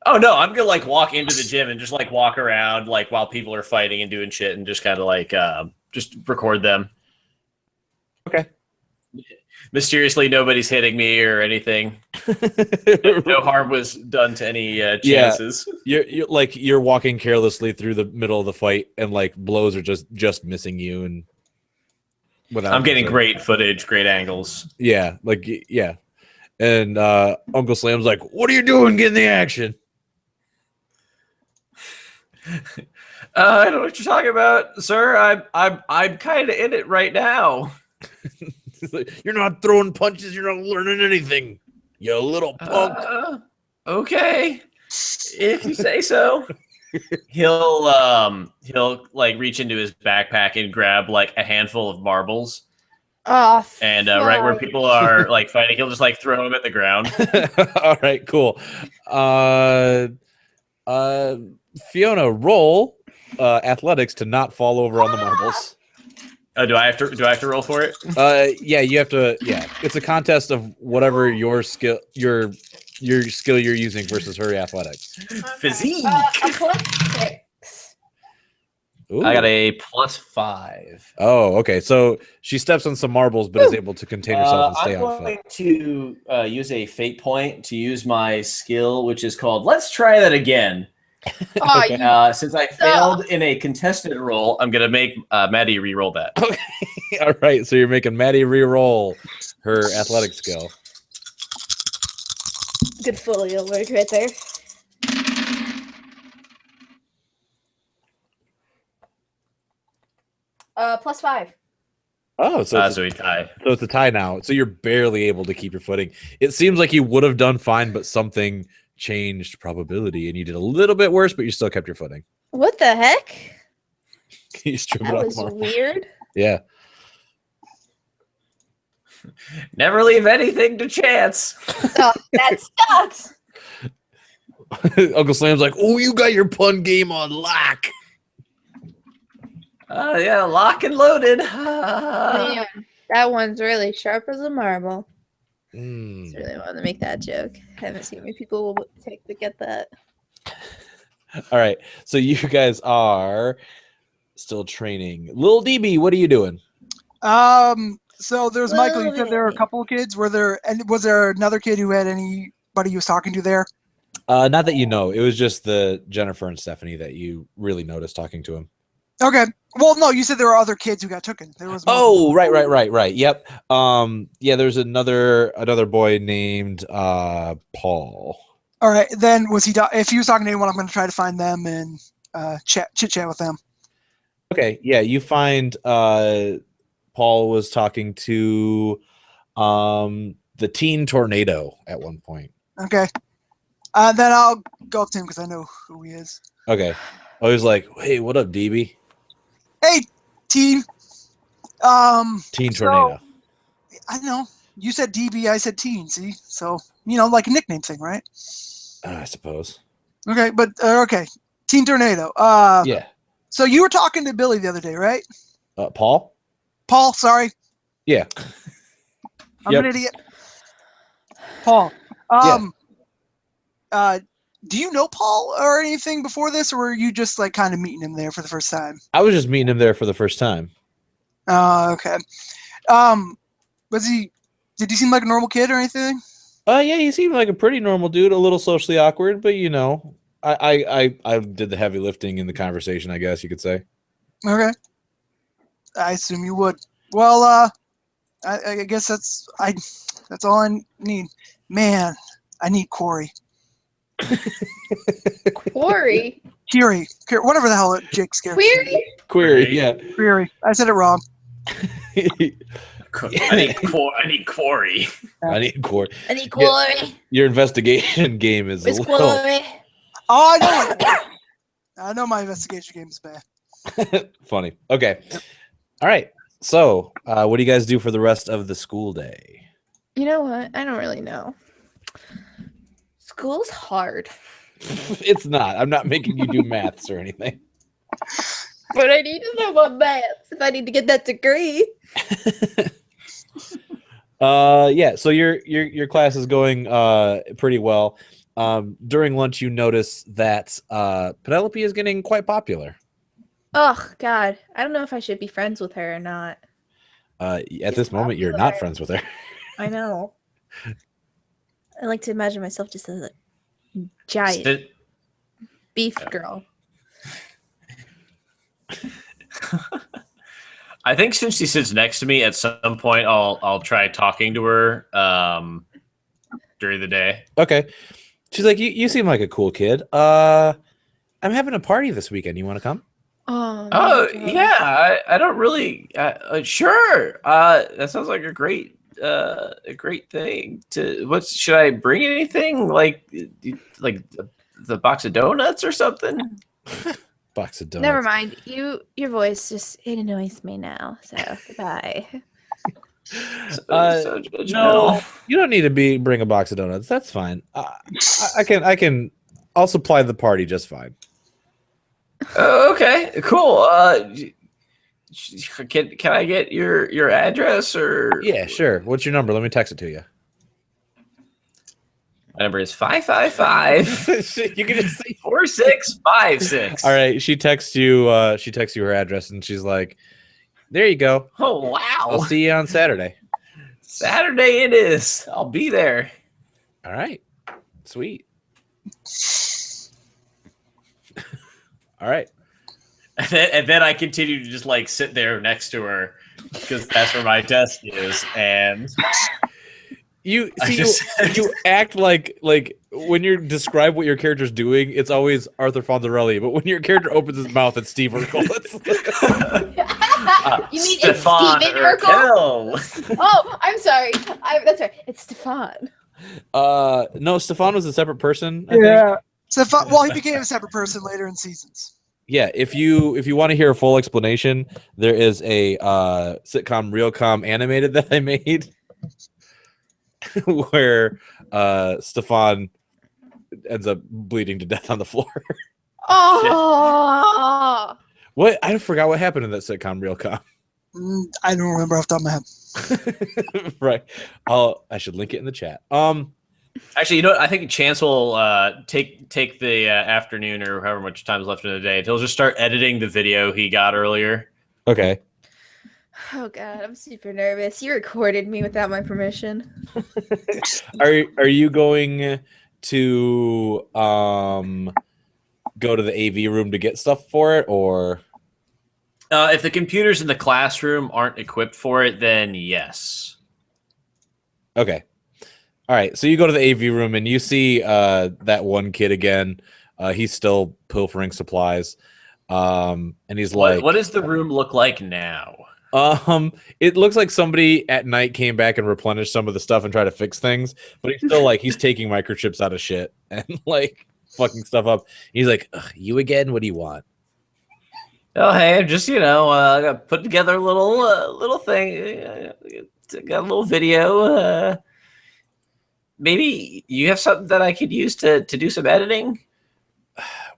Speaker 3: Oh no, I'm gonna like walk into the gym and just like walk around like while people are fighting and doing shit and just kind of like just record them.
Speaker 1: Okay.
Speaker 3: Mysteriously, nobody's hitting me or anything. No harm was done to any chances.
Speaker 1: Yeah. You're walking carelessly through the middle of the fight and like blows are just missing you and without.
Speaker 3: I'm getting great footage, great angles.
Speaker 1: Yeah, yeah. And Uncle Slam's like, "What are you doing? Get in the action."
Speaker 3: I don't know what you're talking about, sir. I'm kind of in it right now.
Speaker 1: You're not throwing punches. You're not learning anything. You little punk.
Speaker 3: Okay, if you say so. He'll like reach into his backpack and grab like a handful of marbles.
Speaker 5: Oh,
Speaker 3: and right where people are like fighting, he'll just like throw them at the ground.
Speaker 1: All right, cool. Fiona, roll athletics to not fall over on the marbles.
Speaker 3: Oh, do I have to roll for it?
Speaker 1: Yeah, you have to. Yeah, it's a contest of whatever your skill you're using versus her athletics.
Speaker 3: Physique.
Speaker 5: A +6.
Speaker 1: Ooh.
Speaker 3: I got a +5.
Speaker 1: Oh, okay. So she steps on some marbles, but is able to contain herself and stay on
Speaker 3: I'm going to use a fate point to use my skill, which is called "Let's try that again."
Speaker 5: Oh,
Speaker 3: Since I failed in a contested roll, I'm going to make Maddie re-roll that.
Speaker 1: Okay. All right. So you're making Maddie re-roll her athletic skill.
Speaker 5: Good folio work right there. +5.
Speaker 1: Oh, so it's,
Speaker 3: So we tie.
Speaker 1: so it's a tie now. So you're barely able to keep your footing. It seems like you would have done fine, but something changed probability, and you did a little bit worse, but you still kept your footing.
Speaker 5: What the heck?
Speaker 1: You strip it
Speaker 5: That
Speaker 1: off
Speaker 5: was
Speaker 1: more.
Speaker 5: weird.
Speaker 1: Yeah.
Speaker 3: Never leave anything to chance.
Speaker 5: Oh, that sucks.
Speaker 1: Uncle Slam's like, oh, you got your pun game on lock.
Speaker 3: Yeah, lock and loaded.
Speaker 5: Man, that one's really sharp as a marble.
Speaker 1: Mm.
Speaker 5: Just really wanted to make that joke. I haven't seen many people will take to get that.
Speaker 1: All right. So you guys are still training. Lil DB, what are you doing?
Speaker 2: So there's Michael. You said there were a couple of kids. Was there another kid who had anybody you was talking to there?
Speaker 1: Not that you know. It was just the Jennifer and Stephanie that you really noticed talking to him.
Speaker 2: Okay. Well, no, you said there were other kids who got taken. There was.
Speaker 1: Oh, right. Yep. Yeah, there's another boy named Paul.
Speaker 2: All right. Then was he? If he was talking to anyone, I'm going to try to find them and chit chat with them.
Speaker 1: Okay. Yeah, you find Paul was talking to the teen tornado at one point.
Speaker 2: Okay. Then I'll go up to him because I know who he is.
Speaker 1: Okay. I was like, hey, what up, DB?
Speaker 2: Hey, teen.
Speaker 1: Teen
Speaker 2: so-
Speaker 1: tornado.
Speaker 2: I know. You said DB, I said teen. See, so like a nickname thing, right?
Speaker 1: I suppose.
Speaker 2: Okay, but okay, Teen Tornado.
Speaker 1: Yeah.
Speaker 2: So you were talking to Billy the other day, right?
Speaker 1: Paul?
Speaker 2: Paul, sorry,
Speaker 1: Yeah.
Speaker 2: I'm
Speaker 1: Yep.
Speaker 2: an idiot. Paul. Do you know Paul or anything before this, or were you just like kind of meeting him there for the first time?
Speaker 1: I was just meeting him there for the first time.
Speaker 2: Okay. Did he seem like a normal kid or anything?
Speaker 1: Yeah, he seemed like a pretty normal dude, a little socially awkward, but I did the heavy lifting in the conversation, I guess you could say.
Speaker 2: Okay. I assume you would. Well, I guess that's all I need. Man, I need Corey.
Speaker 5: Quarry.
Speaker 2: Kiri, whatever the hell Jake's character.
Speaker 5: Query?
Speaker 1: Query, yeah.
Speaker 2: Kiri. I said it wrong.
Speaker 3: I need quarry.
Speaker 1: I need Corey.
Speaker 5: I need quarry.
Speaker 1: Your investigation game is
Speaker 5: Where's
Speaker 1: a little
Speaker 5: quarry?
Speaker 2: Oh, I know my investigation game is bad.
Speaker 1: funny. Okay. All right. So, what do you guys do for the rest of the school day?
Speaker 5: You know what? I don't really know. School's hard.
Speaker 1: It's not. I'm not making you do maths or anything.
Speaker 5: But I need to know about maths if I need to get that degree.
Speaker 1: Yeah, so your class is going pretty well. During lunch you notice that Penelope is getting quite popular.
Speaker 5: Oh God, I don't know if I should be friends with her or not.
Speaker 1: At this moment you're not friends with her.
Speaker 5: I know. I like to imagine myself just as a giant beef girl.
Speaker 3: I think since she sits next to me, at some point I'll try talking to her during the day.
Speaker 1: Okay. She's like, you seem like a cool kid. I'm having a party this weekend. You want to come?
Speaker 3: Oh yeah, I don't really. Sure. That sounds like a great thing. Should I bring anything like the box of donuts or something?
Speaker 1: Box of donuts.
Speaker 5: Never mind. Your voice just it annoys me now. So goodbye.
Speaker 3: So
Speaker 1: No, you don't need to bring a box of donuts. That's fine. I'll supply the party just fine.
Speaker 3: Okay, cool. Can I get your address or?
Speaker 1: Yeah, sure. What's your number? Let me text it to you.
Speaker 3: My number is 555.
Speaker 1: You can just say
Speaker 3: 4656.
Speaker 1: All right. She texts you her address and she's like, there you go.
Speaker 3: Oh wow.
Speaker 1: I'll see you on Saturday.
Speaker 3: Saturday it is. I'll be there.
Speaker 1: All right. Sweet. All right.
Speaker 3: And then I continue to just like sit there next to her because that's where my desk is. And
Speaker 1: You
Speaker 3: I
Speaker 1: see,
Speaker 3: just-
Speaker 1: you act like when you describe what your character's doing, it's always Arthur Fonzarelli. But when your character opens his mouth, it's Steve Urkel.
Speaker 4: You mean
Speaker 3: Stefan
Speaker 4: it's Steven Urkel?
Speaker 3: Urkel.
Speaker 4: Oh, I'm sorry. That's right. It's Stefan.
Speaker 1: No, Stefan was a separate person. I think.
Speaker 2: Yeah. So well, he became a separate person later in seasons.
Speaker 1: Yeah, if you want to hear a full explanation, there is a sitcom Realcom animated that I made where Stefan ends up bleeding to death on the floor.
Speaker 4: Oh.
Speaker 1: What? I forgot what happened in that sitcom Realcom.
Speaker 2: I don't remember off the top of my head.
Speaker 1: Right. I should link it in the chat.
Speaker 3: Actually, you know what? I think Chance will take the afternoon or however much time is left in the day. He'll just start editing the video he got earlier.
Speaker 1: Okay.
Speaker 5: Oh god, I'm super nervous. You recorded me without my permission.
Speaker 1: Are you going to go to the AV room to get stuff for it, or
Speaker 3: If the computers in the classroom aren't equipped for it, then yes.
Speaker 1: okay? All right. So you go to the AV room and you see that one kid again. He's still pilfering supplies, and he's like,
Speaker 3: What does the room look like now?
Speaker 1: It looks like somebody at night came back and replenished some of the stuff and tried to fix things, but he's still like he's taking microchips out of shit and like fucking stuff up. He's like, "You again? What do you want?"
Speaker 3: Oh, hey, just I got put together a little thing. Got a little video. Maybe you have something that I could use to do some editing.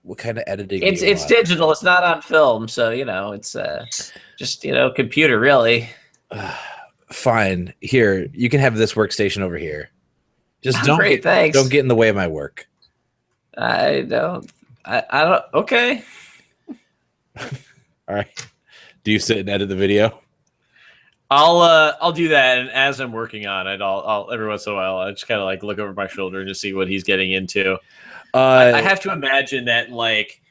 Speaker 1: What kind of editing?
Speaker 3: It's
Speaker 1: do you want?
Speaker 3: digital. It's not on film, so it's just computer really.
Speaker 1: Fine. Here, you can have this workstation over here. Just don't
Speaker 3: Great, thanks.
Speaker 1: don't get in the way of my work.
Speaker 3: I don't. Okay.
Speaker 1: All right. Do you sit and edit the video?
Speaker 3: I'll do that, and as I'm working on it, I'll every once in a while I just kind of like look over my shoulder and just see what he's getting into. I have to imagine that like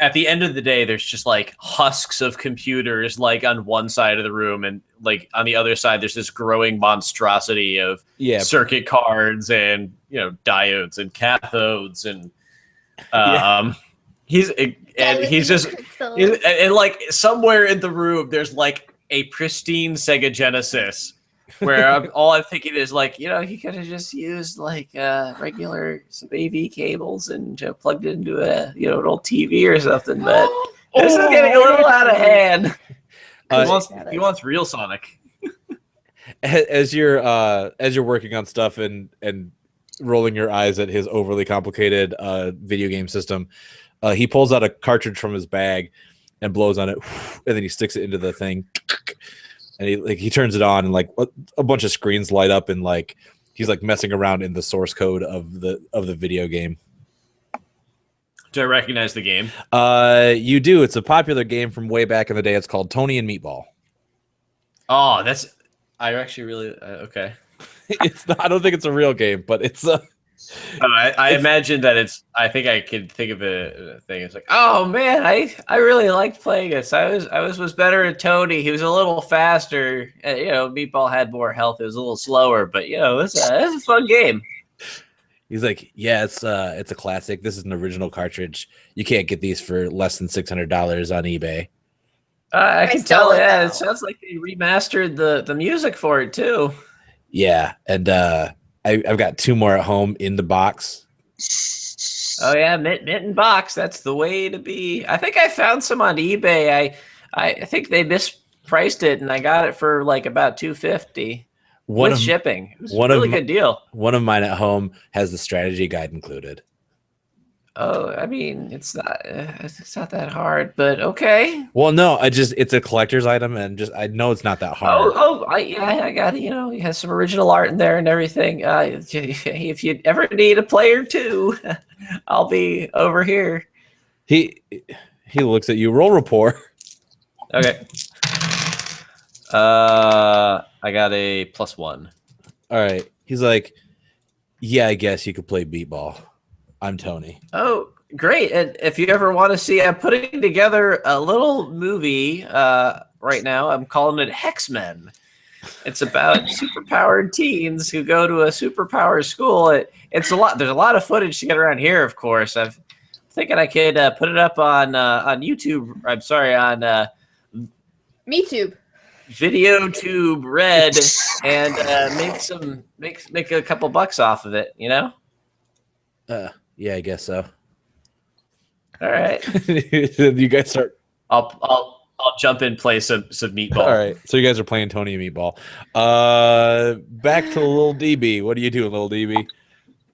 Speaker 3: at the end of the day, there's just like husks of computers like on one side of the room, and like on the other side, there's this growing monstrosity of circuit cards and diodes and cathodes and he's just and like somewhere in the room, there's like a pristine Sega Genesis. Where all I'm thinking is like, he could have just used like regular some AV cables and plugged it into a an old TV or something. But this is getting a little out of hand. He wants real Sonic.
Speaker 1: As you're working on stuff and rolling your eyes at his overly complicated video game system, he pulls out a cartridge from his bag and blows on it, and then he sticks it into the thing. And he turns it on, and like a bunch of screens light up, and like he's like messing around in the source code of the video game.
Speaker 3: Do I recognize the game?
Speaker 1: You do. It's a popular game from way back in the day. It's called Tony and Meatball.
Speaker 3: Oh, I actually really okay.
Speaker 1: It's not, I don't think it's a real game, but it's a.
Speaker 3: I imagine that it's. I think I could think of a thing. It's like, oh man, I really liked playing this. I was better at Tony. He was a little faster. Meatball had more health. It was a little slower, but it's a fun game.
Speaker 1: He's like, yeah, it's a classic. This is an original cartridge. You can't get these for less than $600 on eBay.
Speaker 3: I can tell. Yeah, it sounds like they remastered the music for it too.
Speaker 1: Yeah, and I've got 2 more at home in the box.
Speaker 3: Oh yeah, mint and box. That's the way to be. I think I found some on eBay. I think they mispriced it, and I got it for like about $250 with shipping. It was a really good deal. One
Speaker 1: of mine at home has the strategy guide included.
Speaker 3: Oh, I mean, it's not that hard, but okay.
Speaker 1: Well, no, it's a collector's item, and I know it's not that hard.
Speaker 3: I got it. He has some original art in there and everything. If you ever need a player too, I'll be over here.
Speaker 1: He looks at you. Roll rapport.
Speaker 3: Okay. I got a +1.
Speaker 1: All right. He's like, yeah, I guess you could play beatball. I'm Tony.
Speaker 3: Oh, great. And if you ever want to see, I'm putting together a little movie right now. I'm calling it Hexmen. It's about superpowered teens who go to a superpowered school. It's a lot. There's a lot of footage to get around here. Of course, I'm thinking I could put it up on YouTube. I'm sorry, on
Speaker 5: Me too.
Speaker 3: VideoTube Red, and make a couple bucks off of it. You know.
Speaker 1: Yeah, I guess so.
Speaker 3: All right.
Speaker 1: You guys start.
Speaker 3: I'll jump in, play some meatball.
Speaker 1: All right. So you guys are playing Tony and Meatball. Back to Lil DB. What are you doing, Lil DB?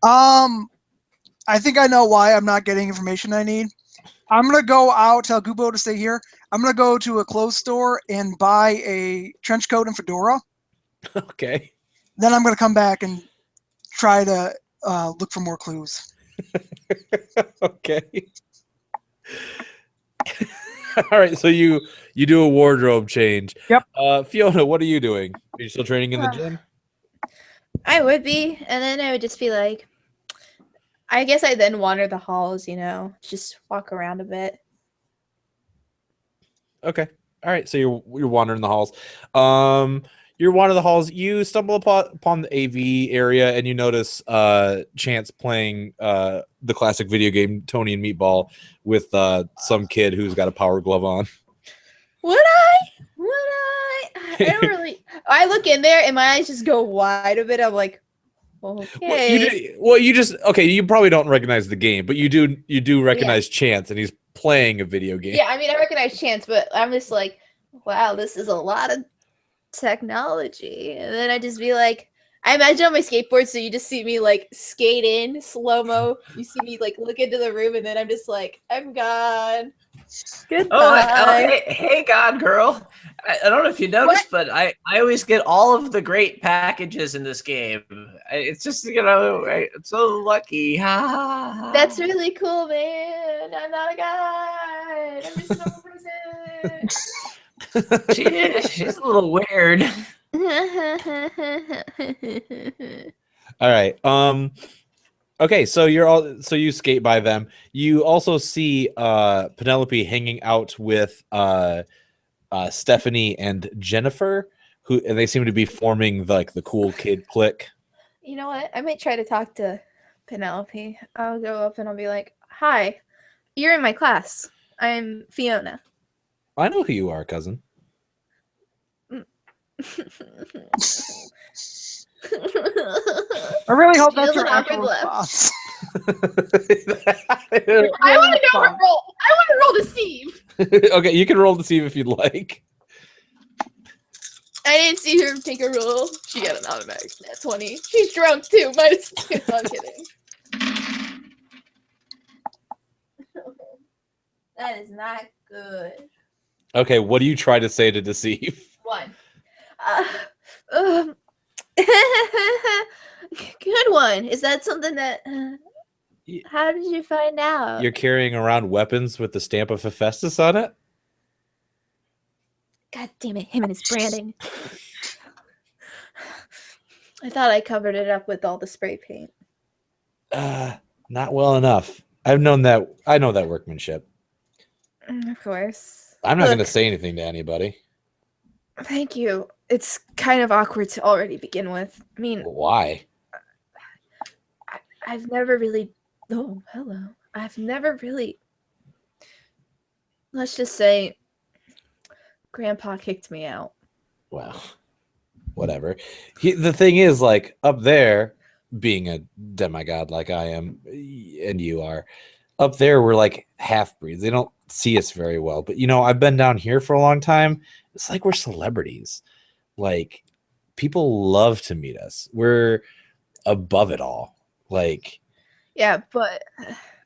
Speaker 2: I think I know why I'm not getting information I need. I'm gonna go out, tell Gubo to stay here. I'm gonna go to a clothes store and buy a trench coat and fedora.
Speaker 1: Okay.
Speaker 2: Then I'm gonna come back and try to look for more clues.
Speaker 1: Okay. All right. So you do a wardrobe change.
Speaker 2: Yep.
Speaker 1: Fiona, what are you doing? Are you still training in the gym?
Speaker 5: I would be, and then I would just be like, I guess I then wander the halls, just walk around a bit.
Speaker 1: Okay. All right. So you're wandering the halls. You're wandering the halls. You stumble upon the AV area, and you notice Chance playing the classic video game Tony and Meatball with some kid who's got a power glove on.
Speaker 5: Would I? I don't really. I look in there, and my eyes just go wide a bit. I'm like, okay.
Speaker 1: You probably don't recognize the game, but you do recognize Chance, and he's playing a video game.
Speaker 5: Yeah, I mean, I recognize Chance, but I'm just like, wow, this is a lot of technology. And then I just be like, I imagine on my skateboard, so you just see me like skate in slow-mo. You see me like look into the room, and then I'm just like, I'm gone. Goodbye.
Speaker 3: Hey, God, girl. I don't know if you noticed, but I always get all of the great packages in this game. It's just, I'm so lucky.
Speaker 5: That's really cool, man. I'm not a guy. I'm just a normal person.
Speaker 3: She's a little weird.
Speaker 1: All right. Okay, so you skate by them. You also see Penelope hanging out with Stephanie and Jennifer, and they seem to be forming the cool kid clique.
Speaker 5: You know what? I might try to talk to Penelope. I'll go up and I'll be like, "Hi, you're in my class. I'm Fiona."
Speaker 1: I know who you are, cousin.
Speaker 2: I really hope
Speaker 5: She
Speaker 2: that's
Speaker 5: doesn't
Speaker 2: your
Speaker 5: offer
Speaker 2: actual
Speaker 5: the left.
Speaker 2: response.
Speaker 5: I want to roll. I want to roll deceive.
Speaker 1: Okay, you can roll to see if you'd like.
Speaker 5: I didn't see her take a roll. She got an automatic at 20. She's drunk too. -2. No, I'm kidding. That is not good.
Speaker 1: Okay, what do you try to say to deceive?
Speaker 5: 1. Good one. Is that something that? How did you find out?
Speaker 1: You're carrying around weapons with the stamp of Hephaestus on it?
Speaker 5: God damn it! Him and his branding. I thought I covered it up with all the spray paint.
Speaker 1: Not well enough. I know that workmanship.
Speaker 5: Of course.
Speaker 1: I'm not going to say anything to anybody.
Speaker 5: Thank you. It's kind of awkward to already begin with. I mean,
Speaker 1: Why?
Speaker 5: I've never really. Oh, hello. I've never really. Let's just say, Grandpa kicked me out.
Speaker 1: Well, whatever. The thing is, up there, being a demigod like I am, and you are, up there we're like half-breeds. They don't see us very well. But, I've been down here for a long time. It's like we're celebrities. People love to meet us. We're above it all.
Speaker 5: Yeah, but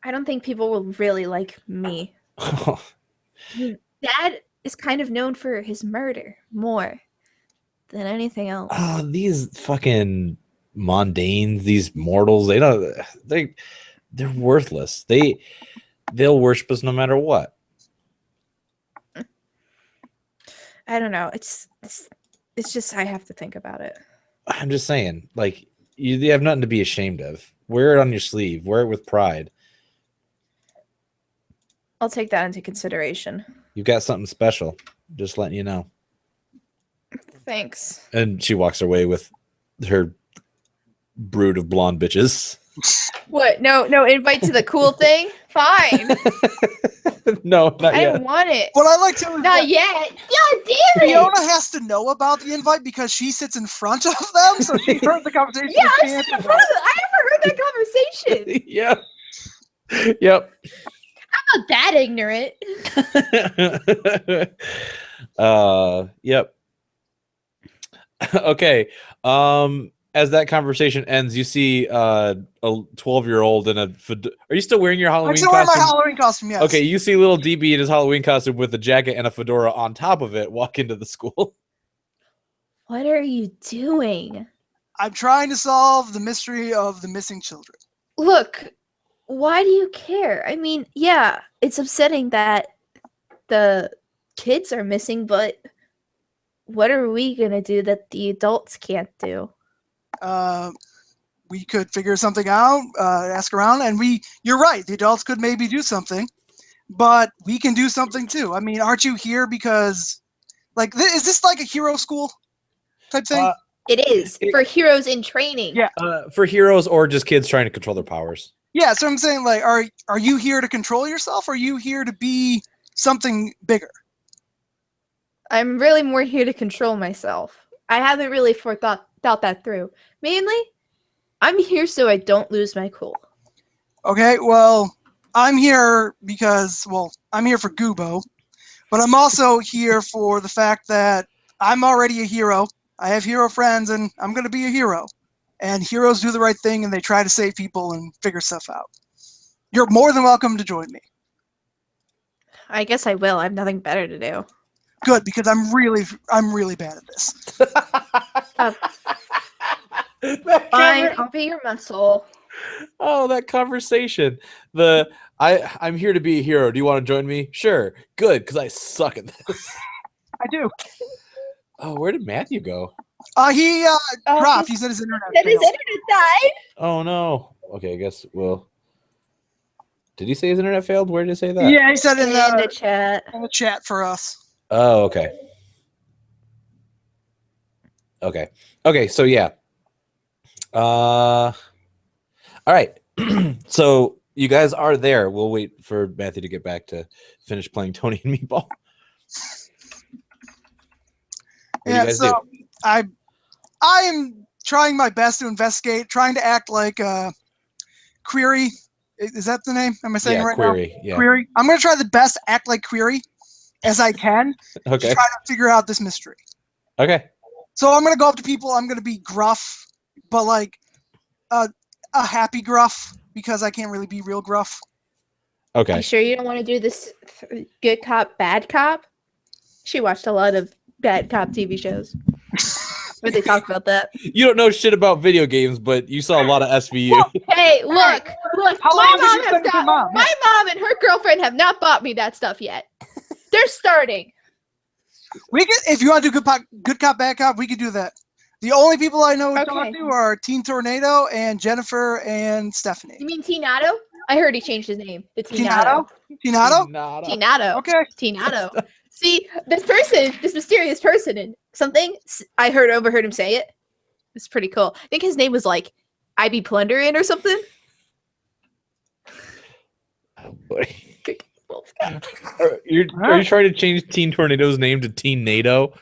Speaker 5: I don't think people will really like me. Dad is kind of known for his murder more than anything else.
Speaker 1: Oh, these fucking mundanes, these mortals, they're worthless. They'll worship us no matter what.
Speaker 5: I don't know. It's just I have to think about it.
Speaker 1: I'm just saying, you have nothing to be ashamed of. Wear it on your sleeve. Wear it with pride.
Speaker 5: I'll take that into consideration.
Speaker 1: You've got something special. Just letting you know.
Speaker 4: Thanks.
Speaker 1: And she walks away with her brood of blonde bitches.
Speaker 4: What? No invite to the cool thing? Fine.
Speaker 1: No, not
Speaker 4: I
Speaker 1: yet.
Speaker 4: didn't want it.
Speaker 2: What I like to is
Speaker 4: Not
Speaker 2: that
Speaker 4: yet. God damn it.
Speaker 2: Fiona has to know about the invite because she sits in front of them, so she heard the conversation.
Speaker 4: Yeah,
Speaker 2: with
Speaker 4: I
Speaker 2: Chance
Speaker 4: sit in front of it. I never heard that conversation.
Speaker 1: Yep. Yep.
Speaker 4: I'm not that ignorant.
Speaker 1: Yep. Okay. As that conversation ends, you see a 12-year-old in a are you still wearing your
Speaker 2: I'm
Speaker 1: Halloween
Speaker 2: still wearing my
Speaker 1: costume?
Speaker 2: Halloween costume, yes.
Speaker 1: Okay, you see little DB in his Halloween costume with a jacket and a fedora on top of it walk into the school.
Speaker 4: What are you doing?
Speaker 2: I'm trying to solve the mystery of the missing children.
Speaker 4: Look, why do you care? I mean, yeah, it's upsetting that the kids are missing, but what are we gonna do that the adults can't do?
Speaker 2: We could figure something out, ask around, and you're right, the adults could maybe do something, but we can do something too. I mean, aren't you here because, like, is this like a hero school type thing?
Speaker 4: It is for heroes in training.
Speaker 2: Yeah.
Speaker 1: For heroes or just kids trying to control their powers.
Speaker 2: Yeah, so I'm saying, like, are you here to control yourself, or are you here to be something bigger?
Speaker 4: I'm really more here to control myself. I haven't really thought that through. Mainly, I'm here so I don't lose my cool.
Speaker 2: Okay, well, I'm here because, well, I'm here for Goobo, but I'm also here for the fact that I'm already a hero. I have hero friends, and I'm going to be a hero. And heroes do the right thing, and they try to save people and figure stuff out. You're more than welcome to join me.
Speaker 4: I guess I will. I have nothing better to do.
Speaker 2: Good, because I'm really bad at this.
Speaker 4: Fine, I'll be your muscle.
Speaker 1: Oh, that conversation. I'm here to be a hero. Do you want to join me? Sure. Good, because I suck at this.
Speaker 2: I do.
Speaker 1: Oh, where did Matthew go?
Speaker 2: He dropped. He said his internet
Speaker 4: His
Speaker 2: failed.
Speaker 4: internet died.
Speaker 1: Oh no. Okay, I guess did he say his internet failed? Where did he say that?
Speaker 2: Yeah, he said in
Speaker 4: In the
Speaker 2: the
Speaker 4: chat.
Speaker 2: chat for us.
Speaker 1: Oh, okay. Okay, so yeah. All right. So you guys are there. We'll wait for Matthew to get back to finish playing Tony and Meatball. What do you guys do?
Speaker 2: I am trying my best to investigate, trying to act like Query. Is that the name? Am I saying it right
Speaker 1: Query.
Speaker 2: now?
Speaker 1: Yeah.
Speaker 2: Query. I'm going to try the best act like Query as I can to
Speaker 1: Okay.
Speaker 2: try to figure out this mystery.
Speaker 1: Okay.
Speaker 2: So I'm going to go up to people. I'm going to be gruff, but like a happy gruff, because I can't really be real gruff.
Speaker 1: Okay.
Speaker 4: You sure you don't want to do this good cop, bad cop? She watched a lot of bad cop TV shows where they talk about that.
Speaker 1: You don't know shit about video games, but you saw a lot of SVU.
Speaker 4: Hey, look!
Speaker 2: How long did you spend with your mom?
Speaker 4: My mom and her girlfriend have not bought me that stuff yet. They're starting.
Speaker 2: We can, if you want to do good cop, bad cop, we could do that. The only people I know who talk
Speaker 4: Okay.
Speaker 2: to are Teen Tornado and Jennifer and Stephanie.
Speaker 4: You mean Tinato? I heard he changed his name to Tinato.
Speaker 2: Tinato?
Speaker 4: Tinato.
Speaker 2: Okay.
Speaker 4: Tinato. See, this mysterious person, and something I overheard him say it. It's pretty cool. I think his name was like IB Plunderin or something.
Speaker 1: Oh boy. Are you trying to change Teen Tornado's name to Teen NATO?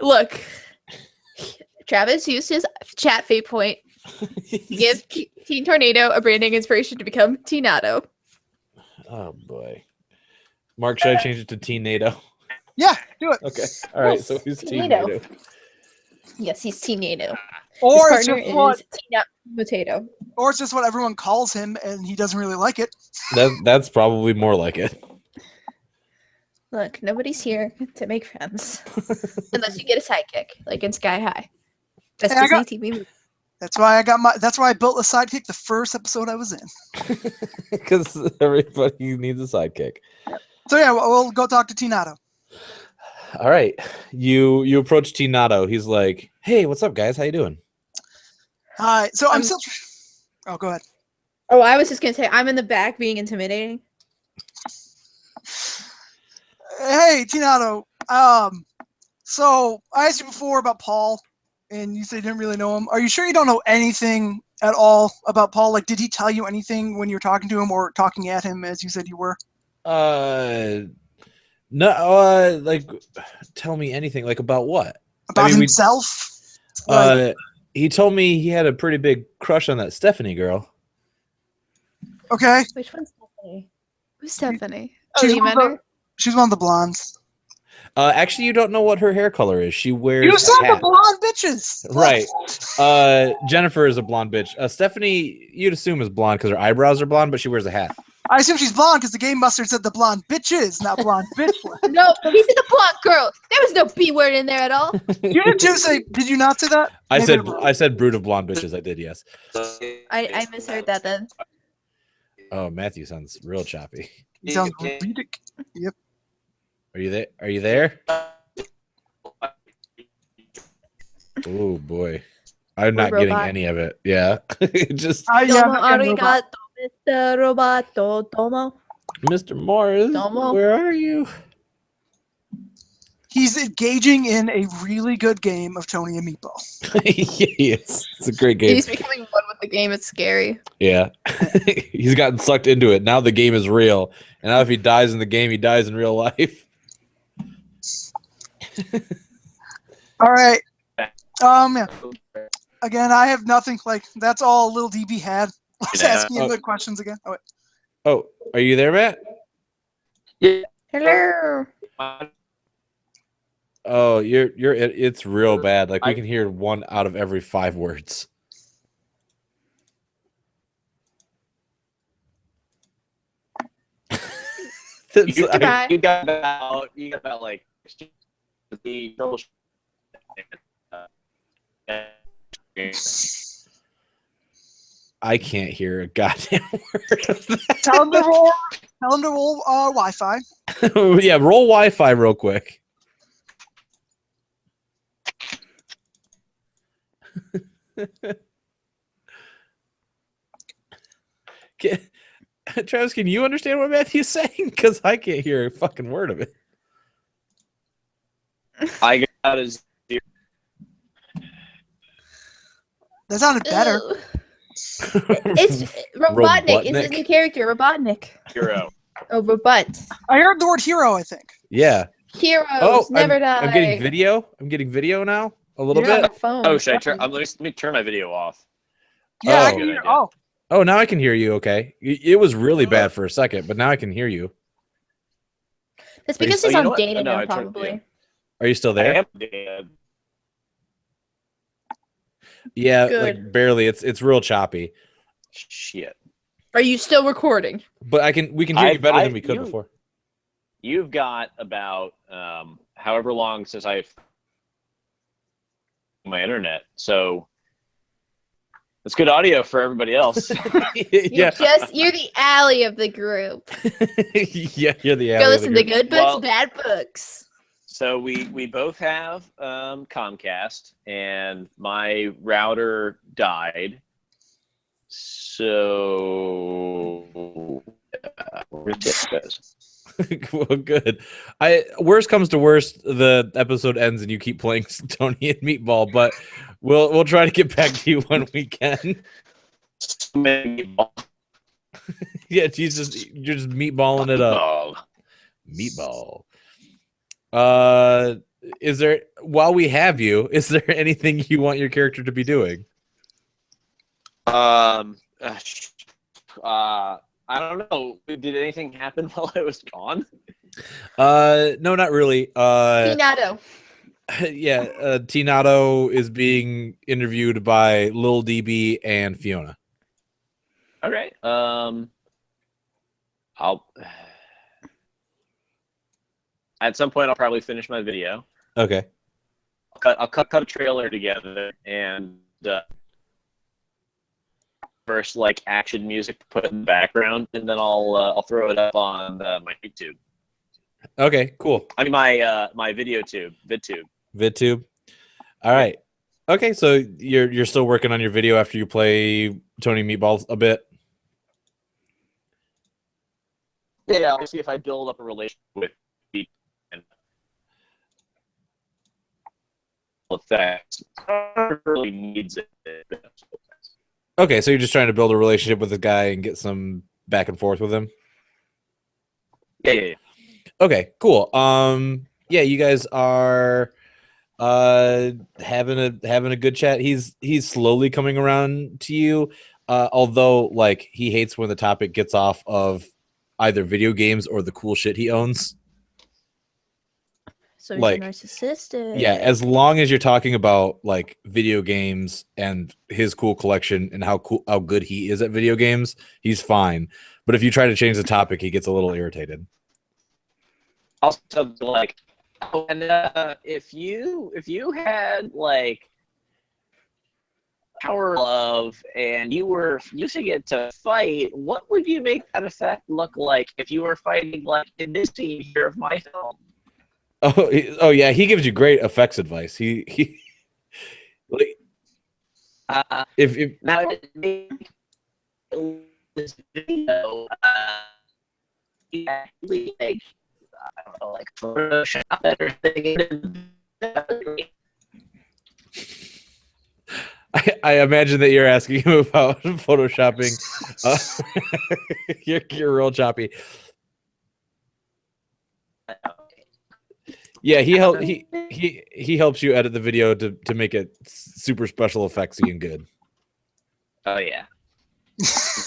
Speaker 4: Look, Travis used his chat fate point to give Teen Tornado a branding inspiration to become Tinato.
Speaker 1: Oh boy. Mark, should I change it to Teen NATO?
Speaker 2: Yeah, do it.
Speaker 1: Okay. All right.
Speaker 4: Yes,
Speaker 1: So he's
Speaker 4: Teen
Speaker 1: Teen
Speaker 4: NATO.
Speaker 1: NATO.
Speaker 4: Yes, he's Tinato.
Speaker 2: Or
Speaker 4: His
Speaker 2: it's
Speaker 4: partner
Speaker 2: just what,
Speaker 4: is Tina Potato.
Speaker 2: or it's just what everyone calls him, and he doesn't really like it.
Speaker 1: That's probably more like it.
Speaker 4: Look, nobody's here to make friends unless you get a sidekick, like in Sky High. That's
Speaker 2: Hey, I
Speaker 4: Disney TV movie.
Speaker 2: That's why I built a sidekick the first episode I was in.
Speaker 1: Because everybody needs a sidekick.
Speaker 2: So yeah, we'll go talk to Tinato.
Speaker 1: All right. You approach Tinato. He's like, "Hey, what's up, guys? How you doing?"
Speaker 2: Hi. So I'm still. Oh, go ahead.
Speaker 4: Oh, I was just gonna say I'm in the back being intimidating.
Speaker 2: Hey, Tinato. So I asked you before about Paul, and you said you didn't really know him. Are you sure you don't know anything at all about Paul? Like, did he tell you anything when you were talking to him or talking at him, as you said you were?
Speaker 1: No. Like, tell me anything. Like about what?
Speaker 2: About
Speaker 1: mean,
Speaker 2: himself? Like,
Speaker 1: he told me he had a pretty big crush on that Stephanie girl.
Speaker 2: okay.
Speaker 4: Which one's Stephanie?
Speaker 5: Who's Stephanie?
Speaker 4: Oh,
Speaker 2: She's
Speaker 4: you
Speaker 2: one of
Speaker 4: met
Speaker 2: the-
Speaker 4: her?
Speaker 2: She's one of the blondes.
Speaker 1: Actually, you don't know what her hair color is. She wears
Speaker 2: You
Speaker 1: a
Speaker 2: said the
Speaker 1: hat.
Speaker 2: blonde bitches.
Speaker 1: Right. Jennifer is a blonde bitch. Stephanie, you'd assume is blonde because her eyebrows are blonde, but she wears a hat.
Speaker 2: I assume she's blonde because the game master said the blonde bitches, not blonde bitch.
Speaker 5: No, he said the blonde girl. There was no B word in there at all.
Speaker 2: You did too say, did you not say that?
Speaker 1: I
Speaker 2: Maybe
Speaker 1: said
Speaker 2: I'm wrong.
Speaker 1: I said brood of blonde bitches. I did, yes.
Speaker 5: I misheard that then.
Speaker 1: Oh, Matthew sounds real choppy.
Speaker 2: He sounds ridiculous. Yep.
Speaker 1: Are you there? Are you there? Oh boy, I'm not getting
Speaker 5: robot.
Speaker 1: any of it. Yeah, just
Speaker 2: Yeah,
Speaker 5: Domo
Speaker 2: I'm getting robot.
Speaker 5: arigato, Mr. Roboto. Domo.
Speaker 1: Mr. Morris,
Speaker 5: Domo.
Speaker 1: where are you?
Speaker 2: He's engaging in a really good game of Tony and Meatball.
Speaker 1: Yes, it's a great game.
Speaker 5: He's becoming one with the game. It's scary.
Speaker 1: Yeah, he's gotten sucked into it. Now the game is real, and now if he dies in the game, he dies in real life.
Speaker 2: All right. Yeah. Again, I have nothing. Like, that's all Little DB had. I was asking him the questions again. Oh, wait.
Speaker 1: Oh, are you there, Matt?
Speaker 5: Hello.
Speaker 1: Oh, it's real bad. Like we can hear 1 out of every 5 words.
Speaker 3: You got about like the
Speaker 1: I can't hear a goddamn word of that.
Speaker 2: Tell him to roll. Tell him to roll Wi-Fi.
Speaker 1: Yeah, roll Wi-Fi real quick. Travis, can you understand what Matthew's saying? Because I can't hear a fucking word of it.
Speaker 3: I got his
Speaker 2: That sounded better.
Speaker 5: Ugh. It's Robotnik. It's his new character, Robotnik.
Speaker 3: hero.
Speaker 5: Oh, Robot.
Speaker 2: I heard the word hero, I think.
Speaker 1: Yeah.
Speaker 5: Heroes never die.
Speaker 1: I'm getting video. I'm getting video now. A little
Speaker 2: Yeah.
Speaker 1: bit.
Speaker 5: Phone.
Speaker 3: Oh, should I turn? Let me turn my video off.
Speaker 2: Yeah, I
Speaker 1: Oh.
Speaker 2: can hear.
Speaker 3: Good idea.
Speaker 2: Oh,
Speaker 1: Oh, now I can hear you. Okay. It was really bad for a second, but now I can hear you.
Speaker 5: That's because
Speaker 3: Oh,
Speaker 5: he's
Speaker 3: you
Speaker 5: on
Speaker 3: know what?
Speaker 5: data
Speaker 3: No,
Speaker 5: now,
Speaker 3: I turned-
Speaker 5: probably.
Speaker 1: Are you still
Speaker 3: I
Speaker 1: there?
Speaker 3: am dead.
Speaker 1: Yeah,
Speaker 5: Good.
Speaker 1: like barely. It's real choppy.
Speaker 3: Shit.
Speaker 5: Are you still recording?
Speaker 1: But we can hear you better than we could
Speaker 3: you-
Speaker 1: before.
Speaker 3: You've got about however long since I've my internet, so it's good audio for everybody else.
Speaker 1: Yeah.
Speaker 5: You're the alley of the group.
Speaker 1: Yeah, you're the
Speaker 5: Go
Speaker 1: alley of the
Speaker 5: listen to
Speaker 1: group.
Speaker 5: good books,
Speaker 3: Well-
Speaker 5: bad books.
Speaker 3: So we both have Comcast, and my router died. So where's it goes?
Speaker 1: Well, good. Worst comes to worst, the episode ends and you keep playing Tony and Meatball, but we'll try to get back to you when we can. Yeah, you're just meatballing it up. Meatball. Is there, while we have you, is there anything you want your character to be doing?
Speaker 3: I don't know. Did anything happen while I was gone?
Speaker 1: No, not really.
Speaker 5: Pinato.
Speaker 1: Yeah, Tinato is being interviewed by Lil DB and Fiona.
Speaker 3: Okay. I'll at some point I'll probably finish my video.
Speaker 1: Okay.
Speaker 3: I'll cut a trailer together and first like action music to put in the background, and then I'll throw it up on my YouTube.
Speaker 1: Okay, cool.
Speaker 3: I mean my video tube, VidTube.
Speaker 1: VidTube. All right. Okay, so you're still working on your video after you play Tony Meatballs a bit.
Speaker 3: Yeah, I'll see if I build up a relationship with people.
Speaker 6: effects. Really needs it.
Speaker 1: Okay, so you're just trying to build a relationship with the guy and get some back and forth with him.
Speaker 6: Yeah.
Speaker 1: Okay, cool. Yeah, you guys are having a good chat. He's slowly coming around to you. Although like he hates when the topic gets off of either video games or the cool shit he owns.
Speaker 5: So he's
Speaker 1: Like,
Speaker 5: narcissistic.
Speaker 1: Yeah, as long as you're talking about like video games and his cool collection and how good he is at video games, he's fine. But if you try to change the topic, he gets a little irritated.
Speaker 6: Also, like, oh, and if you had like power love and you should get to fight, what would you make that effect look like if you were fighting like in this scene here of my film?
Speaker 1: Oh yeah, he gives you great effects advice. He like if
Speaker 6: Now this video, actually, like, I don't know, like Photoshop better thing.
Speaker 1: I imagine that you're asking him about photoshopping. You're real choppy. Yeah, he helps you edit the video to make it super special effectsy and good.
Speaker 6: Oh yeah,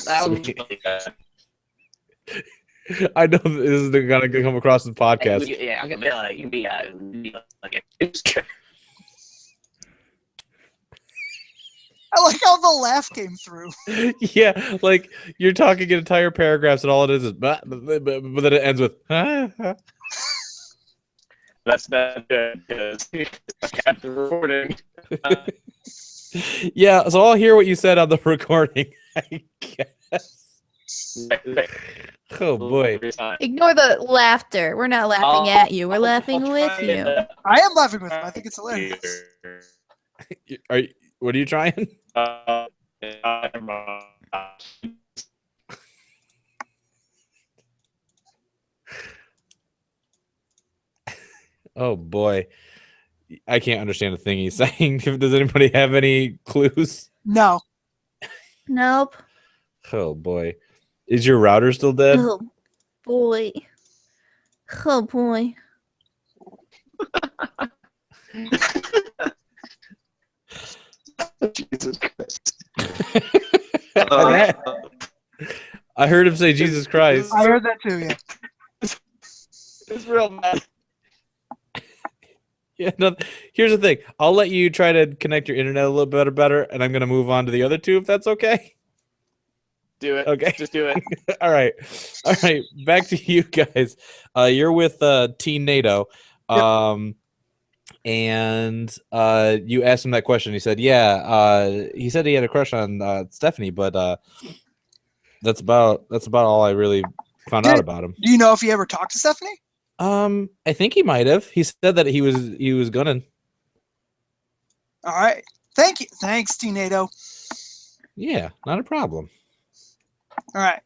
Speaker 6: that was really good.
Speaker 1: I know this is gonna come across the podcast.
Speaker 6: Yeah, I'm gonna be like, you'd be like
Speaker 2: I like how the laugh came through.
Speaker 1: Yeah, like you're talking in entire paragraphs, and all it is but then it ends with.
Speaker 6: That's not good because I kept recording.
Speaker 1: Yeah, so I'll hear what you said on the recording, I guess. Oh boy.
Speaker 5: Ignore the laughter. We're not laughing at you. We're laughing with you.
Speaker 2: I am laughing with him. I think it's hilarious.
Speaker 1: What are you trying? Oh boy. I can't understand a thing he's saying. Does anybody have any clues?
Speaker 2: No.
Speaker 5: Nope.
Speaker 1: Oh boy. Is your router still dead?
Speaker 5: Oh boy. Oh boy.
Speaker 6: Jesus Christ.
Speaker 1: I heard him say Jesus Christ.
Speaker 2: I heard that too, yeah.
Speaker 6: It's real bad.
Speaker 1: Yeah, no, here's the thing. I'll let you try to connect your internet a little bit better, and I'm going to move on to the other two if that's okay.
Speaker 6: Do it.
Speaker 1: Okay.
Speaker 6: Just do it.
Speaker 1: All right. Back to you guys. You're with Teen NATO.
Speaker 2: Yep.
Speaker 1: And you asked him that question. He said, yeah. He said he had a crush on Stephanie, but that's about all I really found out about him.
Speaker 2: Do you know if he ever talked to Stephanie?
Speaker 1: I think he might have. He said that he was gonna.
Speaker 2: All right. Thank you. Thanks, T-NATO.
Speaker 1: Yeah, not a problem.
Speaker 2: All right.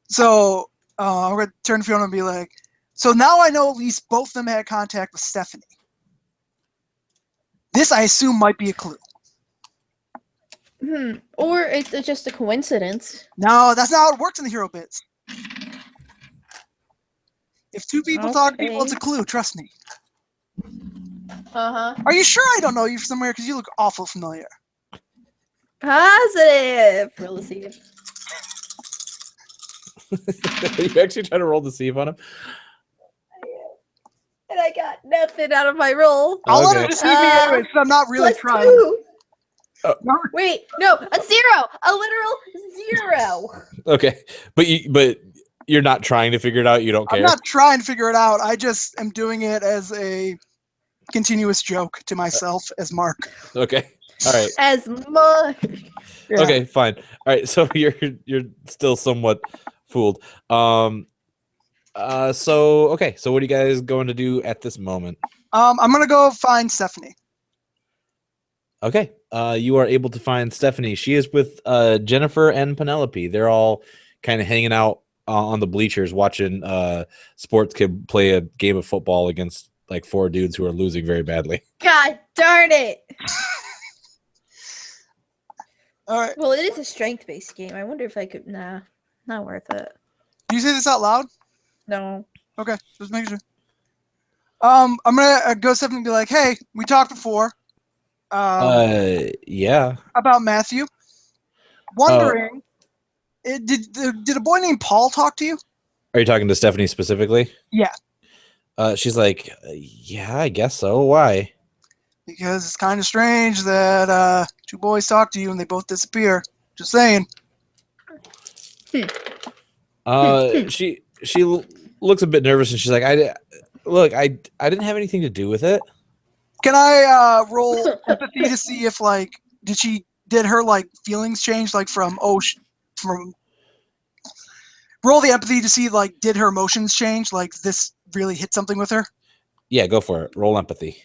Speaker 2: So I'm going to turn to Fiona and be like, so now I know at least both of them had contact with Stephanie. This, I assume, might be a clue.
Speaker 5: Or it's just a coincidence.
Speaker 2: No, that's not how it works in the Hero Bits. If two people talk to people, it's a clue. Trust me.
Speaker 5: Uh-huh.
Speaker 2: Are you sure I don't know you from somewhere? Because you look awful familiar.
Speaker 5: Positive. Roll the see.
Speaker 1: You actually trying to roll the sieve on him?
Speaker 5: And I got nothing out of my roll.
Speaker 2: I'll let it deceive me anyway, because I'm not really trying.
Speaker 5: +2. Wait, no, a 0. A literal 0.
Speaker 1: Okay, but you're not trying to figure it out. You don't care.
Speaker 2: I'm not trying to figure it out. I just am doing it as a continuous joke to myself as Mark.
Speaker 1: Okay. All right.
Speaker 5: As much.
Speaker 2: Yeah.
Speaker 1: Okay, fine. All right, so you're still somewhat fooled. So what are you guys going to do at this moment?
Speaker 2: I'm gonna go find Stephanie.
Speaker 1: Okay. You are able to find Stephanie. She is with Jennifer and Penelope. They're all kind of hanging out on the bleachers watching sports kid play a game of football against like 4 dudes who are losing very badly.
Speaker 5: God darn it!
Speaker 2: All right.
Speaker 5: Well, it is a strength-based game. I wonder if I could. Nah, not worth it.
Speaker 2: Do you say this out loud?
Speaker 5: No.
Speaker 2: Okay, just making sure. I'm gonna go Stephanie and be like, "Hey, we talked before.
Speaker 1: Yeah.
Speaker 2: About Matthew. Wondering, did a boy named Paul talk to you?
Speaker 1: Are you talking to Stephanie specifically?
Speaker 2: Yeah.
Speaker 1: She's like, yeah, I guess so. Why?
Speaker 2: Because it's kind of strange that 2 boys talk to you and they both disappear. Just saying.
Speaker 1: She looks a bit nervous and she's like, I didn't have anything to do with it.
Speaker 2: Can I roll empathy to see if like did her like feelings change like from roll the empathy to see like did her emotions change, like this really hit something with her?
Speaker 1: Yeah, go for it. Roll empathy.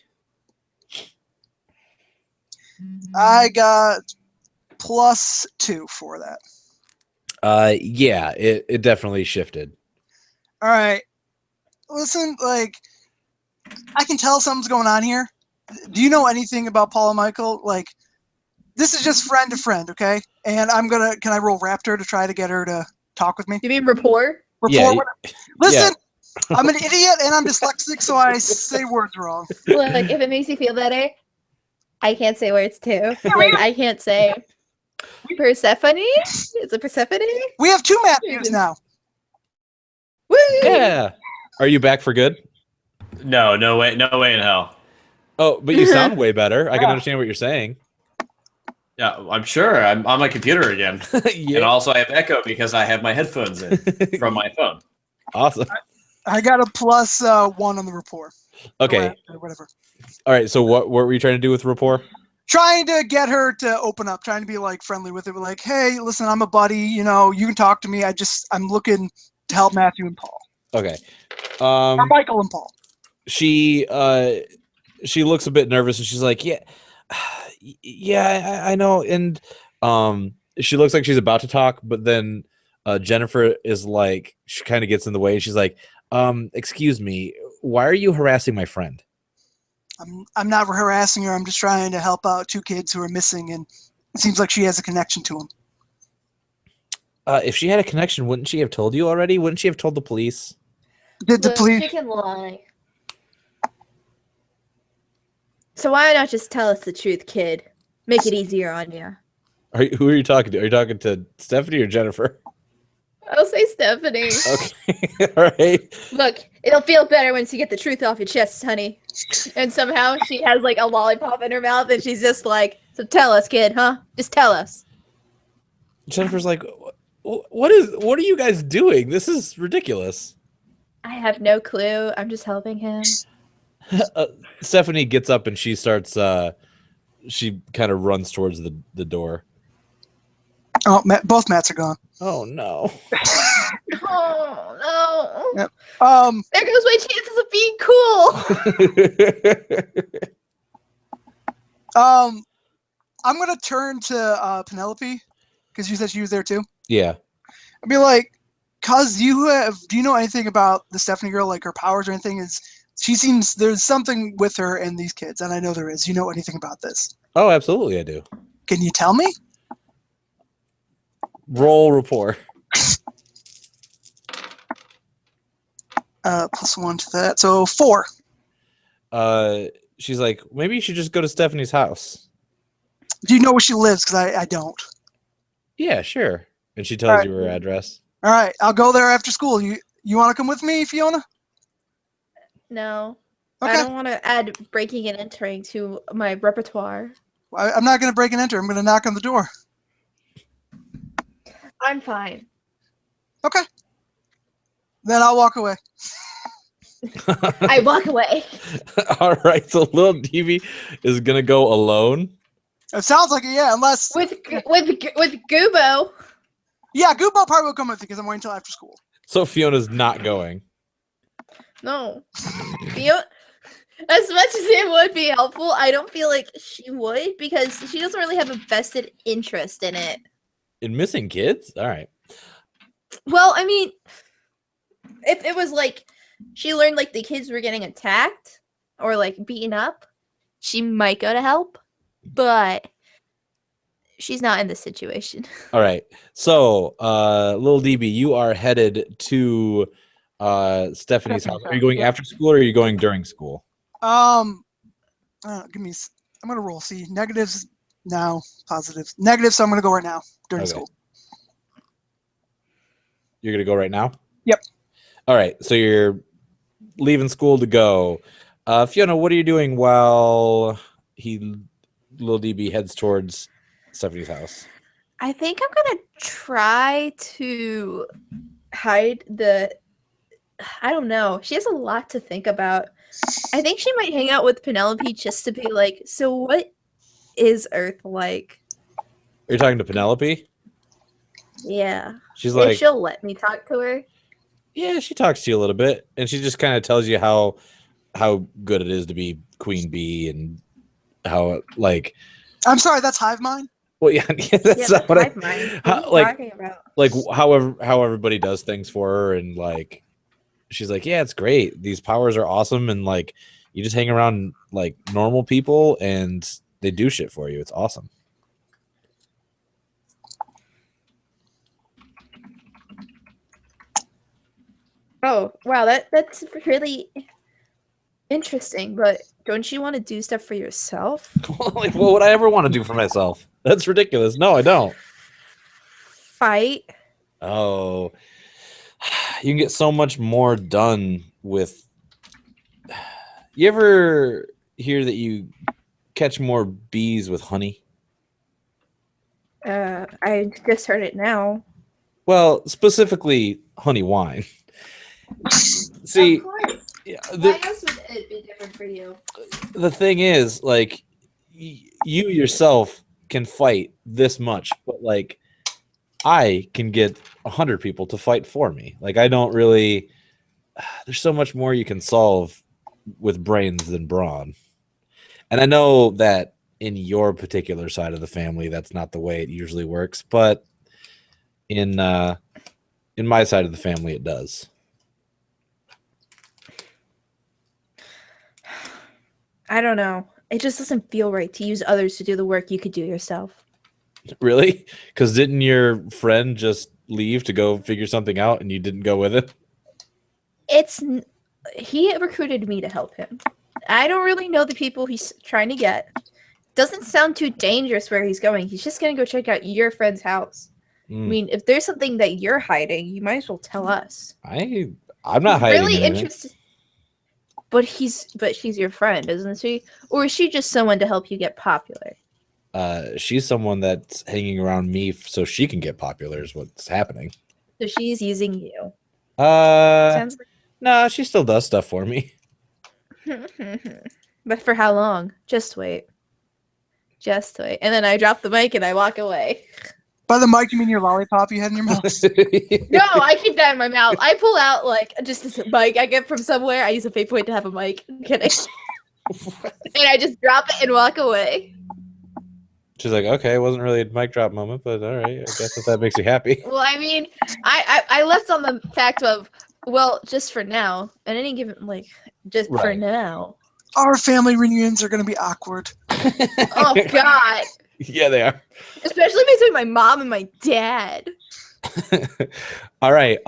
Speaker 2: I got +2 for that.
Speaker 1: Yeah, it definitely shifted.
Speaker 2: All right. Listen, like I can tell something's going on here. Do you know anything about Paul and Michael? Like this is just friend to friend, okay? And can I roll Raptor to try to get her to talk with me?
Speaker 5: You mean rapport?
Speaker 1: Yeah,
Speaker 2: Listen, I'm an idiot and I'm dyslexic, so I say words wrong.
Speaker 5: Look, if it makes you feel better, I can't say words too. Like I can't say Persephone. Is it Persephone?
Speaker 2: We have 2 Matthews now.
Speaker 5: Woo!
Speaker 1: Yeah. Are you back for good?
Speaker 3: No way in hell.
Speaker 1: Oh, but you sound way better. I can understand what you're saying.
Speaker 3: Yeah, I'm sure. I'm on my computer again.
Speaker 1: Yeah.
Speaker 3: And also I have echo because I have my headphones in from my phone.
Speaker 1: Awesome.
Speaker 2: I got a +1 on the rapport.
Speaker 1: Okay.
Speaker 2: Or whatever.
Speaker 1: All right. So what were you trying to do with rapport?
Speaker 2: Trying to get her to open up, trying to be like friendly with it. Like, hey, listen, I'm a buddy. You know, you can talk to me. I'm looking to help Matthew and Paul.
Speaker 1: Okay.
Speaker 2: Or Michael and Paul.
Speaker 1: She looks a bit nervous and she's like, yeah, I know. And she looks like she's about to talk, but then Jennifer is like, she kind of gets in the way and she's like, excuse me, why are you harassing my friend?
Speaker 2: I'm not harassing her. I'm just trying to help out 2 kids who are missing, and it seems like she has a connection to them.
Speaker 1: If she had a connection, wouldn't she have told you already? Wouldn't she have told the police?
Speaker 2: Did the
Speaker 5: Look,
Speaker 2: police?
Speaker 5: she can lie. So why not just tell us the truth, kid? Make it easier on you.
Speaker 1: Who are you talking to? Are you talking to Stephanie or Jennifer?
Speaker 5: I'll say Stephanie.
Speaker 1: Okay. All right.
Speaker 5: Look, it'll feel better once you get the truth off your chest, honey. And somehow she has like a lollipop in her mouth and she's just like, so tell us, kid, huh? Just tell us.
Speaker 1: Jennifer's like, what are you guys doing? This is ridiculous.
Speaker 5: I have no clue. I'm just helping him.
Speaker 1: Stephanie gets up and she starts she kind of runs towards the door.
Speaker 2: Oh, both Matts are gone.
Speaker 1: Oh no.
Speaker 5: Oh no.
Speaker 2: Yep.
Speaker 5: There goes my chances of being cool.
Speaker 2: I'm gonna turn to Penelope because you said she was there too.
Speaker 1: Yeah.
Speaker 2: I'd be like, do you know anything about the Stephanie girl, like her powers or anything? There's something with her and these kids, and I know there is. You know anything about this?
Speaker 1: Oh, absolutely I do.
Speaker 2: Can you tell me?
Speaker 1: Roll rapport.
Speaker 2: +1 to that, so 4.
Speaker 1: She's like, maybe you should just go to Stephanie's house.
Speaker 2: Do you know where she lives? Because I don't.
Speaker 1: Yeah, sure. And she tells you her address.
Speaker 2: All right, I'll go there after school. You want to come with me, Fiona?
Speaker 5: No.
Speaker 2: Okay.
Speaker 5: I don't want to add breaking and entering to my repertoire.
Speaker 2: I'm not going to break and enter. I'm going to knock on the door.
Speaker 5: I'm fine.
Speaker 2: Okay. Then I'll walk away.
Speaker 5: I walk away.
Speaker 1: All right, so little Deevee is gonna go alone.
Speaker 2: It sounds like it, yeah. Unless
Speaker 5: With Goobo.
Speaker 2: yeah, Goobo probably will come with you because I'm waiting until after school.
Speaker 1: So Fiona's not going.
Speaker 5: No. As much as it would be helpful, I don't feel like she would because she doesn't really have a vested interest in it.
Speaker 1: In missing kids? All right.
Speaker 5: Well, I mean, if it was like she learned like the kids were getting attacked, or like beaten up, she might go to help, but she's not in this situation.
Speaker 1: All right. So, little DB, you are headed to Stephanie's house. Are you going after school or are you going during school?
Speaker 2: Give me. I'm gonna roll. See, negatives now, positives. Negatives. So I'm gonna go right now during
Speaker 1: Okay.
Speaker 2: school.
Speaker 1: You're gonna go right now?
Speaker 2: Yep.
Speaker 1: All right. So you're leaving school to go. Fiona, what are you doing while little DB heads towards Stephanie's house?
Speaker 5: I think I'm gonna try to hide I don't know. She has a lot to think about. I think she might hang out with Penelope just to be like, so what is Earth like?
Speaker 1: You're talking to Penelope?
Speaker 5: Yeah.
Speaker 1: She's
Speaker 5: If
Speaker 1: like,
Speaker 5: she'll let me talk to her.
Speaker 1: yeah, she talks to you a little bit, and she just kind of tells you how good it is to be queen bee and how like.
Speaker 2: I'm sorry, that's hive mind.
Speaker 1: Well, yeah, that's not what
Speaker 5: hive mind. What are you talking about?
Speaker 1: Like how everybody does things for her, and like she's like, yeah, it's great. These powers are awesome, and like you just hang around like normal people, and they do shit for you. It's awesome.
Speaker 5: Oh, wow, that's really interesting, but don't you want to do stuff for yourself?
Speaker 1: Like, what would I ever want to do for myself? That's ridiculous. No, I don't.
Speaker 5: Fight?
Speaker 1: Oh, you can get so much more done with. You ever hear that you catch more bees with honey?
Speaker 5: I just heard it now.
Speaker 1: Well, specifically honey wine. See,
Speaker 5: Of course.
Speaker 1: yeah,
Speaker 5: Why else would it be different for you?
Speaker 1: the thing is, like, you yourself can fight this much, but like, I can get 100 people to fight for me. Like, I don't really. There's so much more you can solve with brains than brawn, and I know that in your particular side of the family, that's not the way it usually works, but in my side of the family, it does.
Speaker 5: I don't know. It just doesn't feel right to use others to do the work you could do yourself.
Speaker 1: Really? Because didn't your friend just leave to go figure something out and you didn't go with it?
Speaker 5: He recruited me to help him. I don't really know the people he's trying to get. Doesn't sound too dangerous where he's going. He's just gonna go check out your friend's house. I mean, if there's something that you're hiding, you might as well tell us.
Speaker 1: I'm not hiding
Speaker 5: really
Speaker 1: anything.
Speaker 5: interested. But she's your friend, isn't she? Or is she just someone to help you get popular?
Speaker 1: She's someone that's hanging around me so she can get popular is what's happening.
Speaker 5: So she's using you.
Speaker 1: Sounds like... No, she still does stuff for me.
Speaker 5: But for how long? Just wait. Just wait. And then I drop the mic and I walk away.
Speaker 2: By the mic, you mean your lollipop you had in your mouth?
Speaker 5: No, I keep that in my mouth. I pull out like just this mic I get from somewhere. I use a fake point to have a mic. I'm kidding. And I just drop it and walk away.
Speaker 1: She's like, okay, it wasn't really a mic drop moment, but all right, I guess if that makes you happy.
Speaker 5: Well, I mean, I left on the fact of, well, just for now. At any given, like, just for now.
Speaker 2: Our family reunions are going to be awkward.
Speaker 5: Oh, God.
Speaker 1: Yeah, they are.
Speaker 5: Especially between my mom and my dad.
Speaker 1: All right.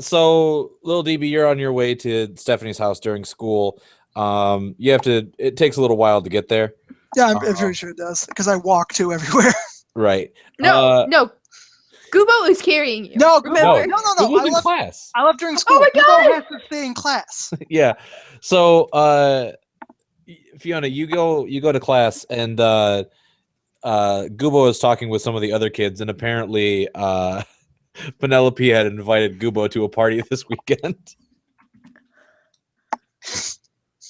Speaker 1: So little DB, you're on your way to Stephanie's house during school. You have to. It takes a little while to get there.
Speaker 2: Yeah, I'm pretty sure it does because I walk to everywhere.
Speaker 1: Right.
Speaker 5: No. Gubo is carrying you.
Speaker 2: No.
Speaker 1: Gubo's in class.
Speaker 2: I left during school.
Speaker 5: Oh my God.
Speaker 2: Gubo has to stay in class.
Speaker 1: Yeah. So, Fiona, you go to class, and Gubo is talking with some of the other kids, and apparently, Penelope had invited Gubo to a party this weekend.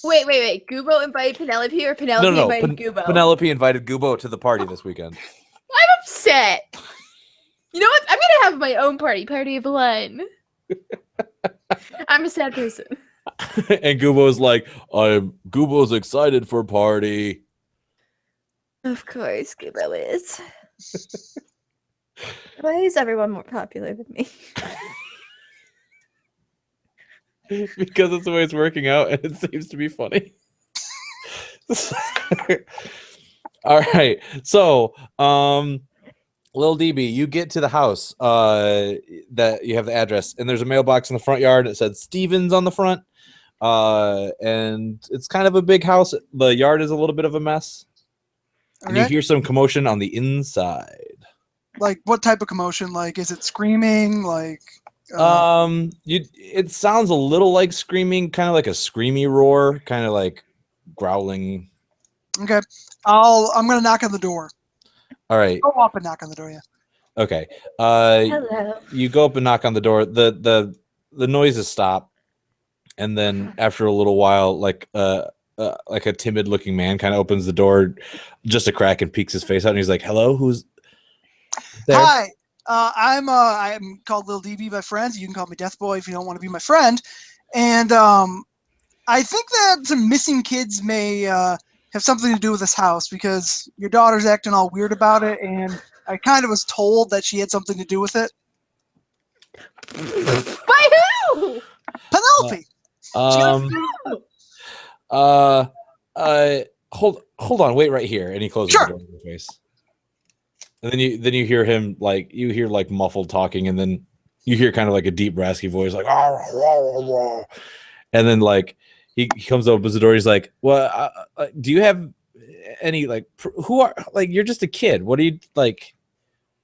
Speaker 5: Wait. Gubo invited Penelope, or Penelope invited Gubo?
Speaker 1: Penelope invited Gubo to the party this weekend.
Speaker 5: I'm upset. You know what? I'm gonna have my own party of one. I'm a sad person.
Speaker 1: And Gubo's like, Gubo's excited for party.
Speaker 5: Of course, Gubo is. Why is everyone more popular than me?
Speaker 1: because it's the way it's working out, and it seems to be funny. All right, so Lil DB, you get to the house that you have the address, and there's a mailbox in the front yard. It said Stevens on the front, and it's kind of a big house. The yard is a little bit of a mess, and you
Speaker 2: Okay.
Speaker 1: hear some commotion on the inside.
Speaker 2: Like what type of commotion? Like, is it screaming? Like,
Speaker 1: It sounds a little like screaming, kind of like a screamy roar, kind of like growling.
Speaker 2: okay. I'm gonna knock on the door.
Speaker 1: All right.
Speaker 2: Go up and knock on the door. Yeah.
Speaker 1: Okay.
Speaker 5: Hello.
Speaker 1: You go up and knock on the door. The noises stop, and then after a little while, like a timid looking man kind of opens the door just a crack and peeks his face out, and he's like, "Hello, who's there?"
Speaker 2: Hi. I'm called Lil DB by friends. You can call me Death Boy if you don't want to be my friend. And I think that some missing kids may have something to do with this house because your daughter's acting all weird about it, and I kind of was told that she had something to do with it.
Speaker 5: By who?
Speaker 2: Penelope.
Speaker 1: Hold on, wait right here, and he closes
Speaker 2: Sure.
Speaker 1: the door in your face. And then you hear him like muffled talking, and then you hear kind of like a deep raspy voice like, "Ah, rah, rah, rah." And then like he comes up, opens the door. He's like, "Well, do you have any like who are like you're just a kid? What do you like?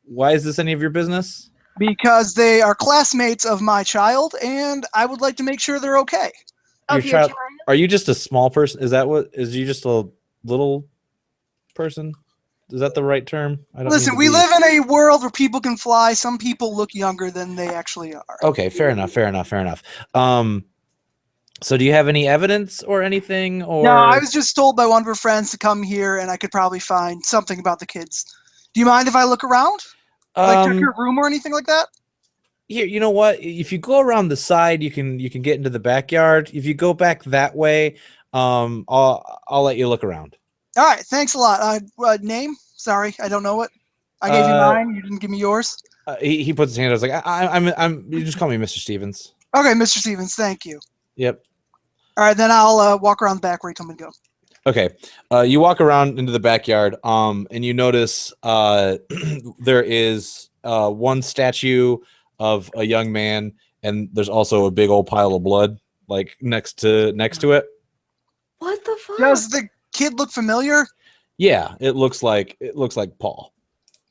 Speaker 1: Why is this any of your business?"
Speaker 2: Because they are classmates of my child, and I would like to make sure they're okay.
Speaker 5: Of
Speaker 1: Your
Speaker 5: your
Speaker 1: child-
Speaker 5: child?
Speaker 1: Are you just a small person? Is that what is you just a little person? Is that the right term? I don't
Speaker 2: Listen,
Speaker 1: mean to
Speaker 2: we
Speaker 1: be-
Speaker 2: live in a world where people can fly. Some people look younger than they actually are.
Speaker 1: Okay, fair enough. So do you have any evidence or anything? Or
Speaker 2: No, I was just told by one of her friends to come here, and I could probably find something about the kids. Do you mind if I look around? Like check your room or anything like that?
Speaker 1: Here, you know what? If you go around the side, you can get into the backyard. If you go back that way, I'll let you look around.
Speaker 2: All right, thanks a lot. Name? Sorry, I don't know it. I gave you mine. You didn't give me yours.
Speaker 1: He puts his hand out. I was like, I'm. You just call me Mr. Stevens.
Speaker 2: Okay, Mr. Stevens, thank you.
Speaker 1: Yep.
Speaker 2: All right, then I'll walk around the back where you told me to go.
Speaker 1: Okay. You walk around into the backyard. And you notice there is one statue of a young man, and there's also a big old pile of blood like next to it.
Speaker 5: What the fuck?
Speaker 2: Does the kid look familiar?
Speaker 1: Yeah, it looks like Paul.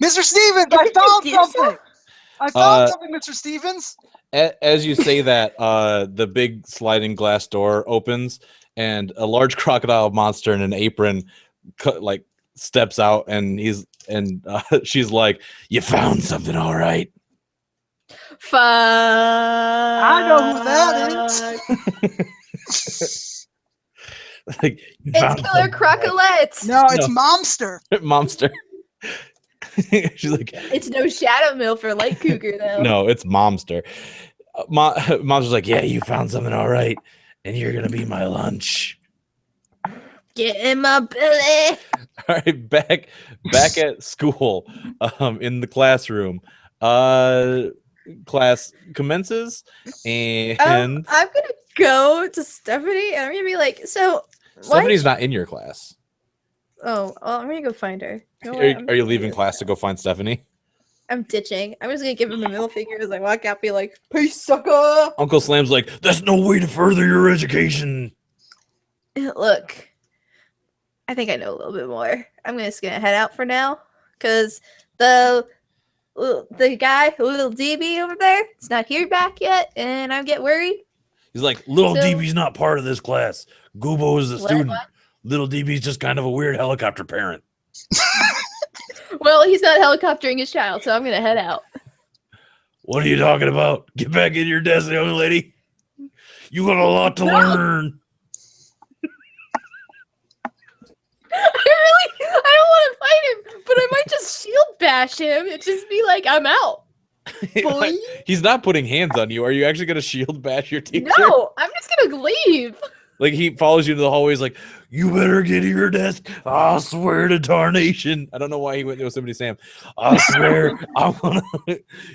Speaker 2: Mr. Stevens,
Speaker 5: Is
Speaker 2: I
Speaker 5: it
Speaker 2: found
Speaker 5: Medusa?
Speaker 2: something. I found something, Mr. Stevens.
Speaker 1: As you say that, the big sliding glass door opens, and a large crocodile monster in an apron like steps out, and she's like, "You found something, all right?"
Speaker 5: Fuck.
Speaker 2: I know who that
Speaker 5: is.
Speaker 1: Like, "You
Speaker 5: It's
Speaker 1: found
Speaker 5: Killer
Speaker 1: something,
Speaker 5: Crocolette.
Speaker 2: No, it's Momster.
Speaker 1: all right?" Momster. She's like,
Speaker 5: It's no Shadow Mill for Light Cougar, though.
Speaker 1: "No, it's Momster." Momster's like, "Yeah, you found something, all right, and you're gonna be my lunch."
Speaker 5: Get in my belly.
Speaker 1: All right, back at school, in the classroom. Class commences, and
Speaker 5: I'm gonna go to Stephanie, and I'm gonna be like, "So,
Speaker 1: Stephanie's not in your class.
Speaker 5: Oh, well, I'm gonna go find her. You know what?
Speaker 1: Are you leaving class to go find Stephanie?
Speaker 5: I'm ditching. I'm just gonna give him a middle finger as I walk out, be like, "Peace, sucker."
Speaker 1: Uncle Slam's like, "That's no way to further your education."
Speaker 5: Look, I think I know a little bit more. I'm just gonna head out for now, cause the guy, little DB over there, is not here back yet, and I get worried.
Speaker 1: He's like, "Little
Speaker 5: So-
Speaker 1: DB's not part of this class. Gubo is the
Speaker 5: What?
Speaker 1: student. Little DB's just kind of a weird helicopter parent."
Speaker 5: Well, he's not helicoptering his child, so I'm gonna head out.
Speaker 1: "What are you talking about? Get back in your desk, young lady. You got a lot to learn."
Speaker 5: I don't want to fight him, but I might just shield bash him and just be like, "I'm out." Boy.
Speaker 1: He's not putting hands on you. Are you actually gonna shield bash your teacher?
Speaker 5: No, I'm just gonna leave.
Speaker 1: Like, he follows you to the hallway. He's like, "You better get to your desk. I swear to tarnation." I don't know why he went to Yosemite Sam. "I swear, I'm gonna.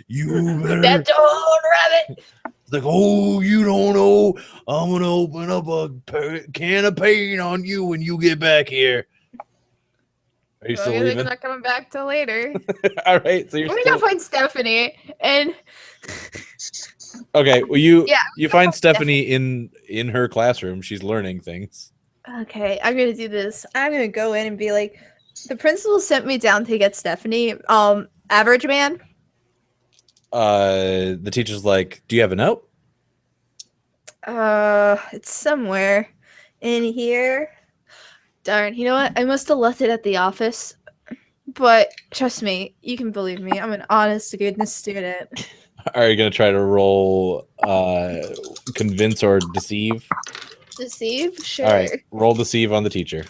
Speaker 1: You better.
Speaker 5: That door, rabbit.
Speaker 1: like, oh, you don't know. I'm gonna open up a can of paint on you when you get back here. Are you
Speaker 5: Well,
Speaker 1: still
Speaker 5: I guess
Speaker 1: leaving?
Speaker 5: I'm not coming back till later.
Speaker 1: All right, so you're
Speaker 5: I'm gonna
Speaker 1: still
Speaker 5: go find Stephanie and
Speaker 1: okay. Well, you
Speaker 5: Yeah,
Speaker 1: you find Stephanie in her classroom. She's learning things.
Speaker 5: okay, I'm gonna do this. I'm gonna go in and be like, the principal sent me down to get Stephanie. Average man.
Speaker 1: The teacher's like, "Do you have a note?"
Speaker 5: It's somewhere in here. Darn, you know what? I must have left it at the office. But trust me, you can believe me. I'm an honest to goodness student.
Speaker 1: Are you gonna try to roll convince or deceive?
Speaker 5: Deceive? Sure.
Speaker 1: All right, roll deceive on the teacher.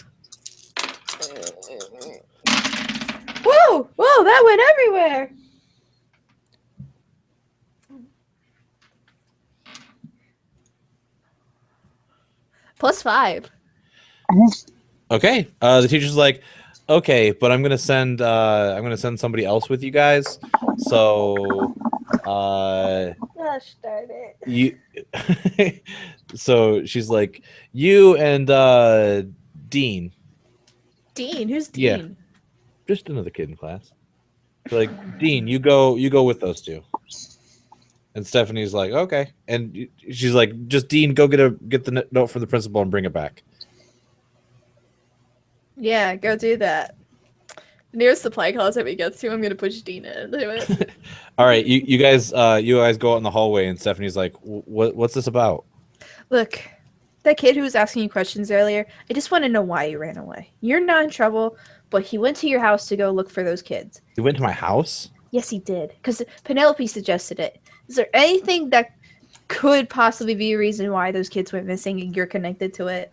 Speaker 5: Whoa! Whoa, that went everywhere! +5.
Speaker 1: Okay. The teacher's like, okay, but I'm gonna send somebody else with you guys. So
Speaker 5: Gosh darn it.
Speaker 1: you so she's like, you and Dean.
Speaker 5: Dean? Who's
Speaker 1: Yeah.
Speaker 5: Dean?
Speaker 1: Just another kid in class. So like, Dean, you go with those two. And Stephanie's like, okay. And she's like, just Dean, go get the note from the principal and bring it back.
Speaker 5: Yeah, go do that. The nearest supply closet we get to, I'm gonna push Dean into it.
Speaker 1: All right, you guys go out in the hallway, and Stephanie's like, what's this about?
Speaker 5: Look, that kid who was asking you questions earlier, I just want to know why you ran away. You're not in trouble, but he went to your house to go look for those kids.
Speaker 1: He went to my house?
Speaker 5: Yes, he did. Because Penelope suggested it. Is there anything that could possibly be a reason why those kids went missing and you're connected to it?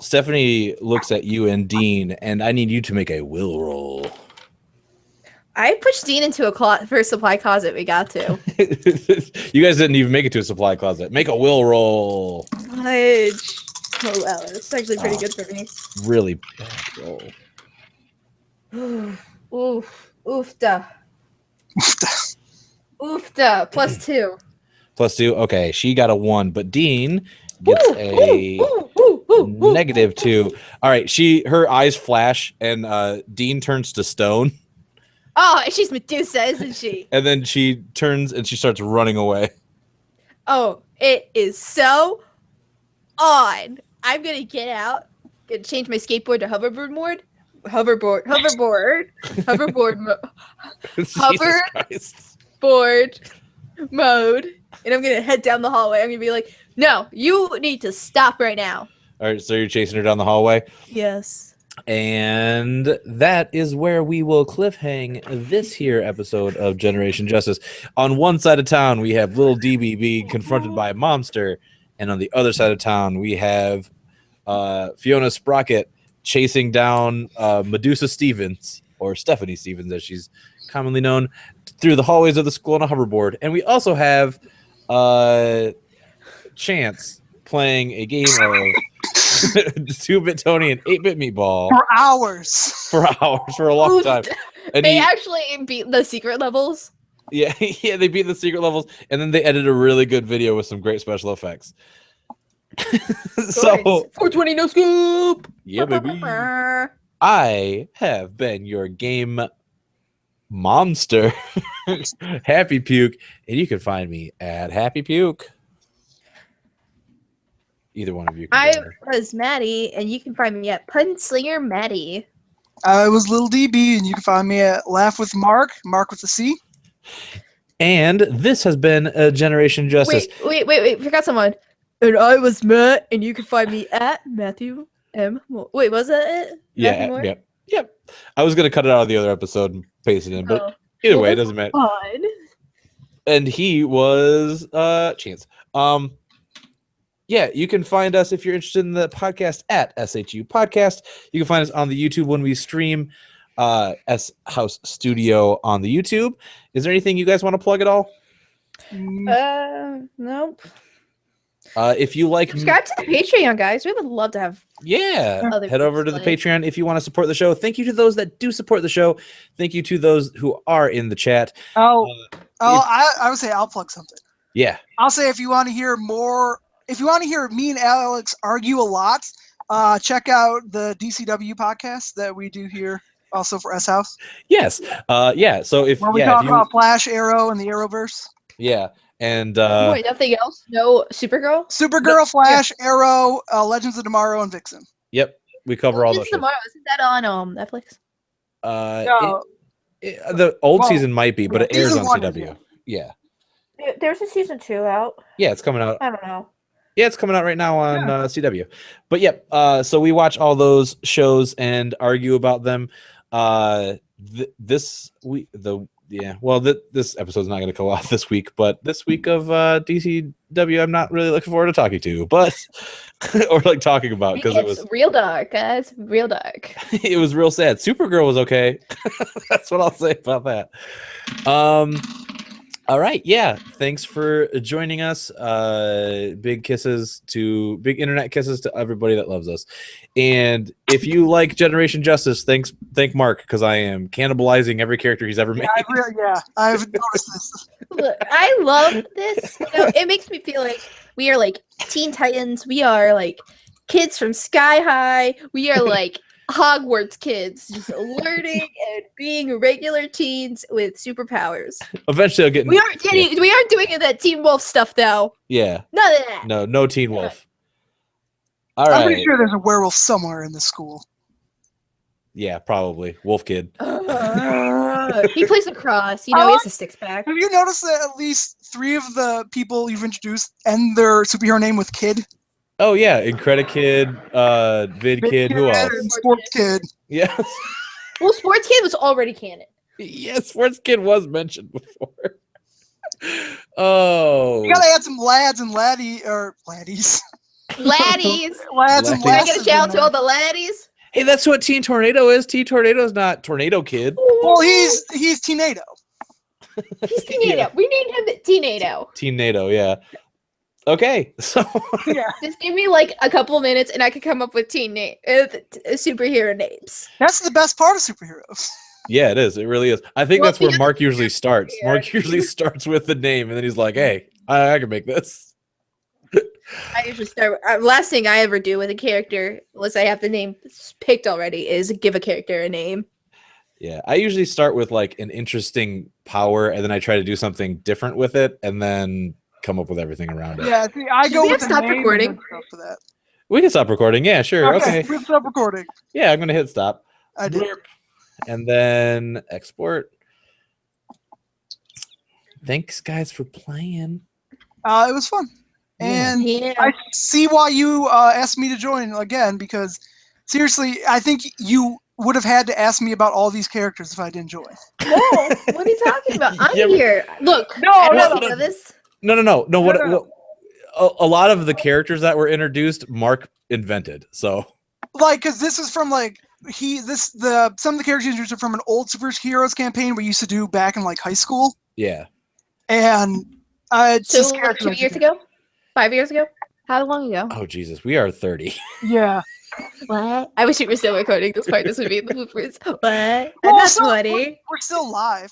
Speaker 1: Stephanie looks at you and Dean, and I need you to make a will roll.
Speaker 5: I pushed Dean into a first supply closet we got to.
Speaker 1: You guys didn't even make it to a supply closet. Make a will roll.
Speaker 5: Fudge. Oh, wow. That's actually pretty good for me.
Speaker 1: Really bad roll.
Speaker 5: Oof. Oofda. Oofda. +2.
Speaker 1: +2. Okay, she got a 1, but Dean gets a -2. All right, her eyes flash, and Dean turns to stone.
Speaker 5: Oh, she's Medusa, isn't she?
Speaker 1: And then she turns and she starts running away.
Speaker 5: Oh, it is so on. I'm gonna get out. Gonna change my skateboard to hoverboard mode. Hoverboard mode. And I'm gonna head down the hallway. I'm gonna be like, no, you need to stop right now.
Speaker 1: All right, so you're chasing her down the hallway.
Speaker 5: Yes.
Speaker 1: And that is where we will cliffhang this here episode of Generation Justice. On one side of town, we have little DB being confronted by a monster. And on the other side of town, we have Fiona Sprocket chasing down Medusa Stevens, or Stephanie Stevens, as she's commonly known, through the hallways of the school on a hoverboard. And we also have Chance playing a game of 2-Bit Tony and 8-Bit Meatball
Speaker 2: For hours.
Speaker 1: for a long time. And
Speaker 5: They actually beat the secret levels.
Speaker 1: yeah, they beat the secret levels, and then they edited a really good video with some great special effects. So
Speaker 5: 420 no scoop.
Speaker 1: yeah, baby. I have been your game monster, Happy Puke, and you can find me at Happy Puke. Either one of you.
Speaker 5: I was Maddie, and you can find me at Punslinger Maddie.
Speaker 2: I was Little DB, and you can find me at Laugh with Mark with a C.
Speaker 1: And this has been a Generation Justice.
Speaker 5: Wait, forgot someone. And I was Matt, and you can find me at Matthew M. Wait, was that it?
Speaker 1: Yeah. I was gonna cut it out of the other episode and paste it in, but either way, it doesn't matter.
Speaker 5: Fine.
Speaker 1: And he was Chance. Yeah, you can find us if you're interested in the podcast at S.HU Podcast. You can find us on the YouTube when we stream S.HouseStudio on the YouTube. Is there anything you guys want to plug at all?
Speaker 5: Nope.
Speaker 1: If you like,
Speaker 5: Subscribe to the Patreon, guys. We would love to have. Other
Speaker 1: head over to the
Speaker 5: people.
Speaker 1: Patreon if you want to support the show. Thank you to those that do support the show. Thank you to those who are in the chat.
Speaker 2: I would say I'll plug something.
Speaker 1: Yeah.
Speaker 2: I'll say if you want to hear more, if you want to hear me and Alex argue a lot, check out the DCW podcast that we do here, also for S House,
Speaker 1: Yes. Yeah. So if
Speaker 2: where we
Speaker 1: if
Speaker 2: talk
Speaker 1: you
Speaker 2: about Flash, Arrow, and the Arrowverse.
Speaker 1: yeah, and
Speaker 5: Wait, nothing else? No Supergirl?
Speaker 2: Supergirl, Flash, Arrow, Legends of Tomorrow, and Vixen.
Speaker 1: yep, we cover all those
Speaker 5: Legends
Speaker 1: shows.
Speaker 5: Tomorrow, isn't that on Netflix?
Speaker 2: No,
Speaker 1: The old
Speaker 2: Well,
Speaker 1: season might be, but
Speaker 2: yeah,
Speaker 1: it airs
Speaker 2: season
Speaker 1: on
Speaker 2: one is,
Speaker 1: CW. Yeah.
Speaker 5: There's a season 2 out.
Speaker 1: Yeah, it's coming out.
Speaker 5: I don't know.
Speaker 1: Yeah, it's coming out right now on CW. But yep, so we watch all those shows and argue about them. This episode's not going to go out this week, but this week of DCW, I'm not really looking forward to talking to, but or like talking about because it was
Speaker 5: real dark, guys. Real dark.
Speaker 1: it was real sad. Supergirl was okay. That's what I'll say about that. All right, yeah. Thanks for joining us. Big internet kisses to everybody that loves us. And if you like Generation Justice, thank Mark, because I am cannibalizing every character he's ever made.
Speaker 2: I've noticed this.
Speaker 5: Look, I love this. You know, it makes me feel like we are like Teen Titans. We are like kids from Sky High. We are like Hogwarts kids, just learning and being regular teens with superpowers.
Speaker 1: Eventually, I'll get.
Speaker 5: We aren't doing that Teen Wolf stuff though.
Speaker 1: Yeah.
Speaker 5: None of that.
Speaker 1: No Teen Wolf. All right.
Speaker 2: I'm pretty sure there's a werewolf somewhere in the school.
Speaker 1: Yeah, probably Wolf Kid.
Speaker 5: He plays lacrosse. You know, he has a six-pack.
Speaker 2: Have you noticed that at least 3 of the people you've introduced end their superhero name with Kid?
Speaker 1: Oh yeah, Incredi Kid, Vid Kid, who else?
Speaker 2: And Sports Kid.
Speaker 1: Yes.
Speaker 5: Well, Sports Kid was already canon.
Speaker 1: Yeah, Sports Kid was mentioned before. Oh.
Speaker 2: You gotta add some lads and laddies.
Speaker 5: Laddies.
Speaker 2: Lads and
Speaker 5: Can I
Speaker 2: lads.
Speaker 5: get a shout out to all the laddies?
Speaker 1: Hey, that's what Teen Tornado is. Teen Tornado's not Tornado Kid.
Speaker 2: Well, he's Teenado.
Speaker 5: He's Teenado.
Speaker 1: Yeah.
Speaker 5: We named him Teenado.
Speaker 1: Teen NATO, yeah. Okay, so
Speaker 5: Just give me like a couple of minutes and I could come up with superhero names.
Speaker 2: That's the best part of superheroes.
Speaker 1: yeah, it is. It really is. I think
Speaker 5: Well,
Speaker 1: that's where
Speaker 5: because
Speaker 1: Mark usually starts.
Speaker 5: here.
Speaker 1: Mark usually starts with the name, and then he's like, "Hey, I can make this."
Speaker 5: I usually start. Last thing I ever do with a character, unless I have the name picked already, is give a character a name.
Speaker 1: Yeah, I usually start with like an interesting power, and then I try to do something different with it, and then come up with everything around it.
Speaker 2: Yeah, see, I
Speaker 5: Should
Speaker 2: go
Speaker 5: we
Speaker 2: with
Speaker 5: have
Speaker 2: the
Speaker 5: stopped
Speaker 2: name
Speaker 5: recording?
Speaker 2: and stuff for that.
Speaker 1: We can stop recording. Yeah, sure. Okay.
Speaker 2: We'll stop recording.
Speaker 1: Yeah, I'm gonna hit stop.
Speaker 2: I did.
Speaker 1: And then export. Thanks, guys, for playing.
Speaker 2: It was fun.
Speaker 1: Yeah.
Speaker 2: And
Speaker 5: Yeah.
Speaker 2: I see why you asked me to join again, because seriously, I think you would have had to ask me about all these characters if I didn't join.
Speaker 5: No, what are you talking about? I'm
Speaker 1: Yeah,
Speaker 5: here. Look,
Speaker 2: No,
Speaker 5: I don't
Speaker 2: no,
Speaker 5: know if
Speaker 1: no.
Speaker 5: you know this.
Speaker 1: No. What?
Speaker 2: No.
Speaker 1: A lot of the characters that were introduced, Mark invented. So
Speaker 2: Like, because this is from like some of the characters introduced are from an old superheroes campaign we used to do back in like high school,
Speaker 1: yeah.
Speaker 2: and it's
Speaker 5: So
Speaker 2: just
Speaker 5: like,
Speaker 2: characters
Speaker 5: 2
Speaker 2: I
Speaker 5: years
Speaker 2: did.
Speaker 5: ago? 5 years ago? How long ago?
Speaker 1: Oh Jesus, we are 30.
Speaker 2: Yeah.
Speaker 5: What? I wish you were still recording this part. This would be in the bloopers. What?
Speaker 2: Well,
Speaker 5: That's
Speaker 2: so
Speaker 5: funny.
Speaker 2: We're still live.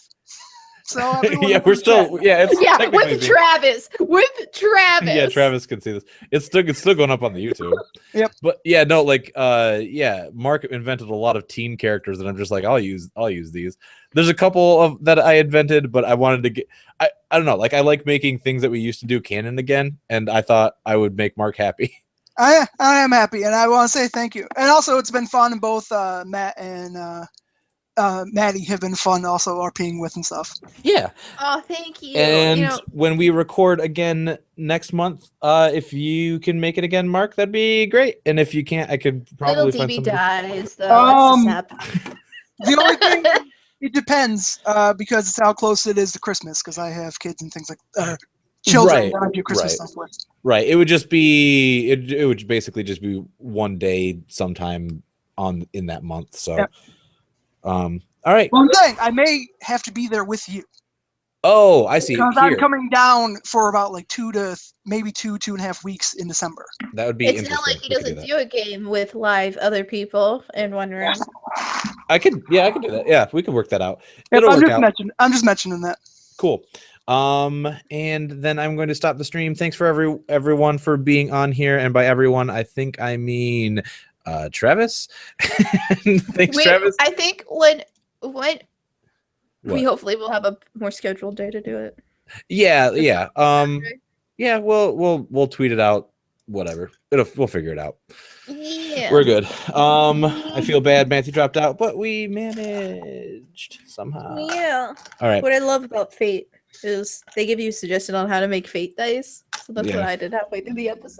Speaker 2: So everyone
Speaker 1: yeah,
Speaker 2: in
Speaker 1: we're
Speaker 2: the
Speaker 1: still.
Speaker 2: chat-
Speaker 1: Yeah, it's
Speaker 5: Yeah,
Speaker 1: technically
Speaker 5: with
Speaker 1: being-
Speaker 5: Travis. With Travis.
Speaker 1: Yeah, Travis can see this. It's still going up on the YouTube.
Speaker 2: Yep.
Speaker 1: But yeah, no, like yeah, Mark invented a lot of teen characters that I'm just like, I'll use these. There's a couple of that I invented, but I wanted to get I don't know, like I like making things that we used to do canon again, and I thought I would make Mark happy.
Speaker 2: I am happy, and I want to say thank you. And also, it's been fun, and both Matt and Maddie have been fun also RPing with and stuff.
Speaker 1: Yeah.
Speaker 5: Oh, thank you.
Speaker 1: And
Speaker 5: You know,
Speaker 1: when we record again next month, if you can make it again, Mark, that'd be great. And if you can't, I could probably
Speaker 5: little
Speaker 1: find
Speaker 5: DB
Speaker 1: somebody.
Speaker 5: dies, though.
Speaker 2: Um,
Speaker 5: That's just sad.
Speaker 2: The only thing, it depends because it's how close it is to Christmas, because I have kids and things like children
Speaker 1: Right,
Speaker 2: that I do Christmas
Speaker 1: right.
Speaker 2: stuff with.
Speaker 1: Right. It would just be it would basically just be one day sometime in that month. So
Speaker 2: Yep.
Speaker 1: all right.
Speaker 2: Well, I'm saying I may have to be there with you
Speaker 1: Oh, I see.
Speaker 2: because I'm
Speaker 1: Here.
Speaker 2: coming down for about like 2.5 weeks in December.
Speaker 1: That would be
Speaker 5: It's
Speaker 1: interesting.
Speaker 5: not like he
Speaker 1: We could
Speaker 5: doesn't
Speaker 1: that.
Speaker 5: do a game with live other people in one room.
Speaker 1: I could do that. Yeah, we could work that out.
Speaker 2: Yep,
Speaker 1: It'll
Speaker 2: I'm
Speaker 1: work
Speaker 2: just
Speaker 1: out.
Speaker 2: mentioning that.
Speaker 1: Cool. And then I'm going to stop the stream. Thanks for everyone for being on here, and by everyone, I think I mean Travis. Thanks,
Speaker 5: Wait,
Speaker 1: Travis.
Speaker 5: I think when we
Speaker 1: What?
Speaker 5: hopefully will have a more scheduled day to do it.
Speaker 1: Yeah. Yeah. We'll tweet it out. Whatever. We'll figure it out.
Speaker 5: Yeah.
Speaker 1: We're good. I feel bad Matthew dropped out, but we managed somehow.
Speaker 5: Yeah.
Speaker 1: All right.
Speaker 5: What I love about Fate is they give you a suggestion on how to make Fate dice. So that's
Speaker 1: Yeah.
Speaker 5: what I did halfway through the episode.